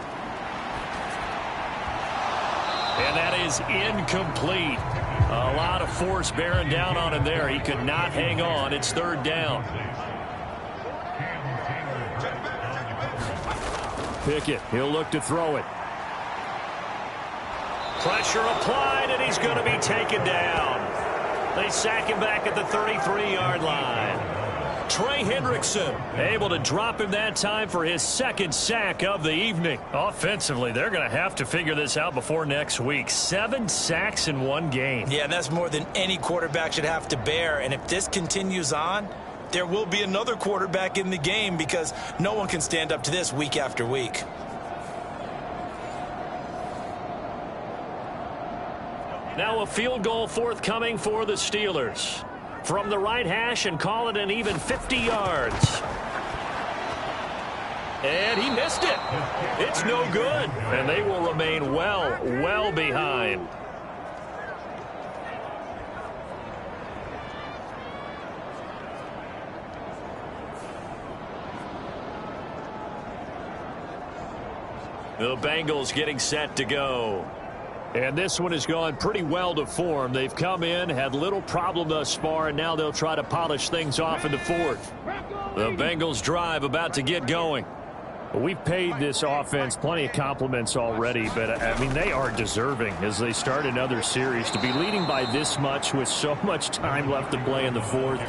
And that is incomplete. A lot of force bearing down on him there. He could not hang on. It's 3rd down. Pickett, he'll look to throw it. Pressure applied, and he's going to be taken down. They sack him back at the 33-yard line. Trey Hendrickson able to drop him that time for his 2nd sack of the evening. Offensively, they're going to have to figure this out before next week. 7 sacks in one game. Yeah, and that's more than any quarterback should have to bear. And if this continues on, there will be another quarterback in the game because no one can stand up to this week after week. Now a field goal forthcoming for the Steelers. From the right hash and call it an even 50 yards. And he missed it. It's no good. And they will remain well behind. The Bengals getting set to go. And this one has gone pretty well to form. They've come in, had little problem thus far, and now they'll try to polish things off in the 4th. The Bengals drive about to get going. Well, we've paid this offense plenty of compliments already, but, I mean, they are deserving as they start another series. To be leading by this much with so much time left to play in the 4th,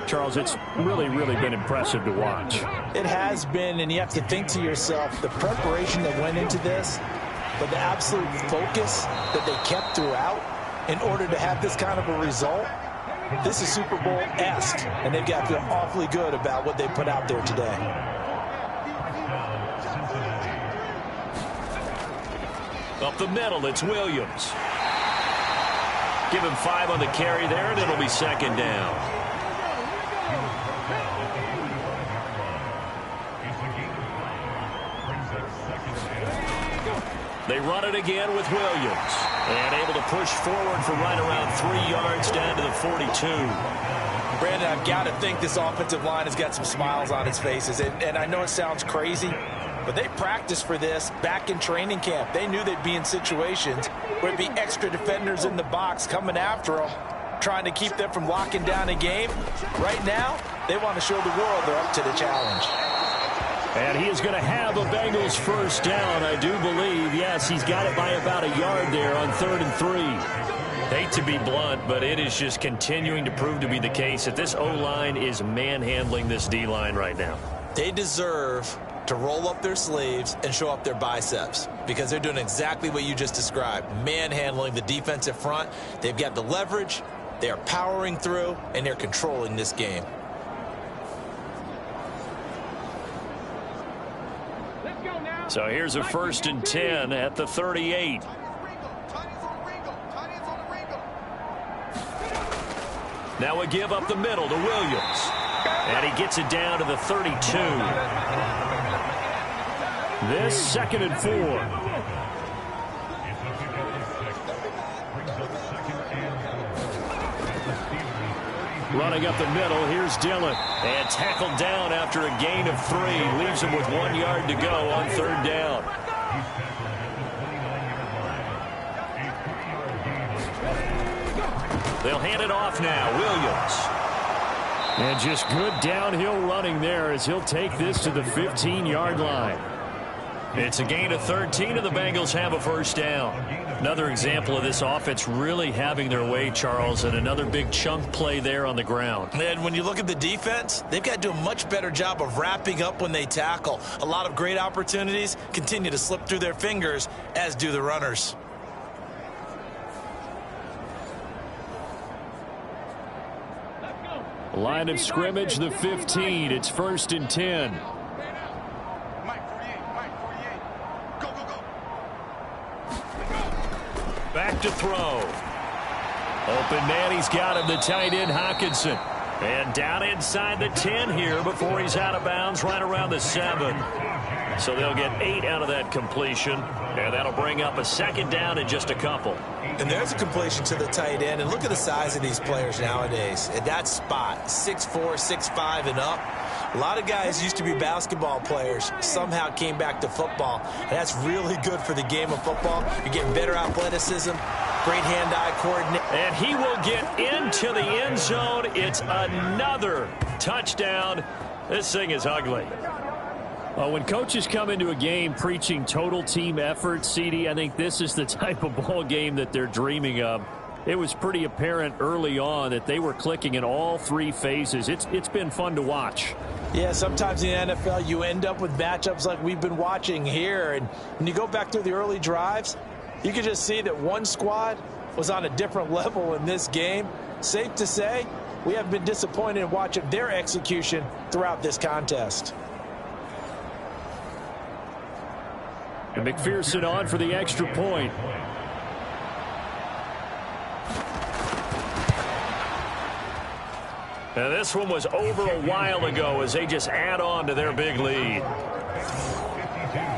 Charles, it's really been impressive to watch. It has been, and you have to think to yourself, the preparation that went into this, but the absolute focus that they kept throughout in order to have this kind of a result, this is Super Bowl-esque, and they've got to feel awfully good about what they put out there today. Up the middle, it's Williams. Give him 5 on the carry there, and it'll be 2nd down. They run it again with Williams. And able to push forward for right around 3 yards down to the 42. Brandon, I've got to think this offensive line has got some smiles on its faces. And I know it sounds crazy, but they practiced for this back in training camp. They knew they'd be in situations where there'd be extra defenders in the box coming after them, trying to keep them from locking down a game. Right now, they want to show the world they're up to the challenge. And he is going to have a Bengals first down, I do believe. Yes, he's got it by about a yard there on 3rd and 3. Hate to be blunt, but it is just continuing to prove to be the case that this O-line is manhandling this D-line right now. They deserve to roll up their sleeves and show up their biceps because they're doing exactly what you just described, manhandling the defensive front. They've got the leverage, They are powering through, and they're controlling this game. So here's a 1st and 10 at the 38. Now a give up the middle to Williams. And he gets it down to the 32. This 2nd and 4. Running up the middle, here's Dillon. And tackled down after a gain of 3. Leaves him with 1 yard to go on 3rd down. They'll hand it off now. Williams. And just good downhill running there as he'll take this to the 15-yard line. It's a gain of 13, and the Bengals have a 1st down. Another example of this offense really having their way, Charles, and another big chunk play there on the ground. And when you look at the defense, they've got to do a much better job of wrapping up when they tackle. A lot of great opportunities continue to slip through their fingers, as do the runners. Line of scrimmage, the 15. It's 1st and 10. Back to throw. Open man, he's got him, the tight end, Hockenson. And down inside the 10 here before he's out of bounds, right around the 7. So they'll get 8 out of that completion, and that'll bring up a 2nd down in just a couple. And there's a completion to the tight end, and look at the size of these players nowadays. At that spot, 6'4", 6'5", and up. A lot of guys used to be basketball players, somehow came back to football. And that's really good for the game of football. You're getting better athleticism, great hand-eye coordination. And he will get into the end zone. It's another touchdown. This thing is ugly. Well, when coaches come into a game preaching total team effort, CD, I think this is the type of ball game that they're dreaming of. It was pretty apparent early on that they were clicking in all 3 phases. It's been fun to watch. Yeah, sometimes in the NFL you end up with matchups like we've been watching here. And when you go back through the early drives, you can just see that one squad was on a different level in this game. Safe to say, we have been disappointed in watching their execution throughout this contest. And McPherson on for the extra point. And this one was over a while ago as they just add on to their big lead.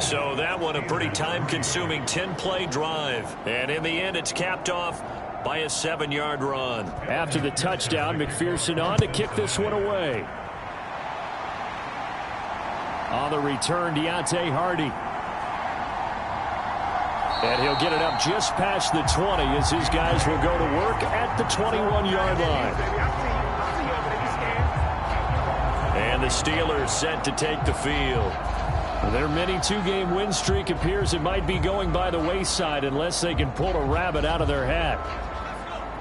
So that one a pretty time-consuming 10-play drive. And in the end, it's capped off by a 7-yard run. After the touchdown, McPherson on to kick this one away. On the return, Deontay Hardy. And he'll get it up just past the 20 as his guys will go to work at the 21-yard line. And the Steelers set to take the field. Their mini 2-game win streak appears it might be going by the wayside unless they can pull a rabbit out of their hat.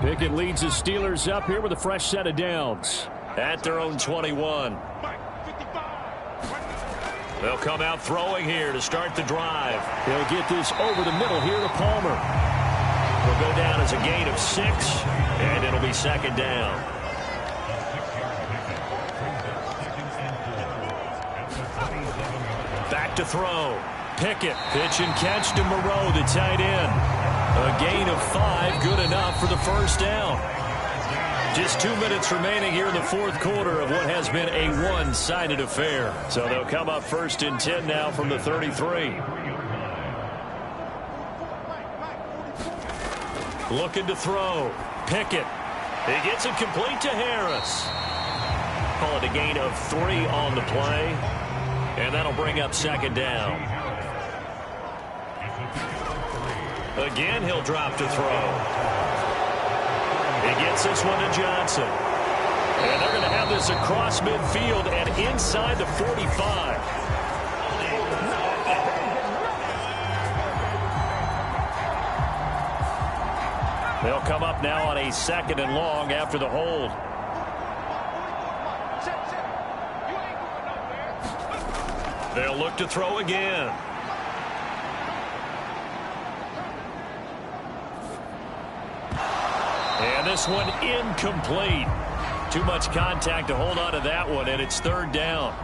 Pickett leads the Steelers up here with a fresh set of downs at their own 21. They'll come out throwing here to start the drive. They'll get this over the middle here to Palmer. Will go down as a gain of 6, and it'll be 2nd down. Back to throw. Pickett, pitch and catch to Moreau, the tight end. A gain of 5, good enough for the 1st down. Just 2 minutes remaining here in the 4th quarter of what has been a one-sided affair. So they'll come up 1st and 10 now from the 33. Looking to throw. Pickett. He gets it complete to Harris. Call it a gain of 3 on the play. And that'll bring up 2nd down. Again, he'll drop to throw. He gets this one to Johnson. And they're going to have this across midfield and inside the 45. They'll come up now on a 2nd and long after the hold. They'll look to throw again. And this one incomplete. Too much contact to hold on to that one, and it's third down.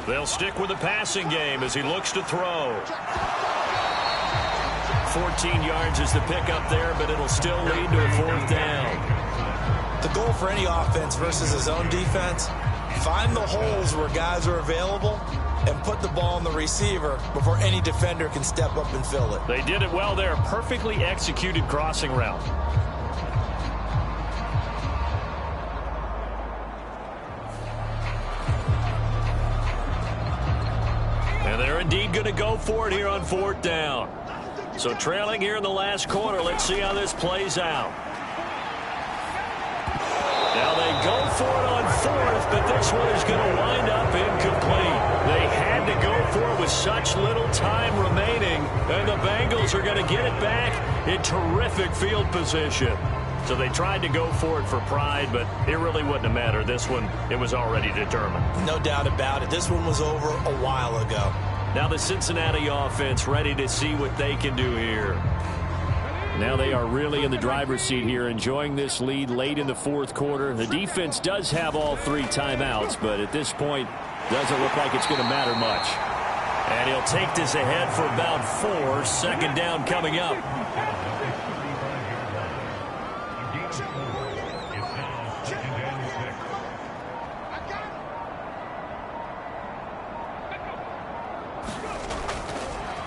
They'll stick with the passing game as he looks to throw. 14 yards is the pickup there, but it'll still lead to a fourth down. The goal for any offense versus his own defense, find the holes where guys are available and put the ball on the receiver before any defender can step up and fill it. They did it well there. Perfectly executed crossing route. And they're indeed going to go for it here on fourth down. So trailing here in the last quarter, let's see how this plays out. Now they go for it on fourth, but this one is going to wind up incomplete. They had to go for it with such little time remaining, and the Bengals are going to get it back in terrific field position. So they tried to go for it for pride, but it really wouldn't have mattered. This one, it was already determined. No doubt about it. This one was over a while ago. Now the Cincinnati offense ready to see what they can do here. Now they are really in the driver's seat here, enjoying this lead late in the fourth quarter. The defense does have all three timeouts, but at this point, doesn't look like it's going to matter much. And he'll take this ahead for about 4. Second down coming up.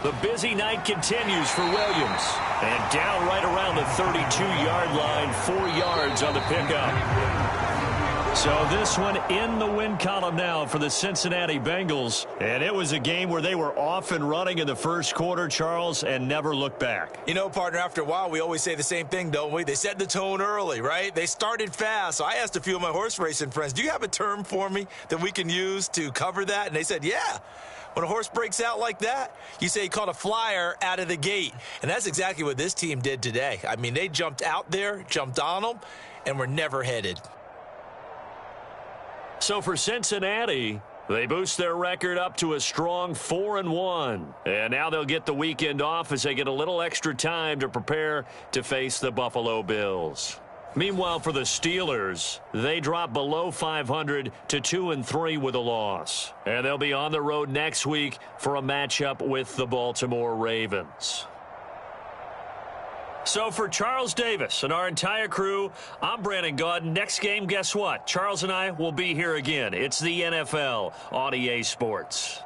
The busy night continues for Williams. And down right around the 32-yard line, 4 yards on the pickup. So this one in the win column now for the Cincinnati Bengals. And it was a game where they were off and running in the first quarter, Charles, and never looked back. You know, partner, after a while, we always say the same thing, don't we? They set the tone early, right? They started fast. So I asked a few of my horse racing friends, do you have a term for me that we can use to cover that? And they said, yeah. When a horse breaks out like that, you say he caught a flyer out of the gate. And that's exactly what this team did today. I mean, they jumped out there, jumped on them, and were never headed. So for Cincinnati, they boost their record up to a strong 4-1. And now they'll get the weekend off as they get a little extra time to prepare to face the Buffalo Bills. Meanwhile, for the Steelers, they drop below 500 to 2-3 with a loss. And they'll be on the road next week for a matchup with the Baltimore Ravens. So for Charles Davis and our entire crew, I'm Brandon Gaudin. Next game, guess what? Charles and I will be here again. It's the NFL on EA Sports.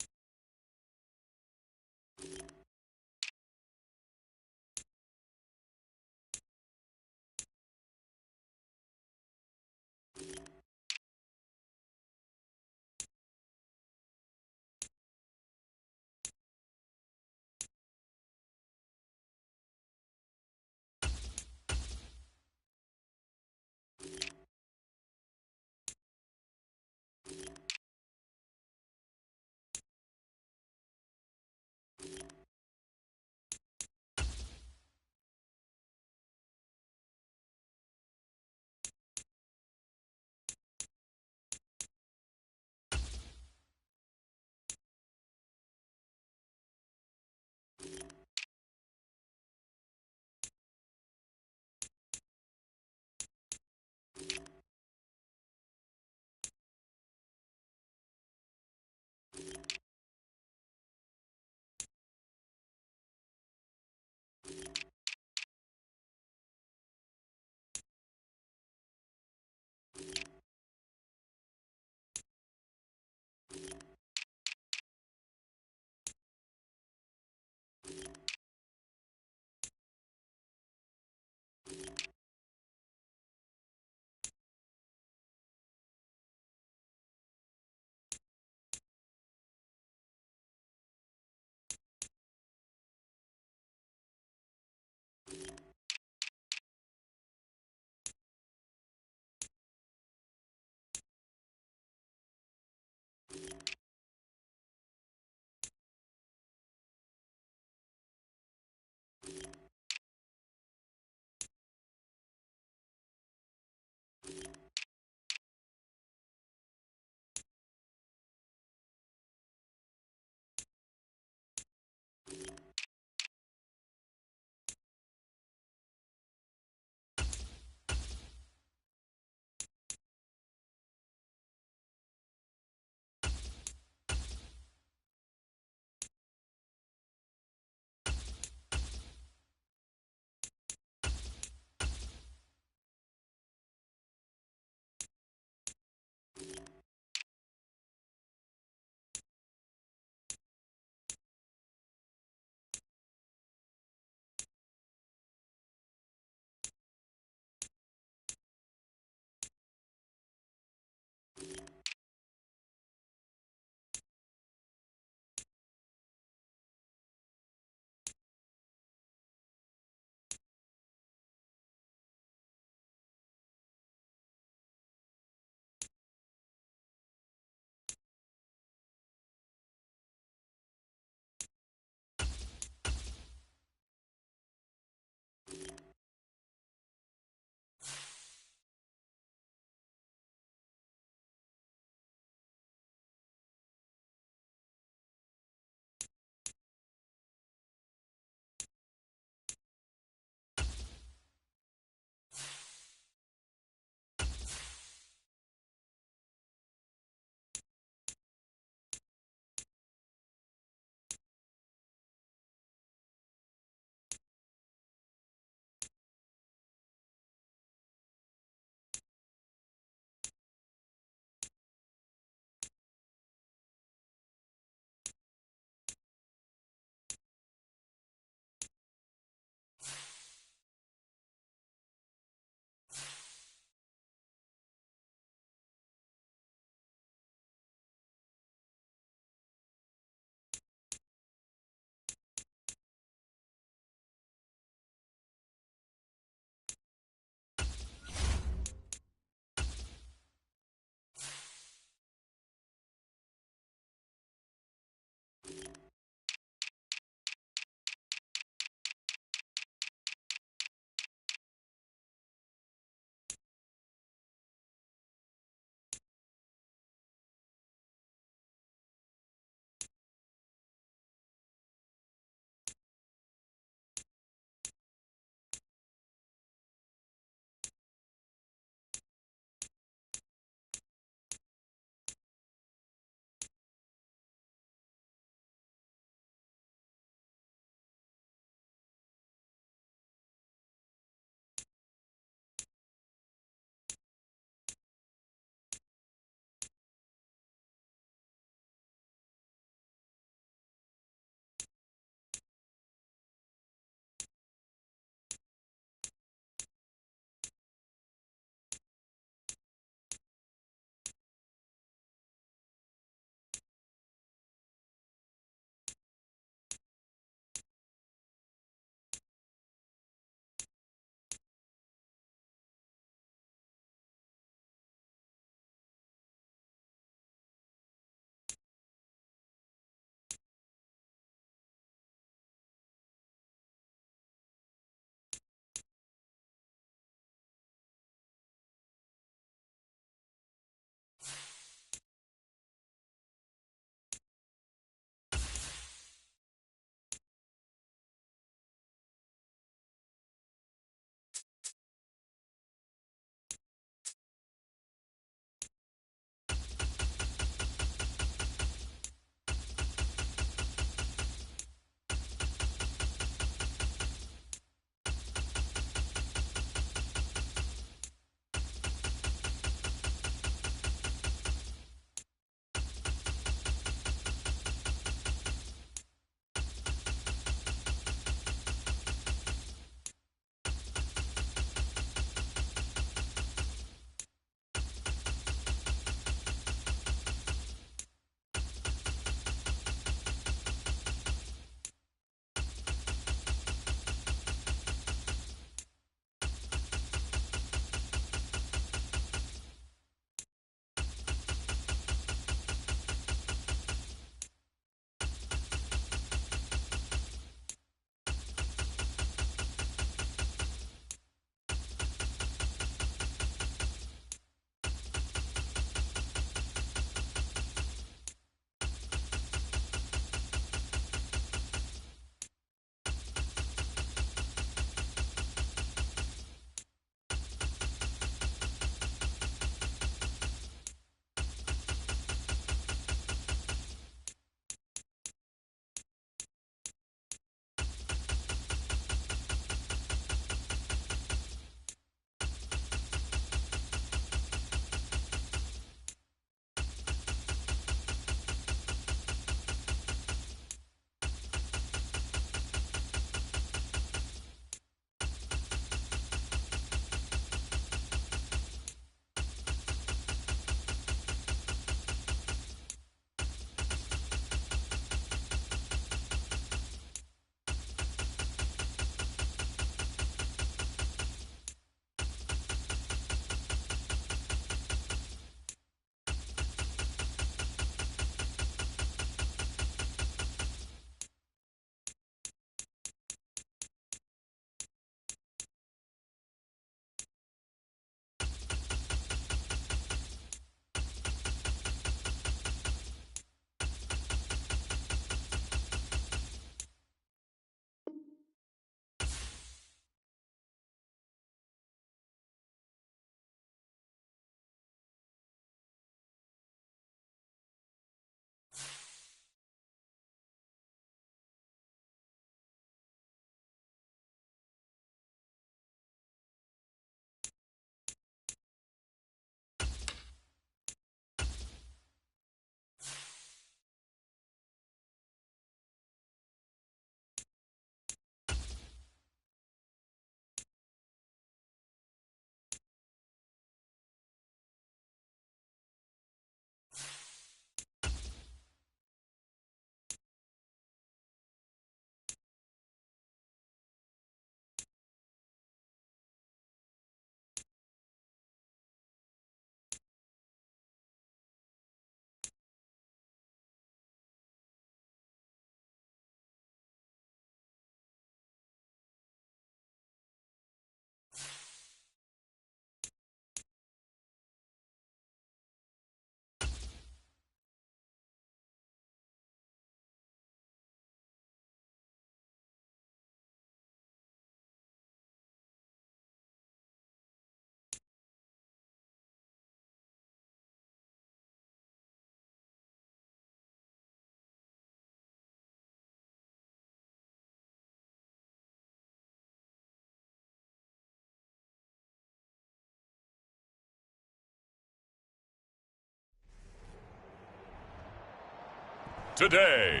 today.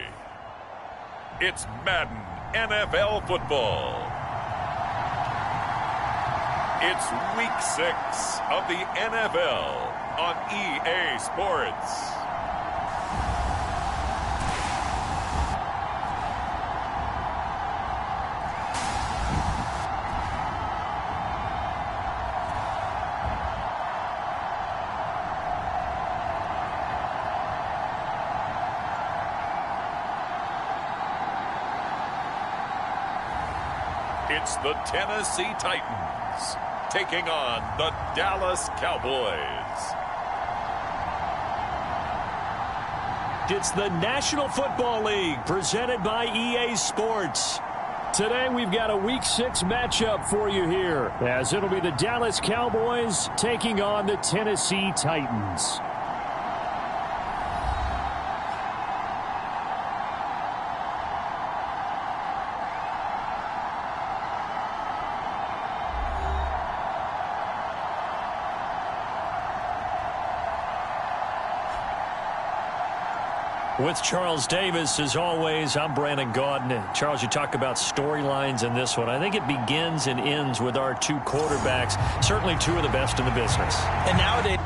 It's Madden NFL football. It's week 6 of the NFL on EA Sports. It's the Tennessee Titans taking on the Dallas Cowboys. It's the National Football League presented by EA Sports. Today we've got a Week 6 matchup for you here, as it'll be the Dallas Cowboys taking on the Tennessee Titans. With Charles Davis, as always, I'm Brandon Gaudin. Charles, you talk about storylines in this one. I think it begins and ends with our two quarterbacks, certainly two of the best in the business. And nowadays,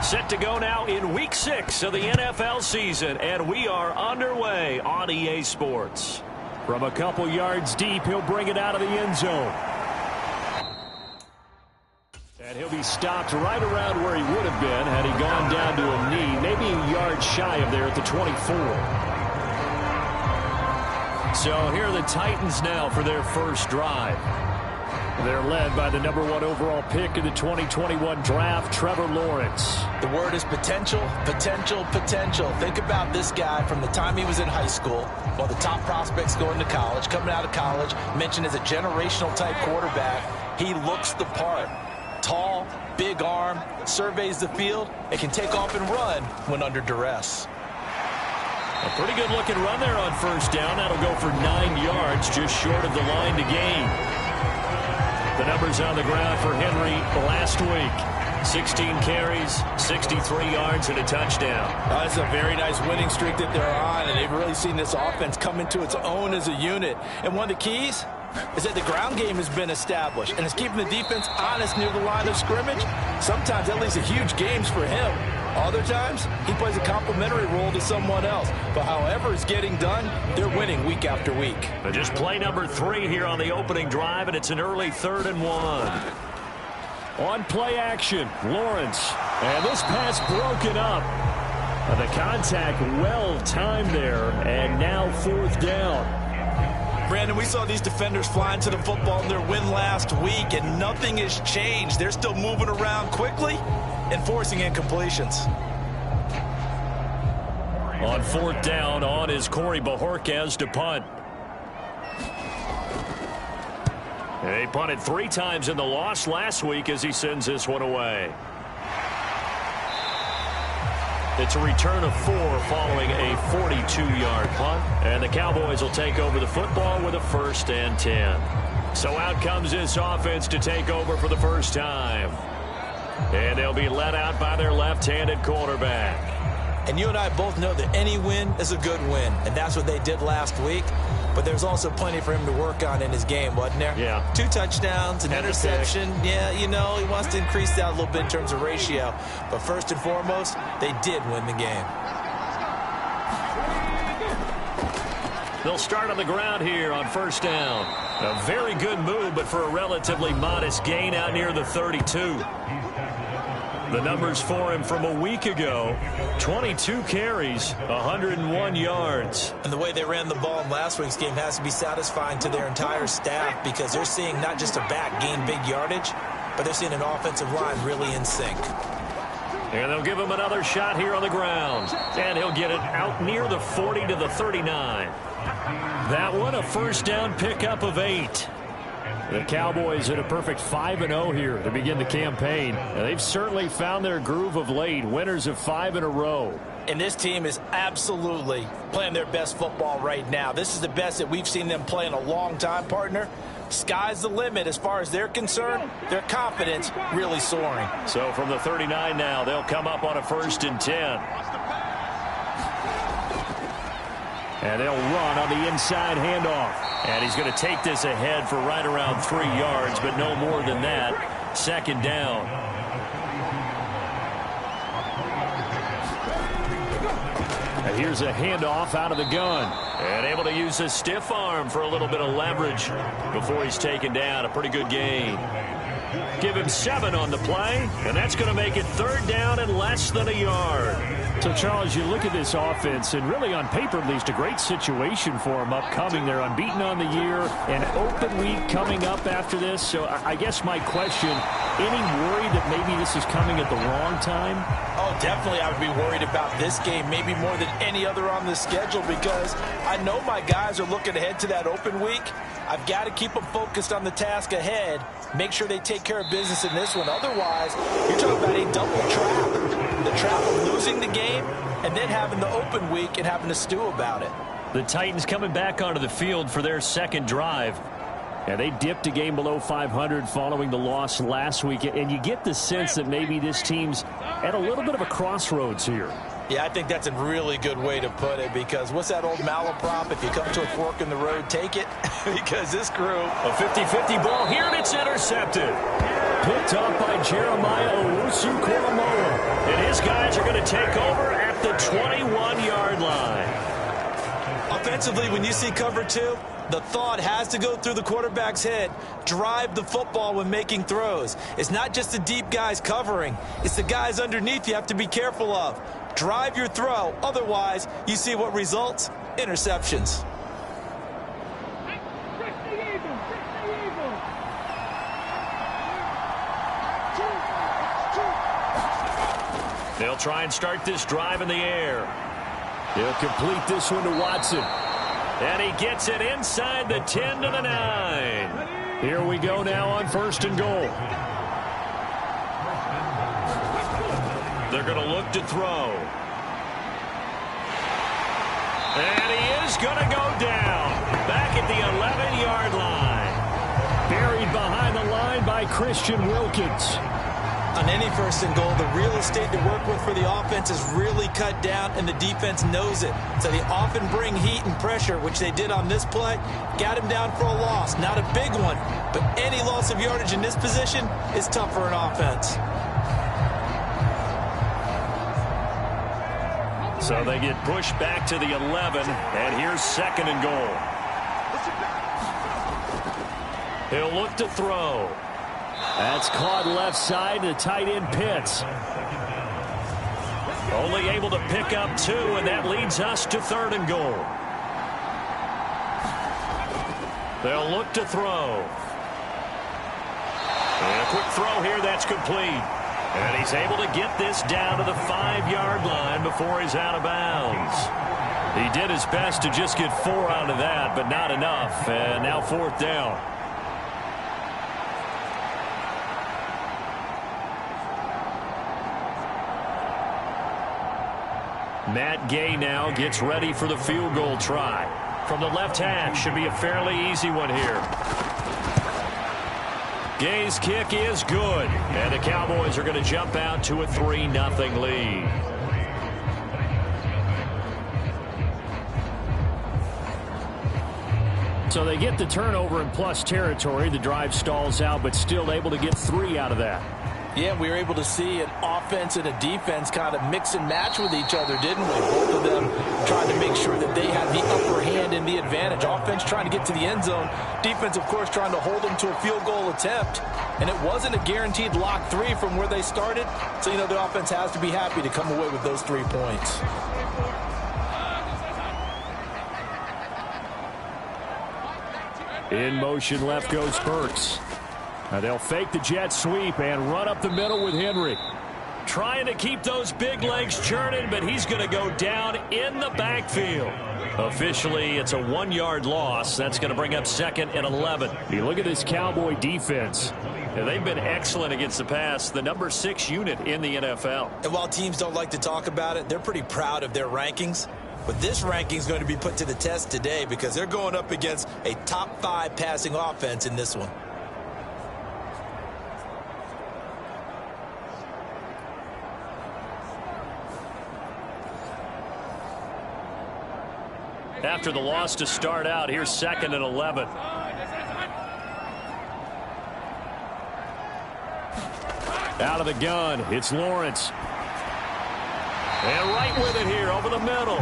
set to go now in Week 6 of the NFL season, and we are underway on EA Sports. From a couple yards deep, he'll bring it out of the end zone. And he'll be stopped right around where he would have been had he gone down to a knee, maybe a yard shy of there at the 24. So here are the Titans now for their first drive. They're led by the #1 overall pick in the 2021 draft, Trevor Lawrence. the word is potential, potential, potential. Think about this guy from the time he was in high school, one of the top prospects going to college, coming out of college, mentioned as a generational type quarterback. He looks the part. Tall, big arm, surveys the field, and can take off and run when under duress. A pretty good looking run there on first down. That'll go for 9 yards, just short of the line to gain. The numbers on the ground for Henry last week. 16 carries, 63 yards, and a touchdown. That's a very nice winning streak that they're on, and they've really seen this offense come into its own as a unit. And one of the keys is that the ground game has been established, and it's keeping the defense honest near the line of scrimmage. Sometimes that leads to huge games for him. Other times, he plays a complementary role to someone else. But however it's getting done, they're winning week after week. Just play number 3 here on the opening drive, and it's an early 3rd and 1. On play action, Lawrence. And this pass broken up. The contact well timed there, and now 4th down. Brandon, we saw these defenders flying to the football in their win last week, and nothing has changed. They're still moving around quickly and forcing incompletions. On 4th down, on is Corey Bojorquez to punt. He punted 3 times in the loss last week as he sends this one away. It's a return of 4 following a 42-yard punt. And the Cowboys will take over the football with a 1st and 10. So out comes this offense to take over for the first time. And they'll be led out by their left-handed quarterback. And you and I both know that any win is a good win, and that's what they did last week. But there's also plenty for him to work on in his game, wasn't there? Yeah. 2 touchdowns, an interception. Yeah, you know, he wants to increase that a little bit in terms of ratio. But first and foremost, they did win the game. They'll start on the ground here on 1st down. A very good move, but for a relatively modest gain out near the 32. The numbers for him from a week ago, 22 carries, 101 yards. And the way they ran the ball in last week's game has to be satisfying to their entire staff, because they're seeing not just a back gain big yardage, but they're seeing an offensive line really in sync. And they'll give him another shot here on the ground. And he'll get it out near the 40 to the 39. That one, a 1st down pickup of 8. The Cowboys at a perfect 5-0 here to begin the campaign. They've certainly found their groove of late, winners of 5 in a row. And this team is absolutely playing their best football right now. This is the best that we've seen them play in a long time, partner. Sky's the limit as far as they're concerned. Their confidence really soaring. So from the 39 now, they'll come up on a 1st and 10. And they'll run on the inside handoff. And he's going to take this ahead for right around 3 yards, but no more than that. 2nd down. And here's a handoff out of the gun. And able to use his stiff arm for a little bit of leverage before he's taken down. A pretty good gain. Give him 7 on the play, and that's going to make it 3rd down and less than a yard. So, Charles, you look at this offense, and really on paper, at least, a great situation for them upcoming. They're unbeaten on the year, an open week coming up after this. So I guess my question, any worry that maybe this is coming at the wrong time? Oh, definitely I would be worried about this game, maybe more than any other on the schedule, because I know my guys are looking ahead to that open week. I've got to keep them focused on the task ahead, make sure they take care of business in this one. Otherwise, you're talking about a double trap. The trap of losing the game and then having the open week and having to stew about it. The Titans coming back onto the field for their 2nd drive. And they dipped a game below 500 following the loss last week. And you get the sense that maybe this team's at a little bit of a crossroads here. Yeah, I think that's a really good way to put it, because what's that old malaprop? If you come to a fork in the road, take it. Because this crew... A 50-50 ball here, and it's intercepted. Picked up by Jeremiah Owusu-Koramoah. And his guys are going to take over at the 21-yard line. Offensively, when you see cover 2, the thought has to go through the quarterback's head. Drive the football when making throws. It's not just the deep guys covering. It's the guys underneath you have to be careful of. Drive your throw. Otherwise, you see what results? Interceptions. They'll try and start this drive in the air. They'll complete this one to Watson. And he gets it inside the 10 to the 9. Here we go now on 1st and goal. They're going to look to throw. And he is going to go down. Back at the 11-yard line. Buried behind the line by Christian Wilkins. On any 1st and goal, the real estate to work with for the offense is really cut down, and the defense knows it. So they often bring heat and pressure, which they did on this play. Got him down for a loss. Not a big one, but any loss of yardage in this position is tough for an offense. So they get pushed back to the 11, and here's 2nd and goal. He'll look to throw. That's caught left side to tight end Pitts. Only able to pick up 2, and that leads us to 3rd and goal. They'll look to throw. And a quick throw here, that's complete. And he's able to get this down to the 5-yard line before he's out of bounds. He did his best to just get 4 out of that, but not enough. And now 4th down. Matt Gay now gets ready for the field goal try. From the left hash, should be a fairly easy one here. Gay's kick is good, and the Cowboys are going to jump out to a 3-0 lead. So they get the turnover in plus territory. The drive stalls out, but still able to get 3 out of that. Yeah, we were able to see an offense and a defense kind of mix and match with each other, didn't we? Both of them trying to make sure that they had the upper hand and the advantage. Offense trying to get to the end zone. Defense, of course, trying to hold them to a field goal attempt. And it wasn't a guaranteed lock 3 from where they started. So, you know, the offense has to be happy to come away with those 3 points. In motion left goes Burks. Now they'll fake the jet sweep and run up the middle with Henry. Trying to keep those big legs churning, but he's going to go down in the backfield. Officially, it's a 1-yard loss. That's going to bring up 2nd and 11. You look at this Cowboy defense. And they've been excellent against the pass, the number 6 unit in the NFL. And while teams don't like to talk about it, they're pretty proud of their rankings. But this ranking is going to be put to the test today because they're going up against a top 5 passing offense in this one. After the loss to start out, here's 2nd and 11. Out of the gun, it's Lawrence. And right with it here over the middle.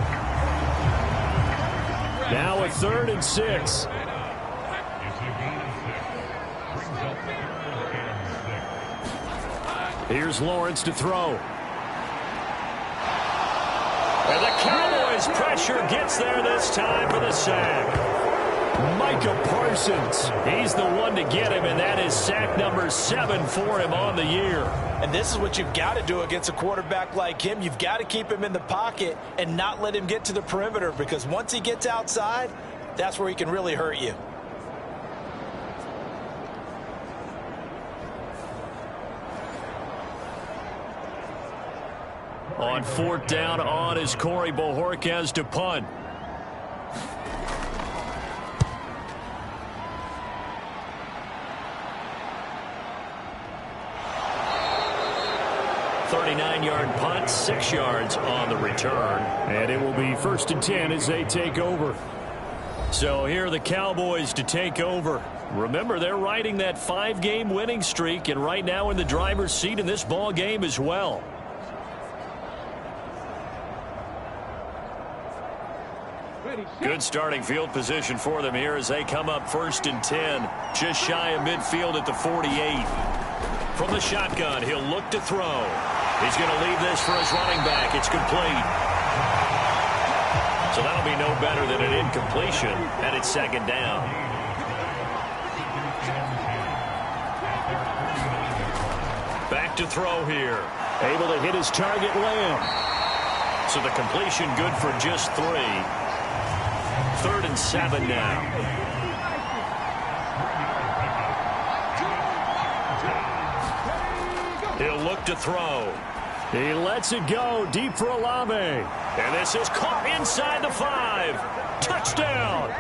Now a 3rd and 6. Here's Lawrence to throw. And the Cowboys pressure gets there this time for the sack. Micah Parsons. He's the one to get him, and that is sack number 7 for him on the year. And this is what you've got to do against a quarterback like him. You've got to keep him in the pocket and not let him get to the perimeter, because once he gets outside, that's where he can really hurt you. On 4th down on is Corey Bojorquez to punt. Yard punt, 6 yards on the return. And it will be 1st and 10 as they take over. So here are the Cowboys to take over. Remember, they're riding that 5-game winning streak, and right now in the driver's seat in this ball game as well. Good starting field position for them here as they come up 1st and 10. Just shy of midfield at the 48. From the shotgun, he'll look to throw. He's going to leave this for his running back. It's complete. So that'll be no better than an incompletion, and it's 2nd down. Back to throw here. Able to hit his target, Lamb. So the completion good for just 3. 3rd and 7 now. He'll look to throw. He lets it go deep for Olave. And this is caught inside the 5. Touchdown.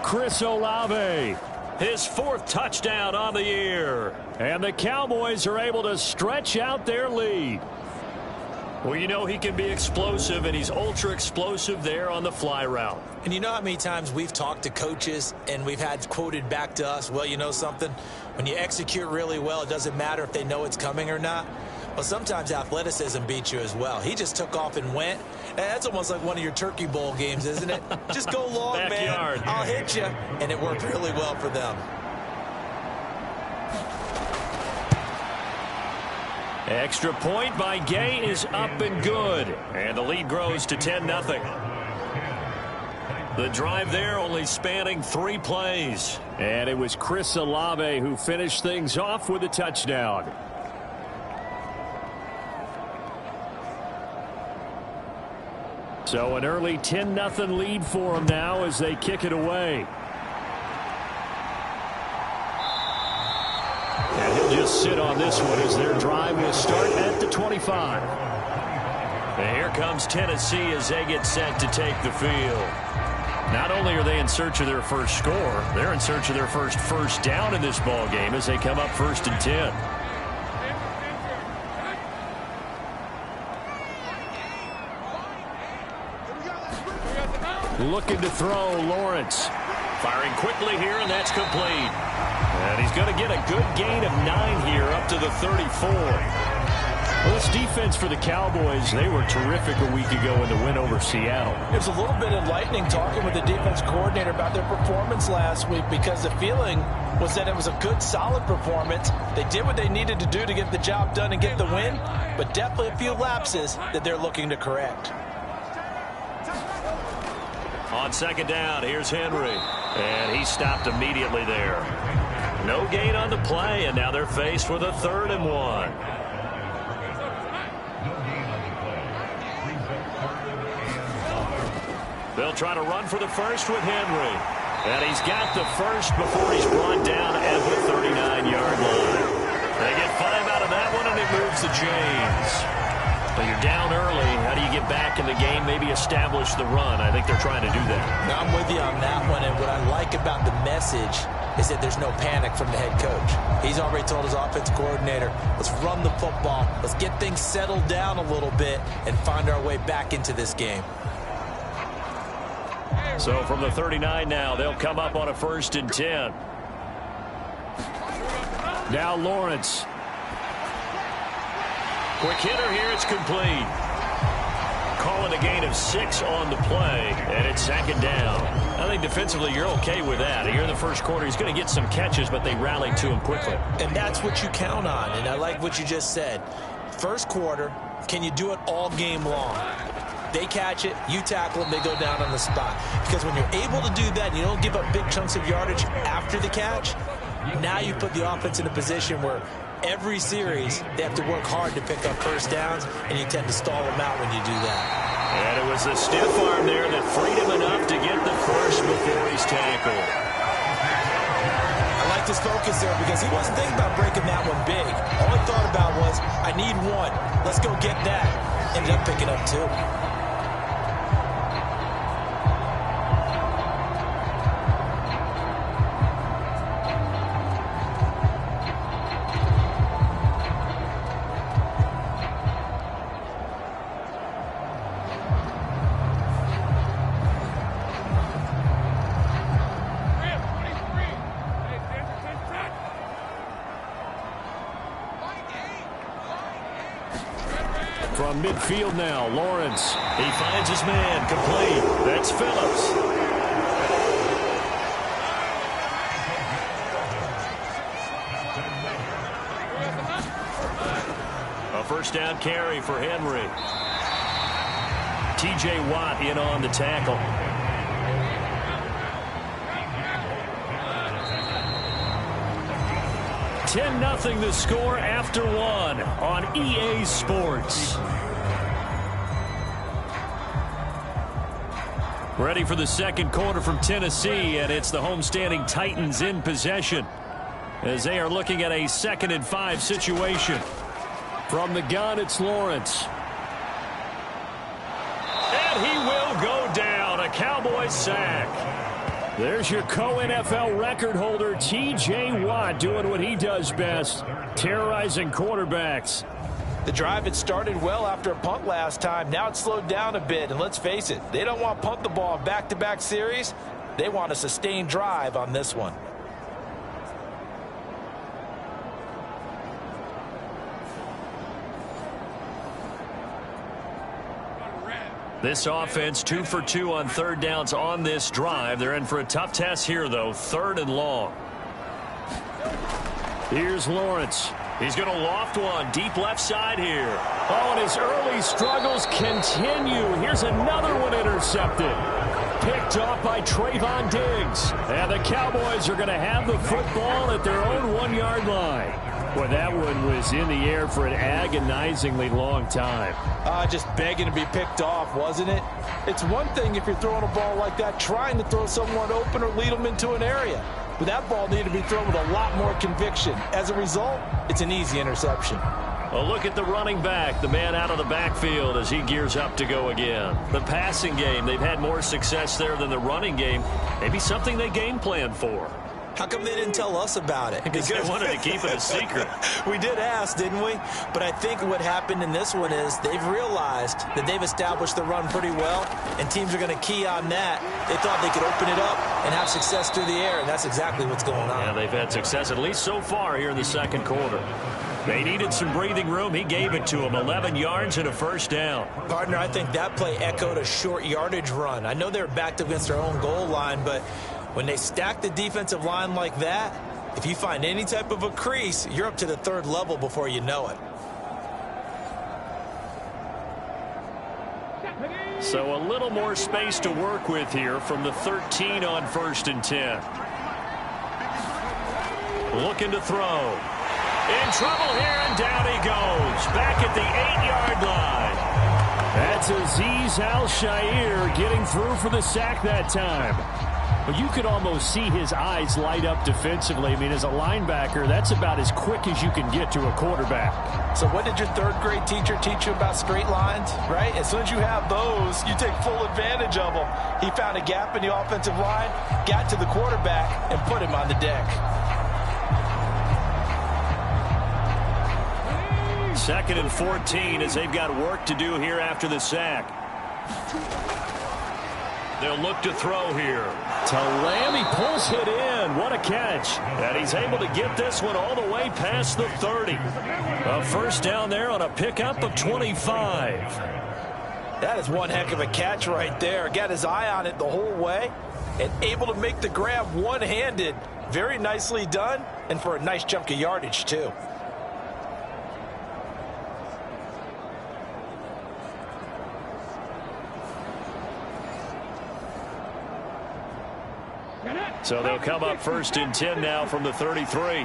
Chris Olave. His 4th touchdown on the year. And the Cowboys are able to stretch out their lead. Well, you know he can be explosive, and he's ultra explosive there on the fly route. And you know how many times we've talked to coaches and we've had quoted back to us, well, you know something? When you execute really well, it doesn't matter if they know it's coming or not. Well, sometimes athleticism beats you as well. He just took off and went. And that's almost like one of your Turkey Bowl games, isn't it? Just go long, Backyard. man. I'll hit you. And it worked really well for them. Extra point by Gay is up and good. And the lead grows to 10-0. The drive there only spanning 3 plays. And it was Chris Olave who finished things off with a touchdown. So an early 10-0 lead for them now as they kick it away. And he'll just sit on this one as their drive will start at the 25. And here comes Tennessee as they get set to take the field. Not only are they in search of their first score, they're in search of their first down in this ball game as they come up 1st and 10. Looking to throw, Lawrence. Firing quickly here, and that's complete. And he's going to get a good gain of 9 here up to the 34. Well, this defense for the Cowboys, they were terrific a week ago in the win over Seattle. It was a little bit enlightening talking with the defense coordinator about their performance last week, because the feeling was that it was a good, solid performance. They did what they needed to do to get the job done and get the win, but definitely a few lapses that they're looking to correct. On 2nd down, here's Henry. And he stopped immediately there. No gain on the play, and now they're faced with a 3rd and 1. They'll try to run for the first with Henry. And he's got the first before he's brought down at the 39-yard line. They get 5 out of that one, and it moves the chains. But you're down early. How do you get back in the game, maybe establish the run? I think they're trying to do that. Now, I'm with you on that one, and what I like about the message is that there's no panic from the head coach. He's already told his offensive coordinator, let's run the football, let's get things settled down a little bit and find our way back into this game. So from the 39 now, they'll come up on a 1st and 10. Now Lawrence. Quick hitter here, it's complete. Calling a gain of 6 on the play, and it's 2nd down. I think defensively you're okay with that. Here in the first quarter, he's going to get some catches, but they rallied to him quickly. And that's what you count on, and I like what you just said. First quarter, can you do it all game long? They catch it, you tackle them, they go down on the spot. Because when you're able to do that, and you don't give up big chunks of yardage after the catch, now you put the offense in a position where every series they have to work hard to pick up first downs, and you tend to stall them out when you do that. And it was the stiff arm there that freed him enough to get the first before he's tackled. I like this focus there because he wasn't thinking about breaking that one big. All he thought about was, I need one. Let's go get that. Ended up picking up 2. From midfield now, Lawrence. He finds his man, complete. That's Phillips. A 1st down carry for Henry. T.J. Watt in on the tackle. $10-0 the score after 1 on EA Sports. Ready for the second quarter from Tennessee, and it's the homestanding Titans in possession as they are looking at a 2nd and 5 situation. From the gun, it's Lawrence. And he will go down. A Cowboys sack. There's your co-NFL record holder, T.J. Watt, doing what he does best, terrorizing quarterbacks. The drive had started well after a punt last time. Now it's slowed down a bit, and let's face it, they don't want to punt the ball in back-to-back series. They want a sustained drive on this one. This offense 2 for 2 on 3rd downs on this drive. They're in for a tough test here, though. 3rd and long. Here's Lawrence. He's going to loft one deep left side here. Oh, and his early struggles continue. Here's another one intercepted. Picked off by Trayvon Diggs. And the Cowboys are going to have the football at their own 1-yard line. Boy, that one was in the air for an agonizingly long time. Just begging to be picked off, wasn't it? It's one thing if you're throwing a ball like that, trying to throw someone open or lead them into an area. But that ball needed to be thrown with a lot more conviction. As a result, it's an easy interception. A look at the running back, the man out of the backfield as he gears up to go again. The passing game, they've had more success there than the running game. Maybe something they game plan for. How come they didn't tell us about it? Because they wanted to keep it a secret. We did ask, didn't we? But I think what happened in this one is they've realized that they've established the run pretty well, and teams are going to key on that. They thought they could open it up and have success through the air, and that's exactly what's going on. Yeah, they've had success, at least so far here in the second quarter. They needed some breathing room. He gave it to them. 11 yards and a 1st down. Partner, I think that play echoed a short yardage run. I know they were backed against their own goal line, but when they stack the defensive line like that, if you find any type of a crease, you're up to the 3rd level before you know it. So a little more space to work with here from the 13 on 1st and 10. Looking to throw. In trouble here, and down he goes. Back at the 8-yard line. That's Azeez Al-Shaair getting through for the sack that time. Well, you could almost see his eyes light up defensively. I mean, as a linebacker, that's about as quick as you can get to a quarterback. So what did your third-grade teacher teach you about straight lines, right? As soon as you have those, you take full advantage of them. He found a gap in the offensive line, got to the quarterback, and put him on the deck. 2nd and 14 as they've got work to do here after the sack. They'll look to throw here. To Lamb, he pulls it in. What a catch. And he's able to get this one all the way past the 30. A first down there on a pickup of 25. That is one heck of a catch right there. Got his eye on it the whole way and able to make the grab one-handed. Very nicely done, and for a nice chunk of yardage, too. So they'll come up 1st and 10 now from the 33.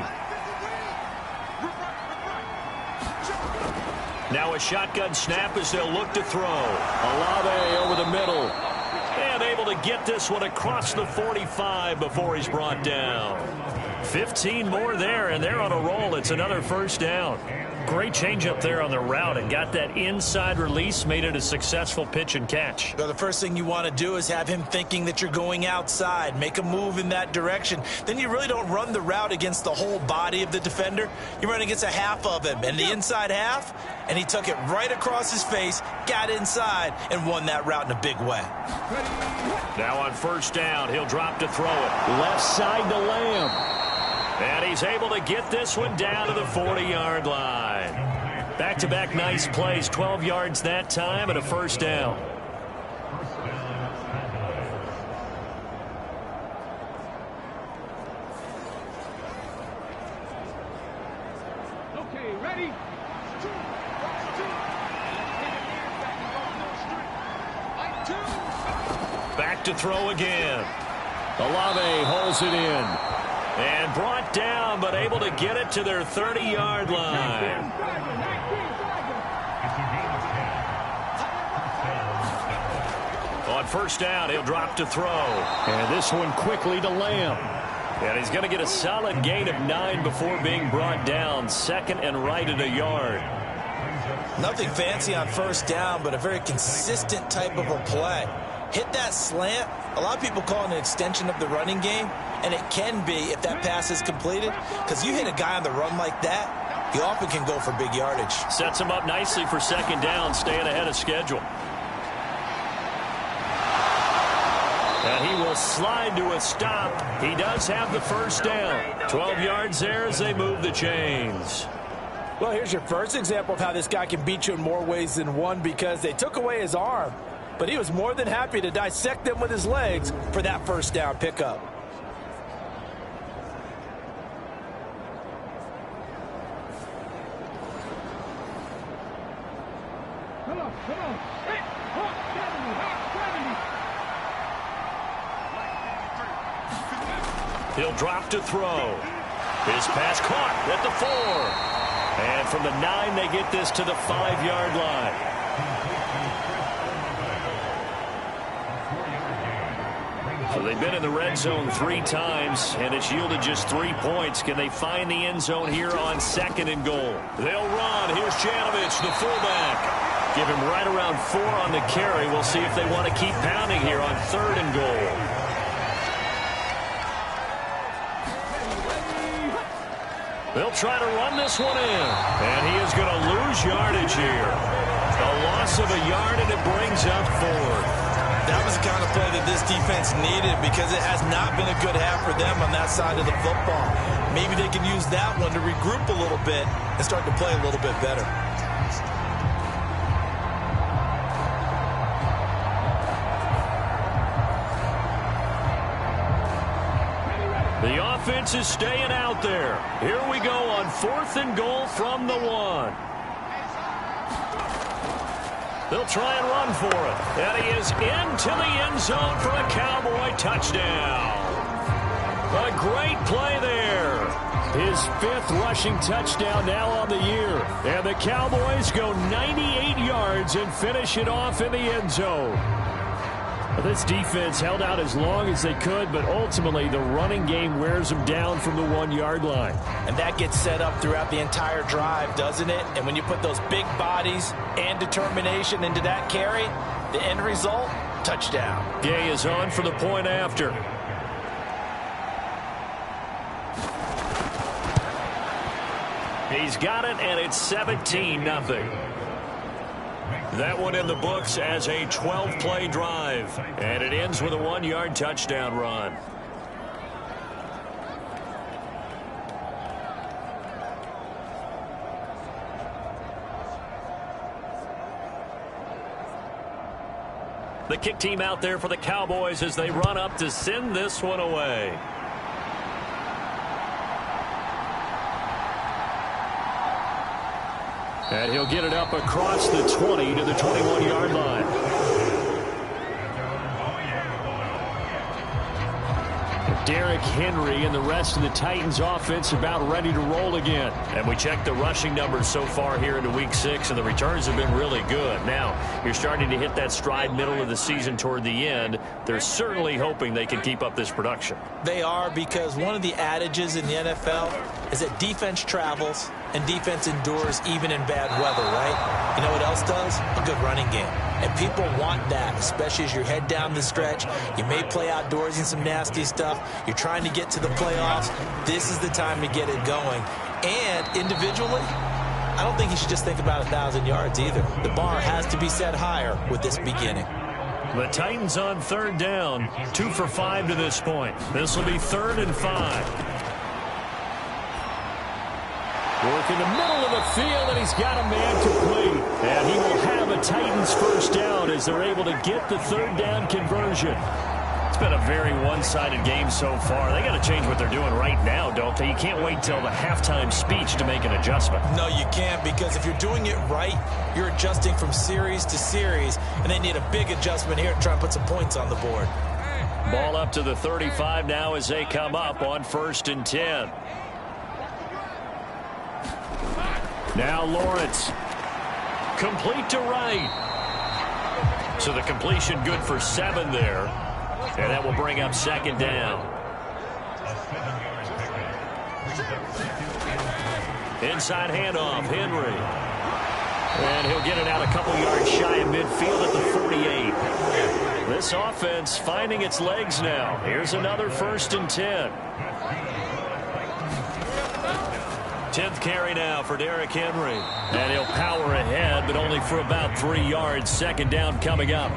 Now a shotgun snap as they'll look to throw. Olave over the middle. And able to get this one across the 45 before he's brought down. 15 more there, and they're on a roll. It's another first down. Great change up there on the route and got that inside release, made it a successful pitch and catch. Well, the first thing you want to do is have him thinking that you're going outside, make a move in that direction. Then you really don't run the route against the whole body of the defender. You run against a half of him, and the inside half, and he took it right across his face, got inside, and won that route in a big way. Now on first down, he'll drop to throw it. Left side to Lamb. And he's able to get this one down to the 40-yard line. Back-to-back nice plays, 12 yards that time and a first down. Okay, ready? Back to throw again. Olave holds it in. And brought down, but able to get it to their 30-yard line. On first down, he'll drop to throw. And this one quickly to Lamb. And he's going to get a solid gain of 9 before being brought down. 2nd and right at a yard. Nothing fancy on first down, but a very consistent type of a play. Hit that slant. A lot of people call it an extension of the running game, and it can be if that pass is completed, because you hit a guy on the run like that, he often can go for big yardage. Sets him up nicely for 2nd down, staying ahead of schedule. And he will slide to a stop. He does have the first down. 12 yards there as they move the chains. Well, here's your first example of how this guy can beat you in more ways than one, because they took away his arm, but he was more than happy to dissect them with his legs for that first down pickup. Come on. Hey, 70. He'll drop to throw. His pass caught at the 4. And from the 9, they get this to the 5-yard line. So they've been in the red zone 3 times, and it's yielded just 3 points. Can they find the end zone here on 2nd and goal? They'll run. Here's Janovich, the fullback. Give him right around 4 on the carry. We'll see if they want to keep pounding here on 3rd and goal. They'll try to run this one in. And he is going to lose yardage here. A loss of a yard, and it brings up 4th. That was the kind of play that this defense needed, because it has not been a good half for them on that side of the football. Maybe they can use that one to regroup a little bit and start to play a little bit better. The offense is staying out there. Here we go on 4th and goal from the 1. They'll try and run for it. And he is into the end zone for a Cowboy touchdown. A great play there. His 5th rushing touchdown now on the year. And the Cowboys go 98 yards and finish it off in the end zone. This defense held out as long as they could, but ultimately the running game wears them down from the 1-yard line. And that gets set up throughout the entire drive, doesn't it? And when you put those big bodies and determination into that carry, the end result, touchdown. Gay is on for the point after. He's got it, and it's 17-0. That one in the books as a 12-play drive. And it ends with a 1-yard touchdown run. The kick team out there for the Cowboys as they run up to send this one away. And he'll get it up across the 20 to the 21-yard line. Derrick Henry and the rest of the Titans offense about ready to roll again. And we checked the rushing numbers so far here into week 6, and the returns have been really good. Now, you're starting to hit that stride middle of the season toward the end. They're certainly hoping they can keep up this production. They are, because one of the adages in the NFL is that defense travels and defense endures even in bad weather, right? You know what else does? A good running game. And people want that, especially as you head down the stretch. You may play outdoors in some nasty stuff. You're trying to get to the playoffs. This is the time to get it going. And individually, I don't think you should just think about 1,000 yards either. The bar has to be set higher with this beginning. The Titans on 3rd down, 2 for 5 to this point. This will be 3rd and 5. Work in the middle of the field, and he's got a man complete. And he will have a Titans first down as they're able to get the 3rd down conversion. It's been a very one-sided game so far. They got to change what they're doing right now, don't they? You can't wait till the halftime speech to make an adjustment. No, you can't, because if you're doing it right, you're adjusting from series to series, and they need a big adjustment here to try and put some points on the board. Ball up to the 35 now as they come up on 1st and 10. Now Lawrence. Complete to right. So the completion good for 7 there. And that will bring up 2nd down. Inside handoff, Henry. And he'll get it out a couple yards shy of midfield at the 48. This offense finding its legs now. Here's another 1st and 10. 10th carry now for Derrick Henry. And he'll power ahead, but only for about 3 yards. 2nd down coming up.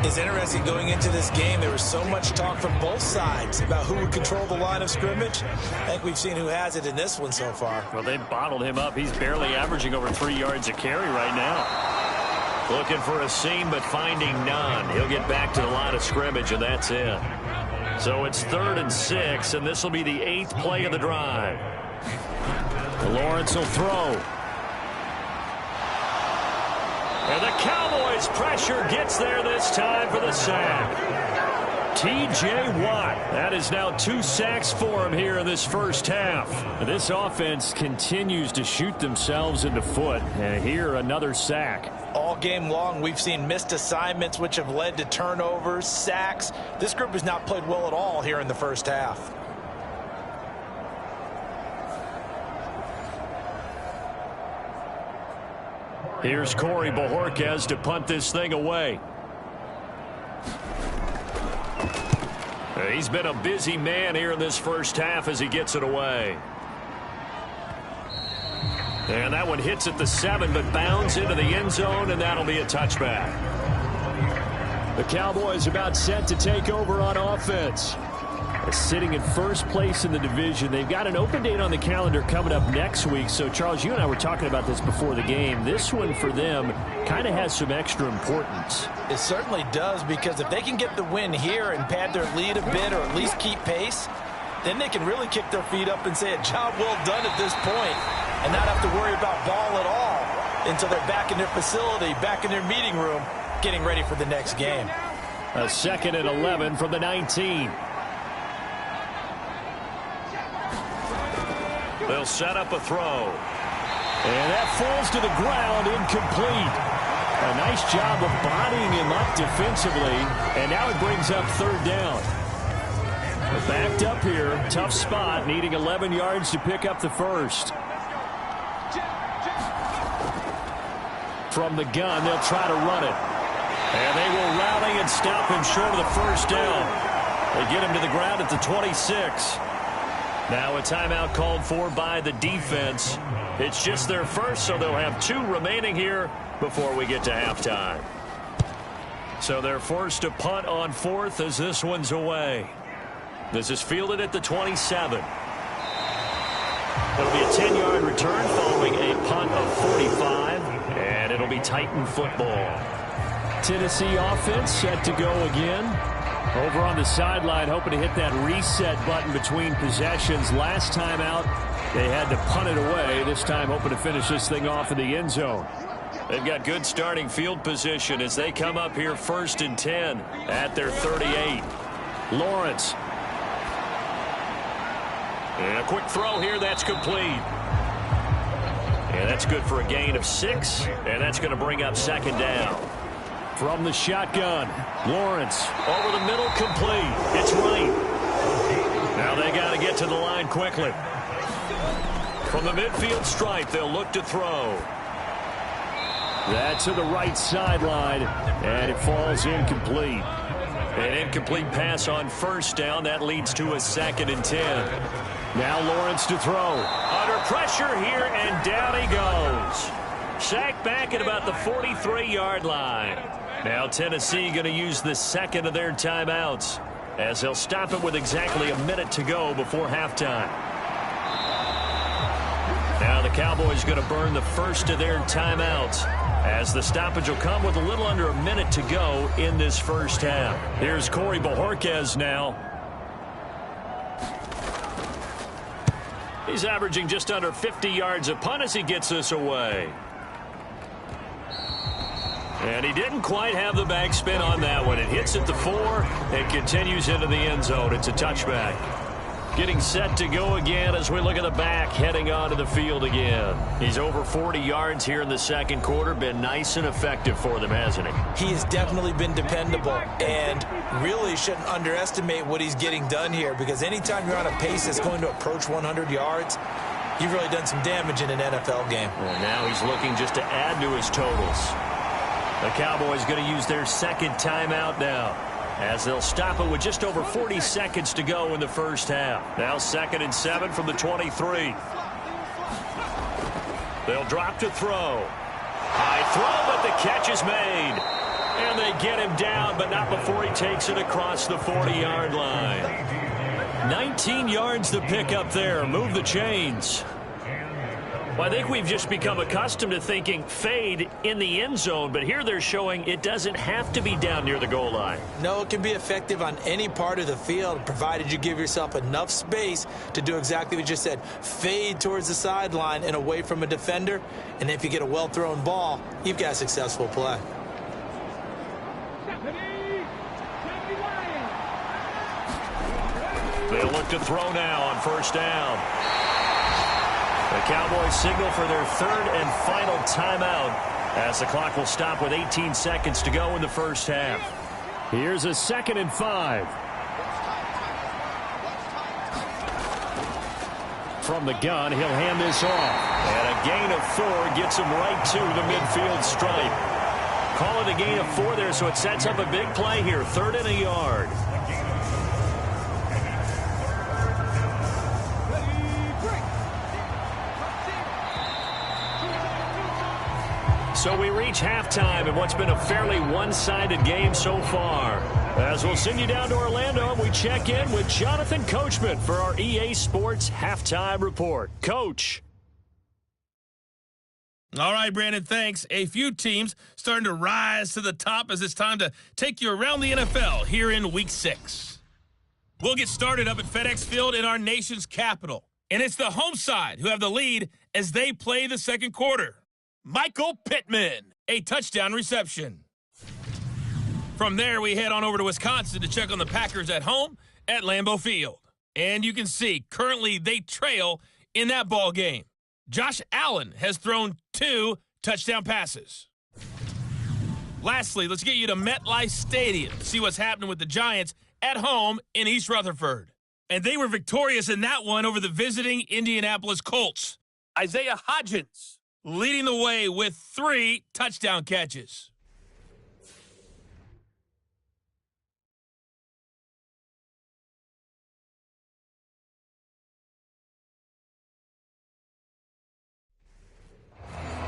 It's interesting going into this game. There was so much talk from both sides about who would control the line of scrimmage. I think we've seen who has it in this one so far. Well, they bottled him up. He's barely averaging over 3 yards a carry right now. Looking for a seam, but finding none. He'll get back to the line of scrimmage, and that's it. So it's 3rd and 6, and this will be the 8th play of the drive. Lawrence will throw. And the Cowboys pressure gets there this time for the sack. T.J. Watt. That is now 2 sacks for him here in this first half. This offense continues to shoot themselves in the foot. And here another sack. All game long, we've seen missed assignments, which have led to turnovers, sacks. This group has not played well at all here in the first half. Here's Corey Bojorquez to punt this thing away. He's been a busy man here in this first half as he gets it away. And that one hits at the 7, but bounds into the end zone, and that'll be a touchback. The Cowboys about set to take over on offense. Sitting in first place in the division. They've got an open date on the calendar coming up next week. So, Charles, you and I were talking about this before the game. This one for them kind of has some extra importance. It certainly does, because if they can get the win here and pad their lead a bit or at least keep pace, then they can really kick their feet up and say a job well done at this point and not have to worry about ball at all until they're back in their facility, back in their meeting room, getting ready for the next game. A 2nd and 11 from the 19. They'll set up a throw. And that falls to the ground, incomplete. A nice job of bodying him up defensively, and now it brings up third down. We're backed up here, tough spot, needing 11 yards to pick up the first. From the gun, they'll try to run it. And they will rally and stop him short of the first down. They get him to the ground at the 26. Now a timeout called for by the defense. It's just their first, so they'll have 2 remaining here before we get to halftime. So they're forced to punt on 4th as this one's away. This is fielded at the 27. It'll be a 10-yard return following a punt of 45, and it'll be Titan football. Tennessee offense set to go again. Over on the sideline, hoping to hit that reset button between possessions. Last time out, they had to punt it away. This time, hoping to finish this thing off in the end zone. They've got good starting field position as they come up here 1st and 10 at their 38. Lawrence. And a quick throw here, that's complete. And that's good for a gain of 6, and that's going to bring up 2nd down. From the shotgun, Lawrence. Over the middle, complete. It's right. Now they got to get to the line quickly. From the midfield stripe, they'll look to throw. That's to the right sideline, and it falls incomplete. An incomplete pass on 1st down. That leads to a 2nd and 10. Now Lawrence to throw. Under pressure here, and down he goes. Sacked back at about the 43-yard line. Now Tennessee going to use the 2nd of their timeouts as they'll stop it with exactly a minute to go before halftime. Now the Cowboys going to burn the 1st of their timeouts as the stoppage will come with a little under a minute to go in this first half. Here's Corey Bojorquez now. He's averaging just under 50 yards a punt as he gets this away. And he didn't quite have the backspin on that one. It hits at the 4 and continues into the end zone. It's a touchback. Getting set to go again as we look at the back heading onto the field again. He's over 40 yards here in the 2nd quarter. Been nice and effective for them, hasn't he? He has definitely been dependable and really shouldn't underestimate what he's getting done here, because anytime you're on a pace that's going to approach 100 yards, you've really done some damage in an NFL game. Well, now he's looking just to add to his totals. The Cowboys going to use their 2nd timeout now as they'll stop it with just over 40 seconds to go in the first half. Now 2nd and 7 from the 23. They'll drop to throw. High throw, but the catch is made. And they get him down, but not before he takes it across the 40-yard line. 19 yards to pick up there. Move the chains. Well, I think we've just become accustomed to thinking fade in the end zone, but here they're showing it doesn't have to be down near the goal line. No, it can be effective on any part of the field, provided you give yourself enough space to do exactly what you just said. Fade towards the sideline and away from a defender, and if you get a well-thrown ball, you've got a successful play. They'll look to throw now on 1st down. The Cowboys signal for their 3rd and final timeout as the clock will stop with 18 seconds to go in the first half. Here's a 2nd and 5. From the gun, he'll hand this off. And a gain of 4 gets him right to the midfield stripe. Call it a gain of 4 there, so it sets up a big play here. 3rd and a yard. So we reach halftime in what's been a fairly one-sided game so far. As we'll send you down to Orlando, we check in with Jonathan Coachman for our EA Sports Halftime Report. Coach. All right, Brandon, thanks. A few teams starting to rise to the top as it's time to take you around the NFL here in Week 6. We'll get started up at FedEx Field in our nation's capital. And it's the home side who have the lead as they play the 2nd quarter. Michael Pittman, a touchdown reception. From there, we head on over to Wisconsin to check on the Packers at home at Lambeau Field. And you can see, currently they trail in that ball game. Josh Allen has thrown 2 touchdown passes. Lastly, let's get you to MetLife Stadium to see what's happening with the Giants at home in East Rutherford. And they were victorious in that one over the visiting Indianapolis Colts. Isaiah Hodgins leading the way with 3 touchdown catches.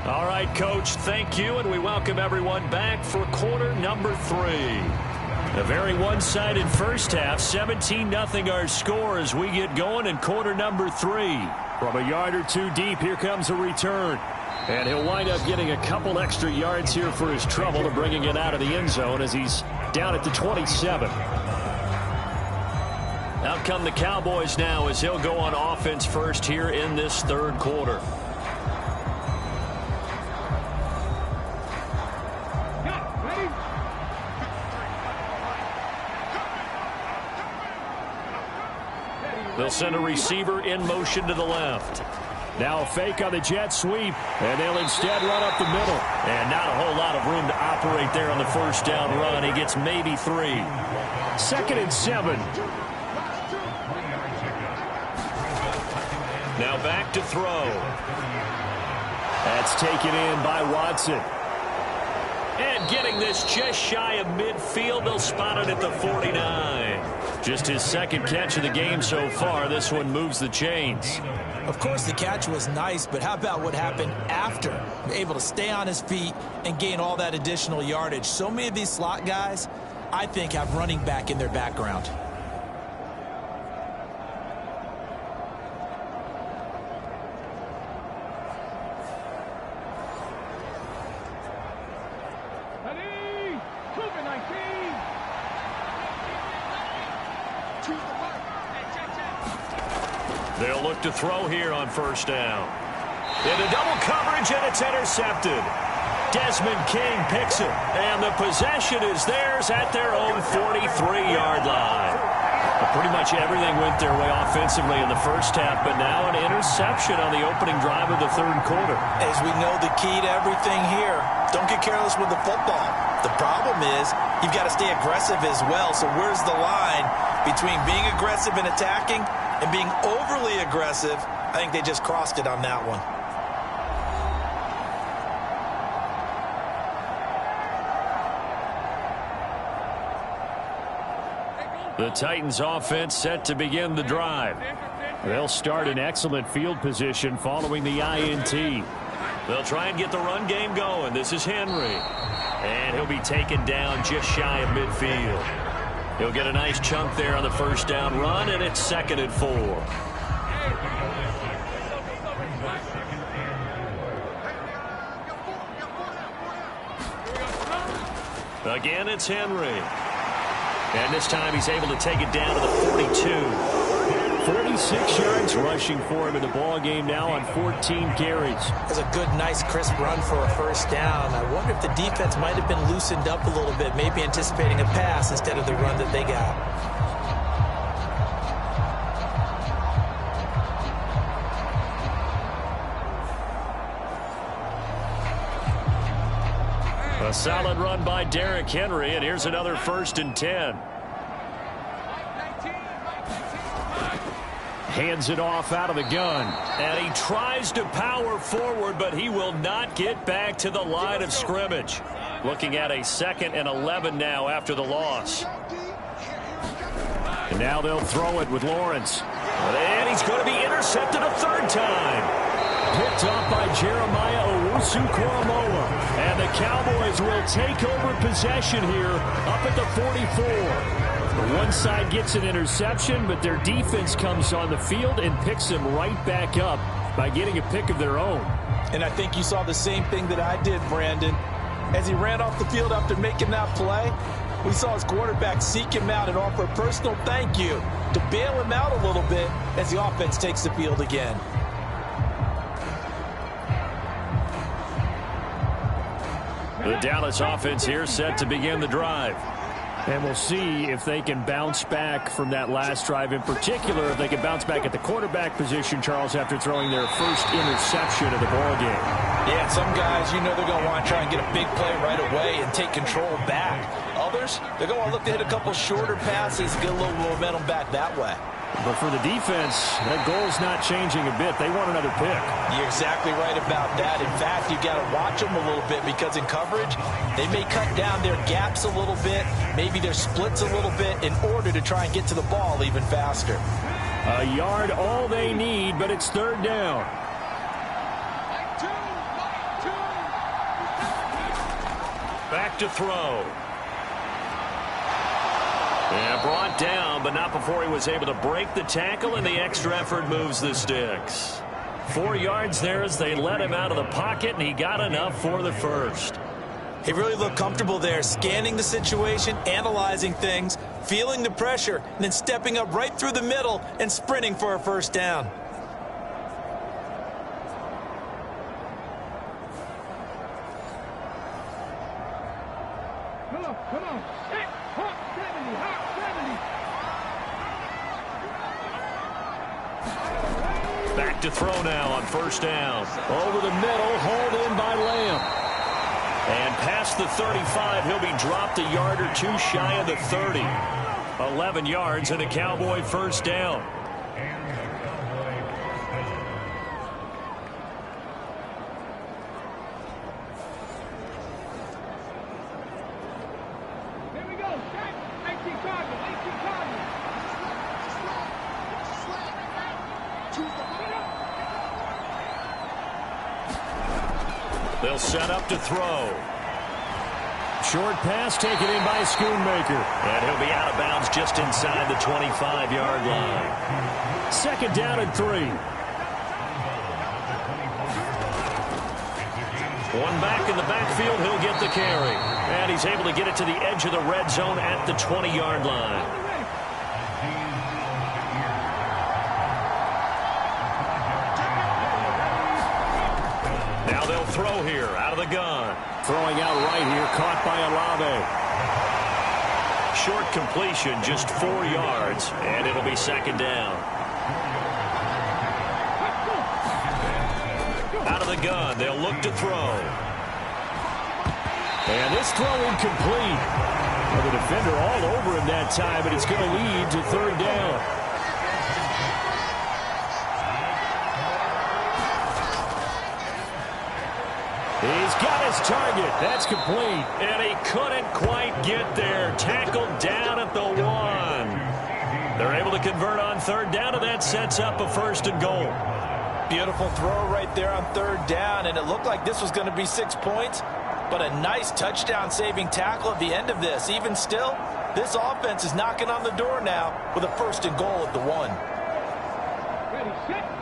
All right, Coach, thank you, and we welcome everyone back for quarter number 3. A very one-sided first half, 17-0 our score as we get going in quarter number 3. From a yard or 2 deep, here comes a return. And he'll wind up getting a couple extra yards here for his trouble to bringing it out of the end zone as he's down at the 27. Out come the Cowboys now as he'll go on offense first here in this third quarter. They'll send a receiver in motion to the left. Now a fake on the jet sweep, and they'll instead run up the middle. And not a whole lot of room to operate there on the first down run. He gets maybe 3. 2nd and 7. Now back to throw. That's taken in by Watson. And getting this just shy of midfield, they'll spot it at the 49. Just his 2nd catch of the game so far. This one moves the chains. Of course, the catch was nice, but how about what happened after? Able to stay on his feet and gain all that additional yardage. So many of these slot guys, I think, have running back in their background. They'll look to throw here on first down. Into double coverage, and it's intercepted. Desmond King picks it, and the possession is theirs at their own 43-yard line. Pretty much everything went their way offensively in the first half, but now an interception on the opening drive of the third quarter. As we know, the key to everything here, don't get careless with the football. The problem is you've got to stay aggressive as well. So where's the line between being aggressive and attacking and being overly aggressive? I think they just crossed it on that one. The Titans offense set to begin the drive. They'll start in excellent field position following the INT. They'll try and get the run game going. This is Henry. And he'll be taken down just shy of midfield. He'll get a nice chunk there on the first down run, and it's 2nd and 4. Again, it's Henry. And this time he's able to take it down to the 42. 46 yards rushing for him in the ball game now on 14 carries. That's a good, nice, crisp run for a first down. I wonder if the defense might have been loosened up a little bit, maybe anticipating a pass instead of the run that they got. A solid run by Derrick Henry, and here's another 1st and 10. Hands it off out of the gun, and he tries to power forward, but he will not get back to the line of scrimmage. Looking at a 2nd and 11 now after the loss. And now they'll throw it with Lawrence. And he's going to be intercepted a 3rd time. Picked up by Jeremiah Owusu-Koramoah. And the Cowboys will take over possession here up at the 44. The one side gets an interception, but their defense comes on the field and picks them right back up by getting a pick of their own. And I think you saw the same thing that I did, Brandon. As he ran off the field after making that play, we saw his quarterback seek him out and offer a personal thank you to bail him out a little bit as the offense takes the field again. The Dallas offense here set to begin the drive. And we'll see if they can bounce back from that last drive. In particular, if they can bounce back at the quarterback position, Charles, after throwing their first interception of the ball game. Yeah, some guys, you know they're going to want to try and get a big play right away and take control back. Others, they're going to want to look to hit a couple shorter passes, get a little momentum back that way. But for the defense, that goal's not changing a bit. They want another pick. You're exactly right about that. In fact, you've got to watch them a little bit because in coverage, they may cut down their gaps a little bit, maybe their splits a little bit in order to try and get to the ball even faster. A yard all they need, but it's third down. Back to throw. Yeah, brought down, but not before he was able to break the tackle, and the extra effort moves the sticks. 4 yards there as they let him out of the pocket, and he got enough for the first. He really looked comfortable there, scanning the situation, analyzing things, feeling the pressure, and then stepping up right through the middle and sprinting for a first down. Come on. Hey, hot 70, hot 70. Back to throw now on first down. Over the middle, hauled in by Lamb. And past the 35, he'll be dropped a yard or two shy of the 30. 11 yards and a Cowboy first down. Here we go. Check. 18 Cardinals. 18 Cardinals. They'll set up to throw. Short pass taken in by Schoonmaker. And he'll be out of bounds just inside the 25-yard line. Second down and 3. One back in the backfield, he'll get the carry. And he's able to get it to the edge of the red zone at the 20-yard line. Now they'll throw here out of the gun. Throwing out right here, caught by Olave. Short completion, just 4 yards, and it'll be second down. Out of the gun, they'll look to throw. And this throw incomplete. Well, the defender all over him that time, but it's going to lead to third down. He's got his target. That's complete. And he couldn't quite get there. Tackled down at the 1. They're able to convert on third down, and that sets up a first and goal. Beautiful throw right there on third down, and it looked like this was going to be 6 points, but a nice touchdown-saving tackle at the end of this. Even still, this offense is knocking on the door now with a first and goal at the 1. Ready, set.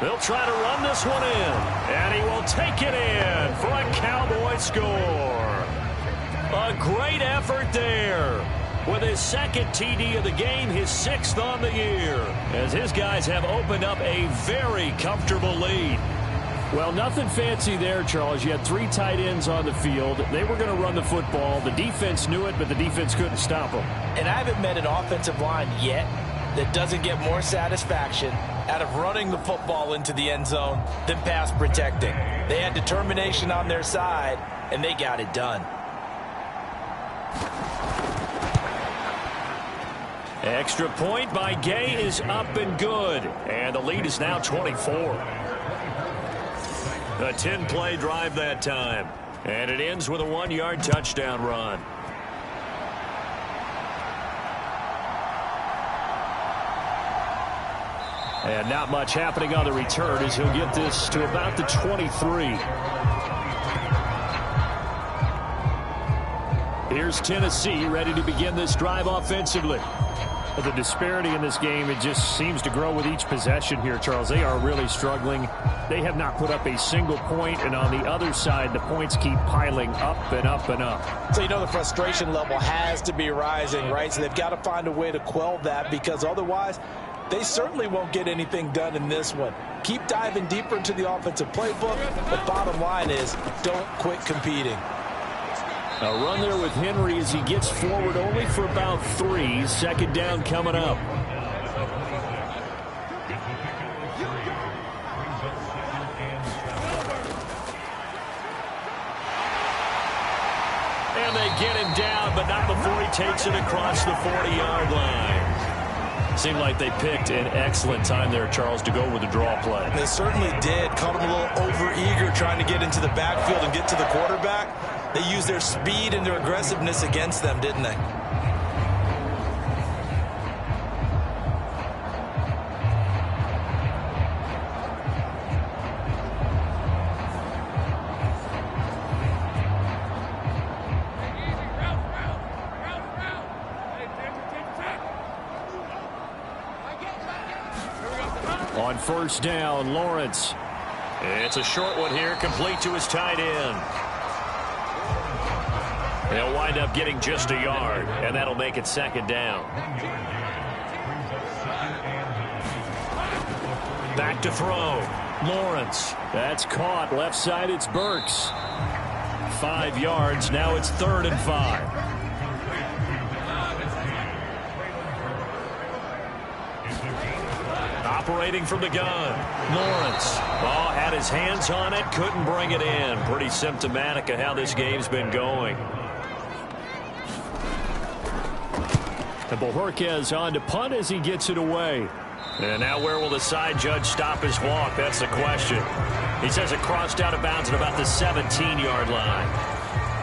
They'll try to run this one in, and he will take it in for a Cowboy score. A great effort there. With his second TD of the game, his 6th on the year, as his guys have opened up a very comfortable lead. Well, nothing fancy there, Charles. You had 3 tight ends on the field. They were going to run the football. The defense knew it, but the defense couldn't stop them. And I haven't met an offensive line yet that doesn't get more satisfaction out of running the football into the end zone than pass protecting. They had determination on their side, and they got it done. Extra point by Gay is up and good. And the lead is now 24. A 10-play drive that time. And it ends with a 1-yard touchdown run. And not much happening on the return as he'll get this to about the 23. Here's Tennessee ready to begin this drive offensively. The disparity in this game, it just seems to grow with each possession here, Charles. They are really struggling. They have not put up a single point, and on the other side, the points keep piling up and up and up. So you know the frustration level has to be rising, right? So they've got to find a way to quell that, because otherwise they certainly won't get anything done in this one. Keep diving deeper into the offensive playbook. The bottom line is don't quit competing. A run there with Henry as he gets forward only for about 3. Second down coming up. And they get him down, but not before he takes it across the 40-yard line. Seemed like they picked an excellent time there, Charles, to go with the draw play. They certainly did. Caught him a little over-eager trying to get into the backfield and get to the quarterback. They used their speed and their aggressiveness against them, didn't they? On first down, Lawrence. It's a short one here, complete to his tight end. They'll wind up getting just a yard, and that'll make it second down. Back to throw. Lawrence. That's caught. Left side, it's Burks. 5 yards. Now it's 3rd and 5. Operating from the gun. Lawrence. Oh, had his hands on it. Couldn't bring it in. Pretty symptomatic of how this game's been going. And Bojorquez on to punt as he gets it away. And now where will the side judge stop his walk? That's the question. He says it crossed out of bounds at about the 17-yard line.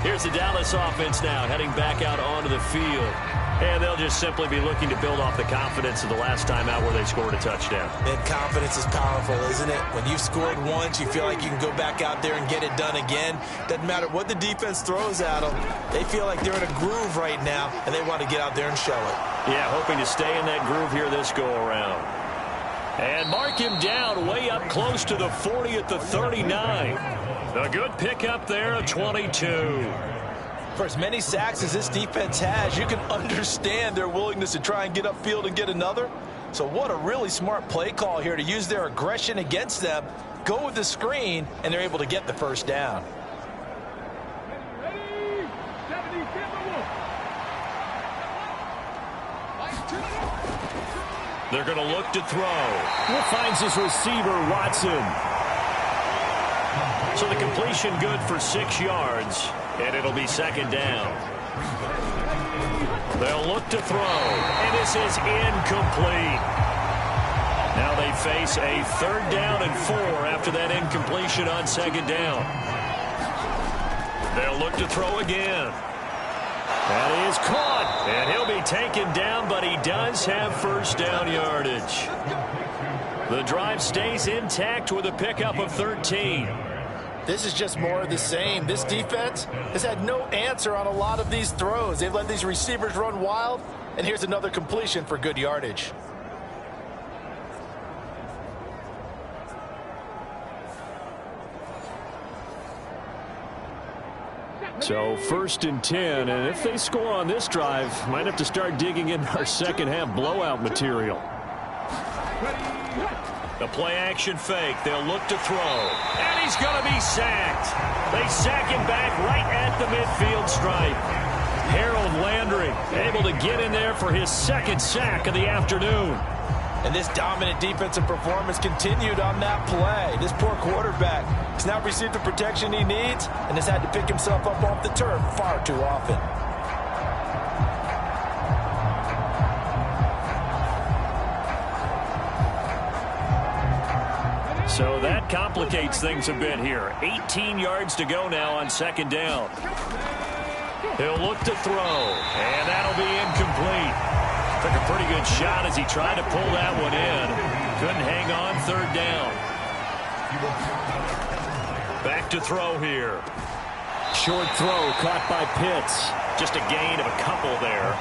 Here's the Dallas offense now heading back out onto the field. And they'll just simply be looking to build off the confidence of the last time out where they scored a touchdown. And confidence is powerful, isn't it? When you've scored once, you feel like you can go back out there and get it done again. Doesn't matter what the defense throws at them. They feel like they're in a groove right now, and they want to get out there and show it. Yeah, hoping to stay in that groove here this go-around. And mark him down way up close to the 40 at the 39. A good pickup there, a 22. For as many sacks as this defense has, you can understand their willingness to try and get upfield and get another. So what a really smart play call here to use their aggression against them, go with the screen, and they're able to get the first down. Ready? 70, They're going to look to throw. He finds his receiver, Watson. So the completion good for 6 yards, and it'll be second down. They'll look to throw, and this is incomplete. Now they face a 3rd down and 4 after that incompletion on second down. They'll look to throw again. That is caught. And he'll be taken down, but he does have first down yardage. The drive stays intact with a pickup of 13. This is just more of the same. This defense has had no answer on a lot of these throws. They've let these receivers run wild, and here's another completion for good yardage. So 1st and 10, and if they score on this drive, might have to start digging in our second half blowout material. The play action fake. They'll look to throw. And he's going to be sacked. They sack him back right at the midfield stripe. Harold Landry able to get in there for his 2nd sack of the afternoon. And this dominant defensive performance continued on that play. This poor quarterback has not received the protection he needs and has had to pick himself up off the turf far too often. So that complicates things a bit here. 18 yards to go now on second down. He'll look to throw, and that'll be incomplete. Took a pretty good shot as he tried to pull that one in. Couldn't hang on, 3rd down. Back to throw here. Short throw caught by Pitts. Just a gain of a couple there.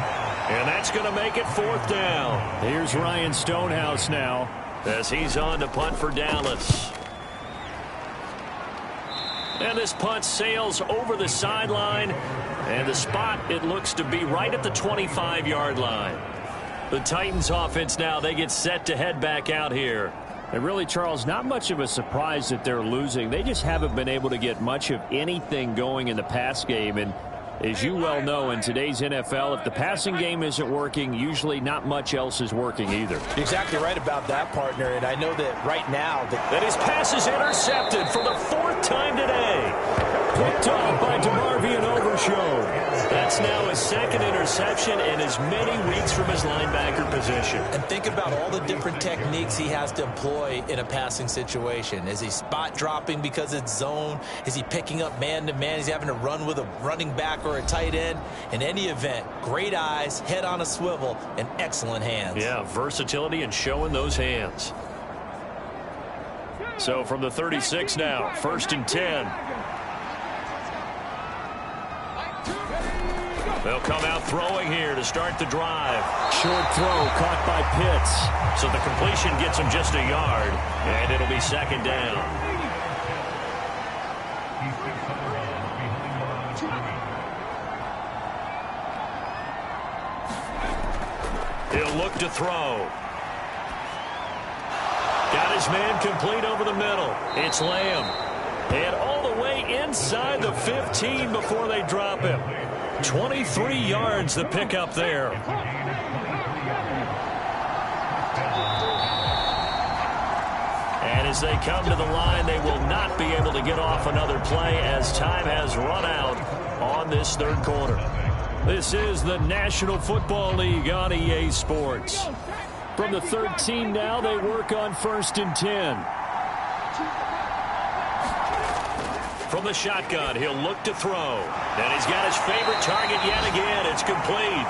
And that's going to make it 4th down. Here's Ryan Stonehouse now, as he's on to punt for Dallas. And this punt sails over the sideline. And the spot, it looks to be right at the 25-yard line. The Titans offense now, they get set to head back out here. And really, Charles, not much of a surprise that they're losing. They just haven't been able to get much of anything going in the pass game. And as you well know, in today's NFL, if the passing game isn't working, usually not much else is working either. You're exactly right about that, partner. And I know that right now that his pass is intercepted for the 4th time today. Picked off by DeMarvion Overshown. That's now his 2nd interception in as many weeks from his linebacker position. And think about all the different techniques he has to employ in a passing situation. Is he spot dropping because it's zone? Is he picking up man-to-man? Is he having to run with a running back or a tight end? In any event, great eyes, head on a swivel, and excellent hands. Yeah, versatility and showing those hands. So from the 36 now, 1st and 10. They'll come out throwing here to start the drive. Short throw caught by Pitts. So the completion gets him just a yard, and it'll be 2nd down. He'll look to throw. Got his man complete over the middle. It's Lamb. And all the way inside the 15 before they drop him. 23 yards the pickup there. And as they come to the line, they will not be able to get off another play as time has run out on this 3rd quarter. This is the National Football League on EA Sports. From the 13 now, they work on 1st and 10. From the shotgun, he'll look to throw. And he's got his favorite target yet again. It's complete.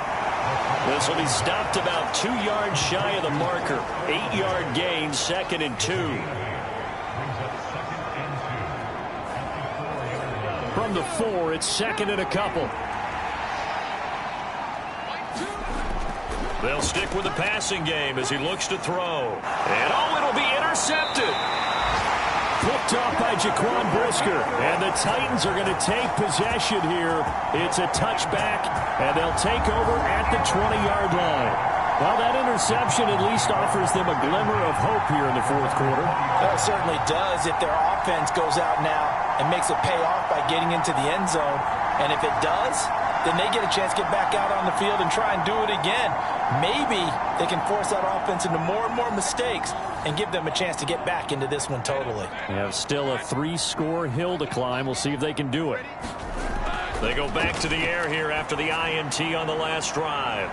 This will be stopped about 2 yards shy of the marker. 8-yard gain, 2nd and 2. From the 4, it's 2nd and a couple. They'll stick with the passing game as he looks to throw. And it'll be intercepted. Picked off by Jaquan Brisker. And the Titans are going to take possession here. It's a touchback, and they'll take over at the 20-yard line. Well, that interception at least offers them a glimmer of hope here in the 4th quarter. Well, it certainly does if their offense goes out now and makes it pay off by getting into the end zone. And if it does, then they get a chance to get back out on the field and try and do it again. Maybe they can force that offense into more and more mistakes and give them a chance to get back into this one totally. They have still a 3-score hill to climb. We'll see if they can do it. They go back to the air here after the INT on the last drive.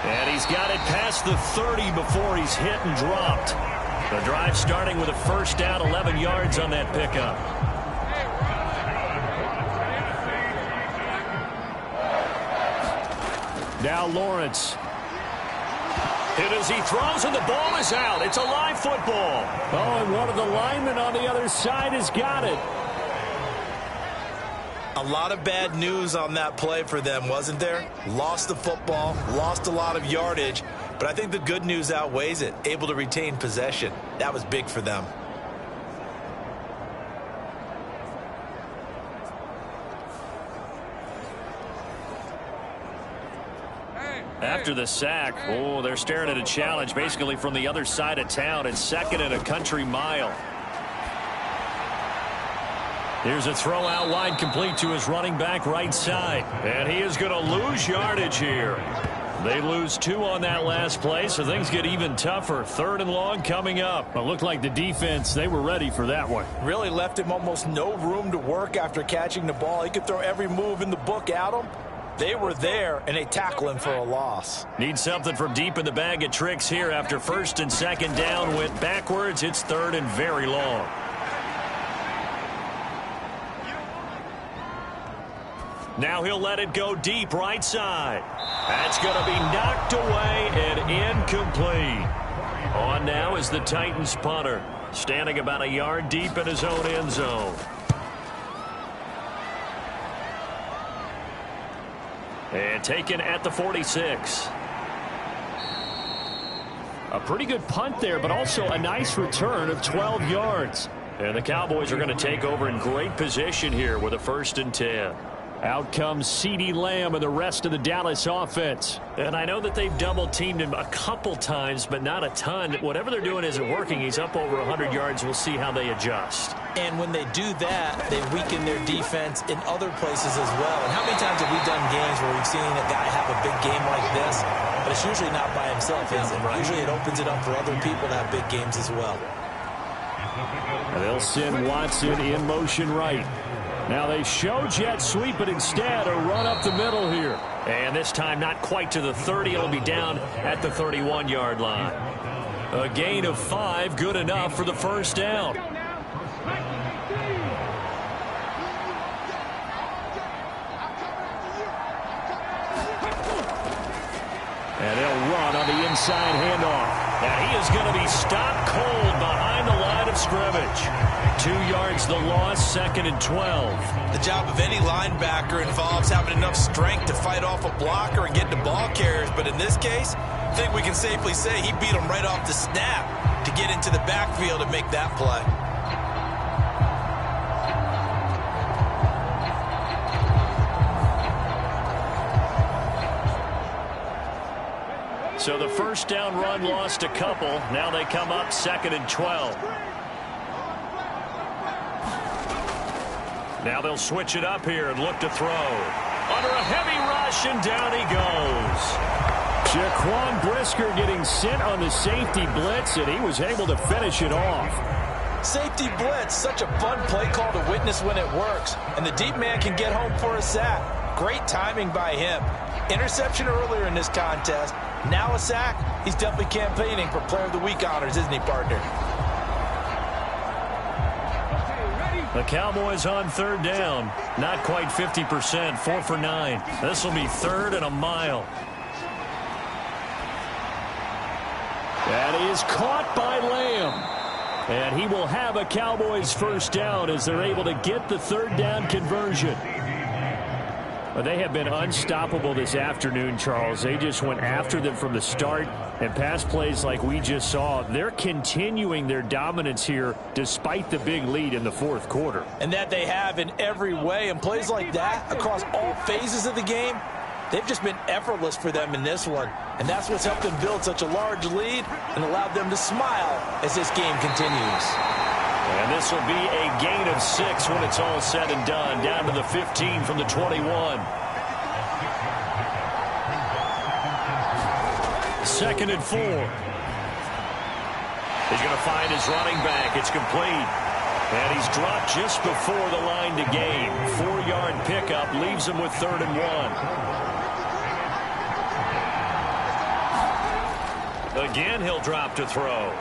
And he's got it past the 30 before he's hit and dropped. The drive starting with a 1st down, 11 yards on that pickup. Now Lawrence. Hit as he throws, and the ball is out. It's a live football. Oh, and one of the linemen on the other side has got it. A lot of bad news on that play for them, wasn't there? Lost the football, lost a lot of yardage, but I think the good news outweighs it. Able to retain possession. That was big for them. After the sack, they're staring at a challenge basically from the other side of town. It's 2nd and a country mile. Here's a throw out wide, complete to his running back right side. And he is going to lose yardage here. They lose 2 on that last play, so things get even tougher. 3rd and long coming up. It looked like the defense, they were ready for that one. Really left him almost no room to work after catching the ball. He could throw every move in the book at him. They were there, and they tackle him for a loss. Need something from deep in the bag of tricks here after 1st and 2nd down. Went backwards. It's 3rd and very long. Now he'll let it go deep right side. That's going to be knocked away and incomplete. On now is the Titans punter, standing about a yard deep in his own end zone. And taken at the 46. A pretty good punt there, but also a nice return of 12 yards. And the Cowboys are going to take over in great position here with a 1st and 10. Out comes CeeDee Lamb and the rest of the Dallas offense. And I know that they've double-teamed him a couple times, but not a ton. Whatever they're doing isn't working. He's up over 100 yards. We'll see how they adjust. And when they do that, they weaken their defense in other places as well. And how many times have we done games where we've seen a guy have a big game like this, but it's usually not by himself, is it? Right. Usually it opens it up for other people to have big games as well. And they'll send Watson in motion right. Now they show jet sweep, but instead a run up the middle here. And this time not quite to the 30. It'll be down at the 31-yard line. A gain of 5, good enough for the first down. And they'll run on the inside handoff. And he is going to be stopped cold behind the line of scrimmage. 2 yards the loss, 2nd and 12. The job of any linebacker involves having enough strength to fight off a blocker and get the ball carriers. But in this case, I think we can safely say he beat him right off the snap to get into the backfield and make that play. So the first down run lost a couple. Now they come up 2nd and 12. Now they'll switch it up here and look to throw. Under a heavy rush, and down he goes. Jaquan Brisker getting sent on the safety blitz, and he was able to finish it off. Safety blitz, such a fun play call to witness when it works. And the deep man can get home for a sack. Great timing by him. Interception earlier in this contest. Now a sack. He's definitely campaigning for Player of the Week honors, isn't he, partner? The Cowboys on 3rd down. Not quite 50%, 4 for 9. This will be 3rd and a mile. That is caught by Lamb. And he will have a Cowboys first down as they're able to get the 3rd down conversion. Well, they have been unstoppable this afternoon, Charles. They just went after them from the start, and pass plays like we just saw, they're continuing their dominance here despite the big lead in the 4th quarter. And that they have in every way, and plays like that across all phases of the game, they've just been effortless for them in this one. And that's what's helped them build such a large lead and allowed them to smile as this game continues. And this will be a gain of 6 when it's all said and done. Down to the 15 from the 21. 2nd and 4. He's going to find his running back. It's complete. And he's dropped just before the line to gain. 4-yard pickup leaves him with 3rd and 1. Again, he'll drop to throw.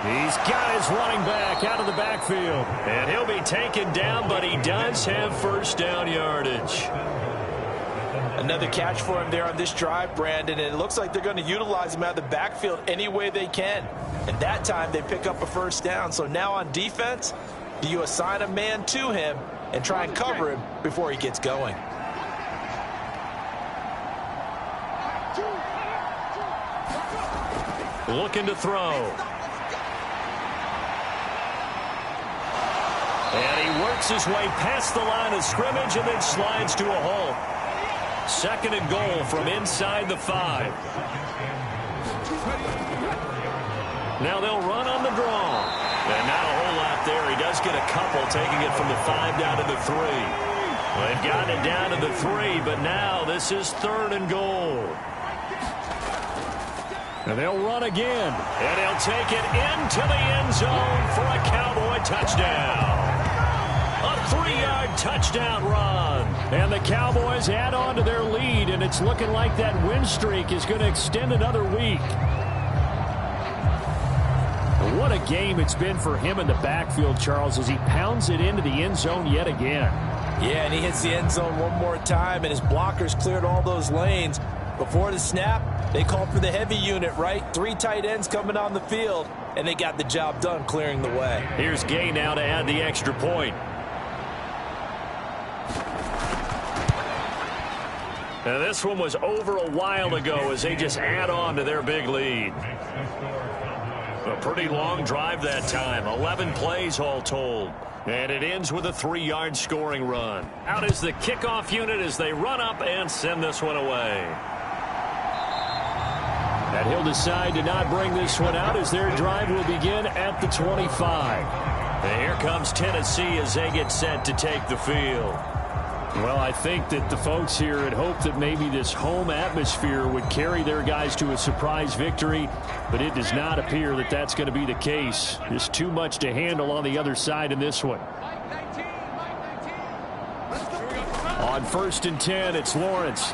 He's got his running back out of the backfield. And he'll be taken down, but he does have first down yardage. Another catch for him there on this drive, Brandon, and it looks like they're going to utilize him out of the backfield any way they can. And that time they pick up a first down. So now on defense, do you assign a man to him and try and cover him before he gets going? Looking to throw. And he works his way past the line of scrimmage and then slides to a halt. 2nd and goal from inside the 5. Now they'll run on the draw. And not a whole lot there. He does get a couple, taking it from the 5 down to the 3. They've gotten it down to the 3, but now this is 3rd and goal. And they'll run again. And he'll take it into the end zone for a Cowboy touchdown. A 3-yard touchdown run. And the Cowboys add on to their lead, and it's looking like that win streak is going to extend another week. What a game it's been for him in the backfield, Charles, as he pounds it into the end zone yet again. Yeah, and he hits the end zone one more time, and his blockers cleared all those lanes. Before the snap, they called for the heavy unit, right? 3 tight ends coming on the field, and they got the job done clearing the way. Here's Gay now to add the extra point. Now this one was over a while ago as they just add on to their big lead. A pretty long drive that time, 11 plays all told. And it ends with a 3-yard scoring run. Out is the kickoff unit as they run up and send this one away. And he'll decide to not bring this one out as their drive will begin at the 25. And here comes Tennessee as they get set to take the field. Well, I think that the folks here had hoped that maybe this home atmosphere would carry their guys to a surprise victory, but it does not appear that that's going to be the case. There's too much to handle on the other side in this one. On 1st and 10, it's Lawrence.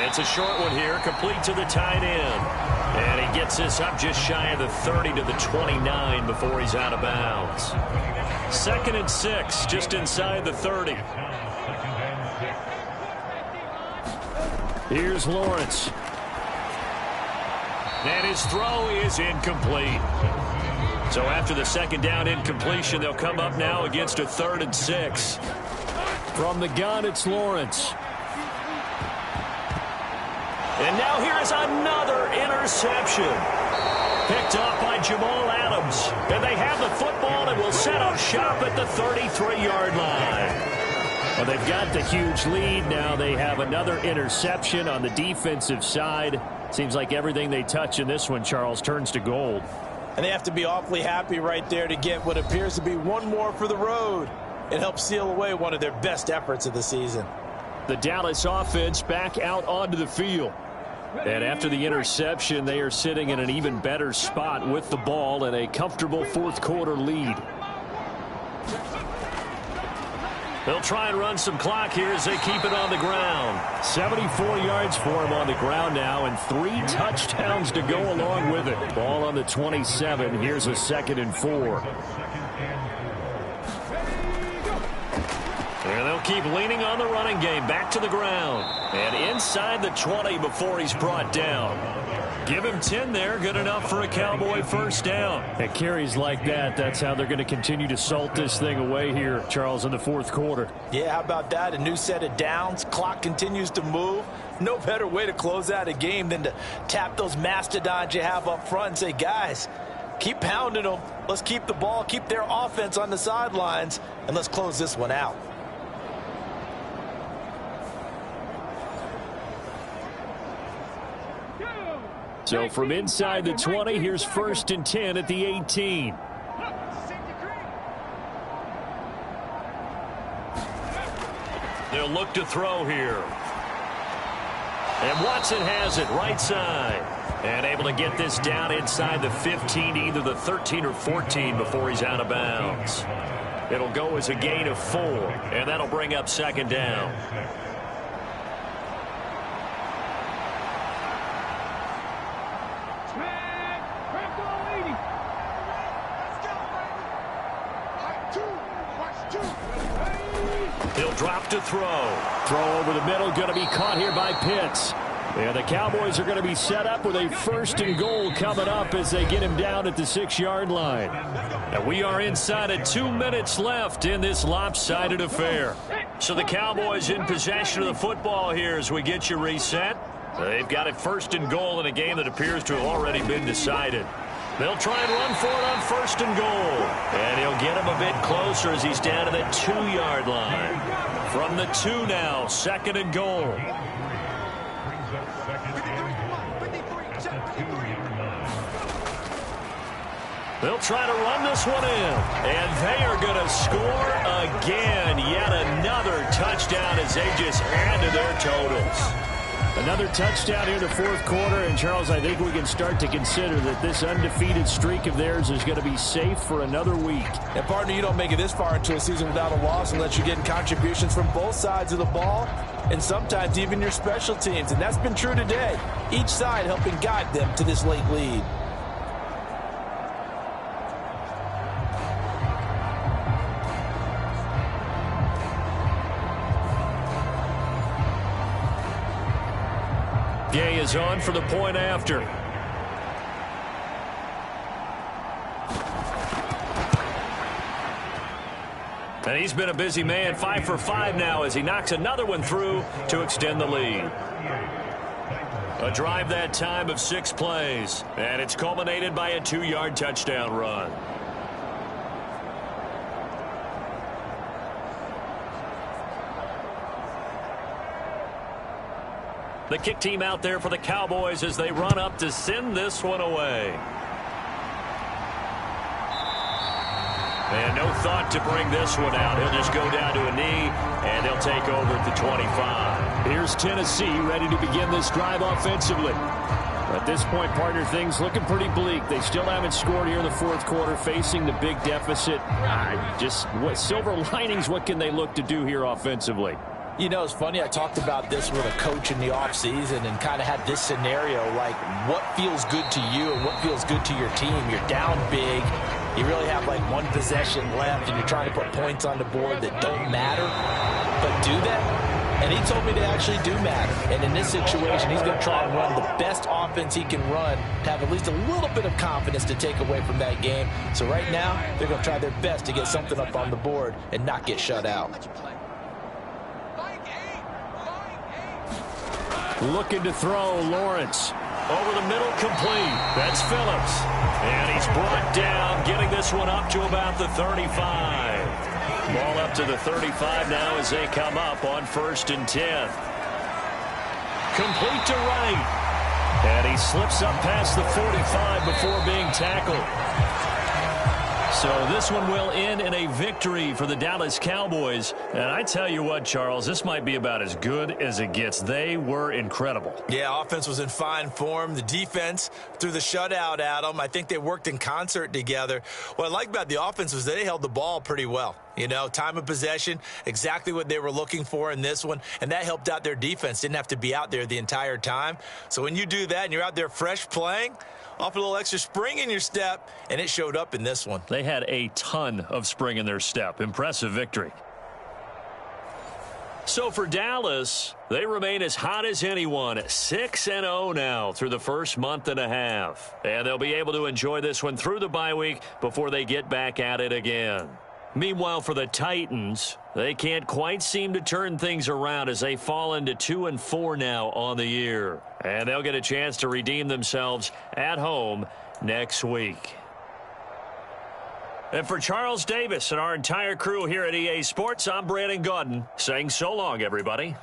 It's a short one here, complete to the tight end. And he gets this up just shy of the 30 to the 29 before he's out of bounds. 2nd and 6, just inside the 30. Here's Lawrence. And his throw is incomplete. So after the 2nd down incompletion, they'll come up now against a 3rd and 6. From the gun, it's Lawrence. And now here is another interception. Picked off by Jamal Adams. And they have the football and will set up shop at the 33-yard line. Well, they've got the huge lead. Now they have another interception on the defensive side. Seems like everything they touch in this one, Charles, turns to gold. And they have to be awfully happy right there to get what appears to be one more for the road. It helps seal away one of their best efforts of the season. The Dallas offense back out onto the field. And after the interception, they are sitting in an even better spot with the ball and a comfortable 4th quarter lead. They'll try and run some clock here as they keep it on the ground. 74 yards for him on the ground now and 3 touchdowns to go along with it. Ball on the 27. Here's a 2nd and 4. And they'll keep leaning on the running game. Back to the ground. And inside the 20 before he's brought down. Give him 10 there. Good enough for a Cowboy 1st down. At carries like that, that's how they're going to continue to salt this thing away here, Charles, in the 4th quarter. Yeah, how about that? A new set of downs. Clock continues to move. No better way to close out a game than to tap those mastodons you have up front and say, guys, keep pounding them. Let's keep the ball, keep their offense on the sidelines, and let's close this one out. So from inside the 20, here's 1st and 10 at the 18. They'll look to throw here. And Watson has it right side. And able to get this down inside the 15, either the 13 or 14 before he's out of bounds. It'll go as a gain of 4, and that'll bring up 2nd down. He'll drop to throw. Throw over the middle, going to be caught here by Pitts. And the Cowboys are going to be set up with a 1st and goal coming up as they get him down at the 6-yard line. And we are inside of 2 minutes left in this lopsided affair. So the Cowboys in possession of the football here as we get you reset. They've got it 1st and goal in a game that appears to have already been decided. They'll try and run for it on 1st and goal. And he'll get him a bit closer as he's down to the 2-yard line. From the 2 now, 2nd and goal. They'll try to run this one in. And they are going to score again. Yet another touchdown as they just add to their totals. Another touchdown here in the 4th quarter. And, Charles, I think we can start to consider that this undefeated streak of theirs is going to be safe for another week. And, partner, you don't make it this far into a season without a loss unless you're getting contributions from both sides of the ball and sometimes even your special teams. And that's been true today. Each side helping guide them to this late lead. Gay is on for the point after. And he's been a busy man, 5 for 5 now as he knocks another one through to extend the lead. A drive that time of 6 plays, and it's culminated by a 2-yard touchdown run. The kick team out there for the Cowboys as they run up to send this one away. And no thought to bring this one out. He'll just go down to a knee, and they'll take over at the 25. Here's Tennessee ready to begin this drive offensively. At this point, partner, things looking pretty bleak. They still haven't scored here in the fourth quarter, facing the big deficit. What silver linings, what can they look to do here offensively? You know, it's funny, I talked about this with a coach in the offseason and kind of had this scenario, like what feels good to you and what feels good to your team. You're down big. You really have like one possession left, and you're trying to put points on the board that don't matter, but do that. And he told me they actually do matter. And in this situation, he's going to try and run the best offense he can run to have at least a little bit of confidence to take away from that game. So right now, they're going to try their best to get something up on the board and not get shut out. Looking to throw, Lawrence. Over the middle, complete. That's Phillips. And he's brought down, getting this one up to about the 35. Ball up to the 35 now as they come up on 1st and 10. Complete to right. And he slips up past the 45 before being tackled. So this one will end in a victory for the Dallas Cowboys. And I tell you what, Charles, this might be about as good as it gets. They were incredible. Yeah, offense was in fine form. The defense threw the shutout at them. I think they worked in concert together. What I like about the offense was they held the ball pretty well. You know, time of possession, exactly what they were looking for in this one, and that helped out their defense. Didn't have to be out there the entire time. So when you do that and you're out there fresh playing, off a little extra spring in your step, and it showed up in this one. They had a ton of spring in their step. Impressive victory. So for Dallas, they remain as hot as anyone, 6-0 now through the first month and a half. And they'll be able to enjoy this one through the bye week before they get back at it again. Meanwhile, for the Titans, they can't quite seem to turn things around as they fall into 2-4 now on the year. And they'll get a chance to redeem themselves at home next week. And for Charles Davis and our entire crew here at EA Sports, I'm Brandon Gaudin saying so long, everybody.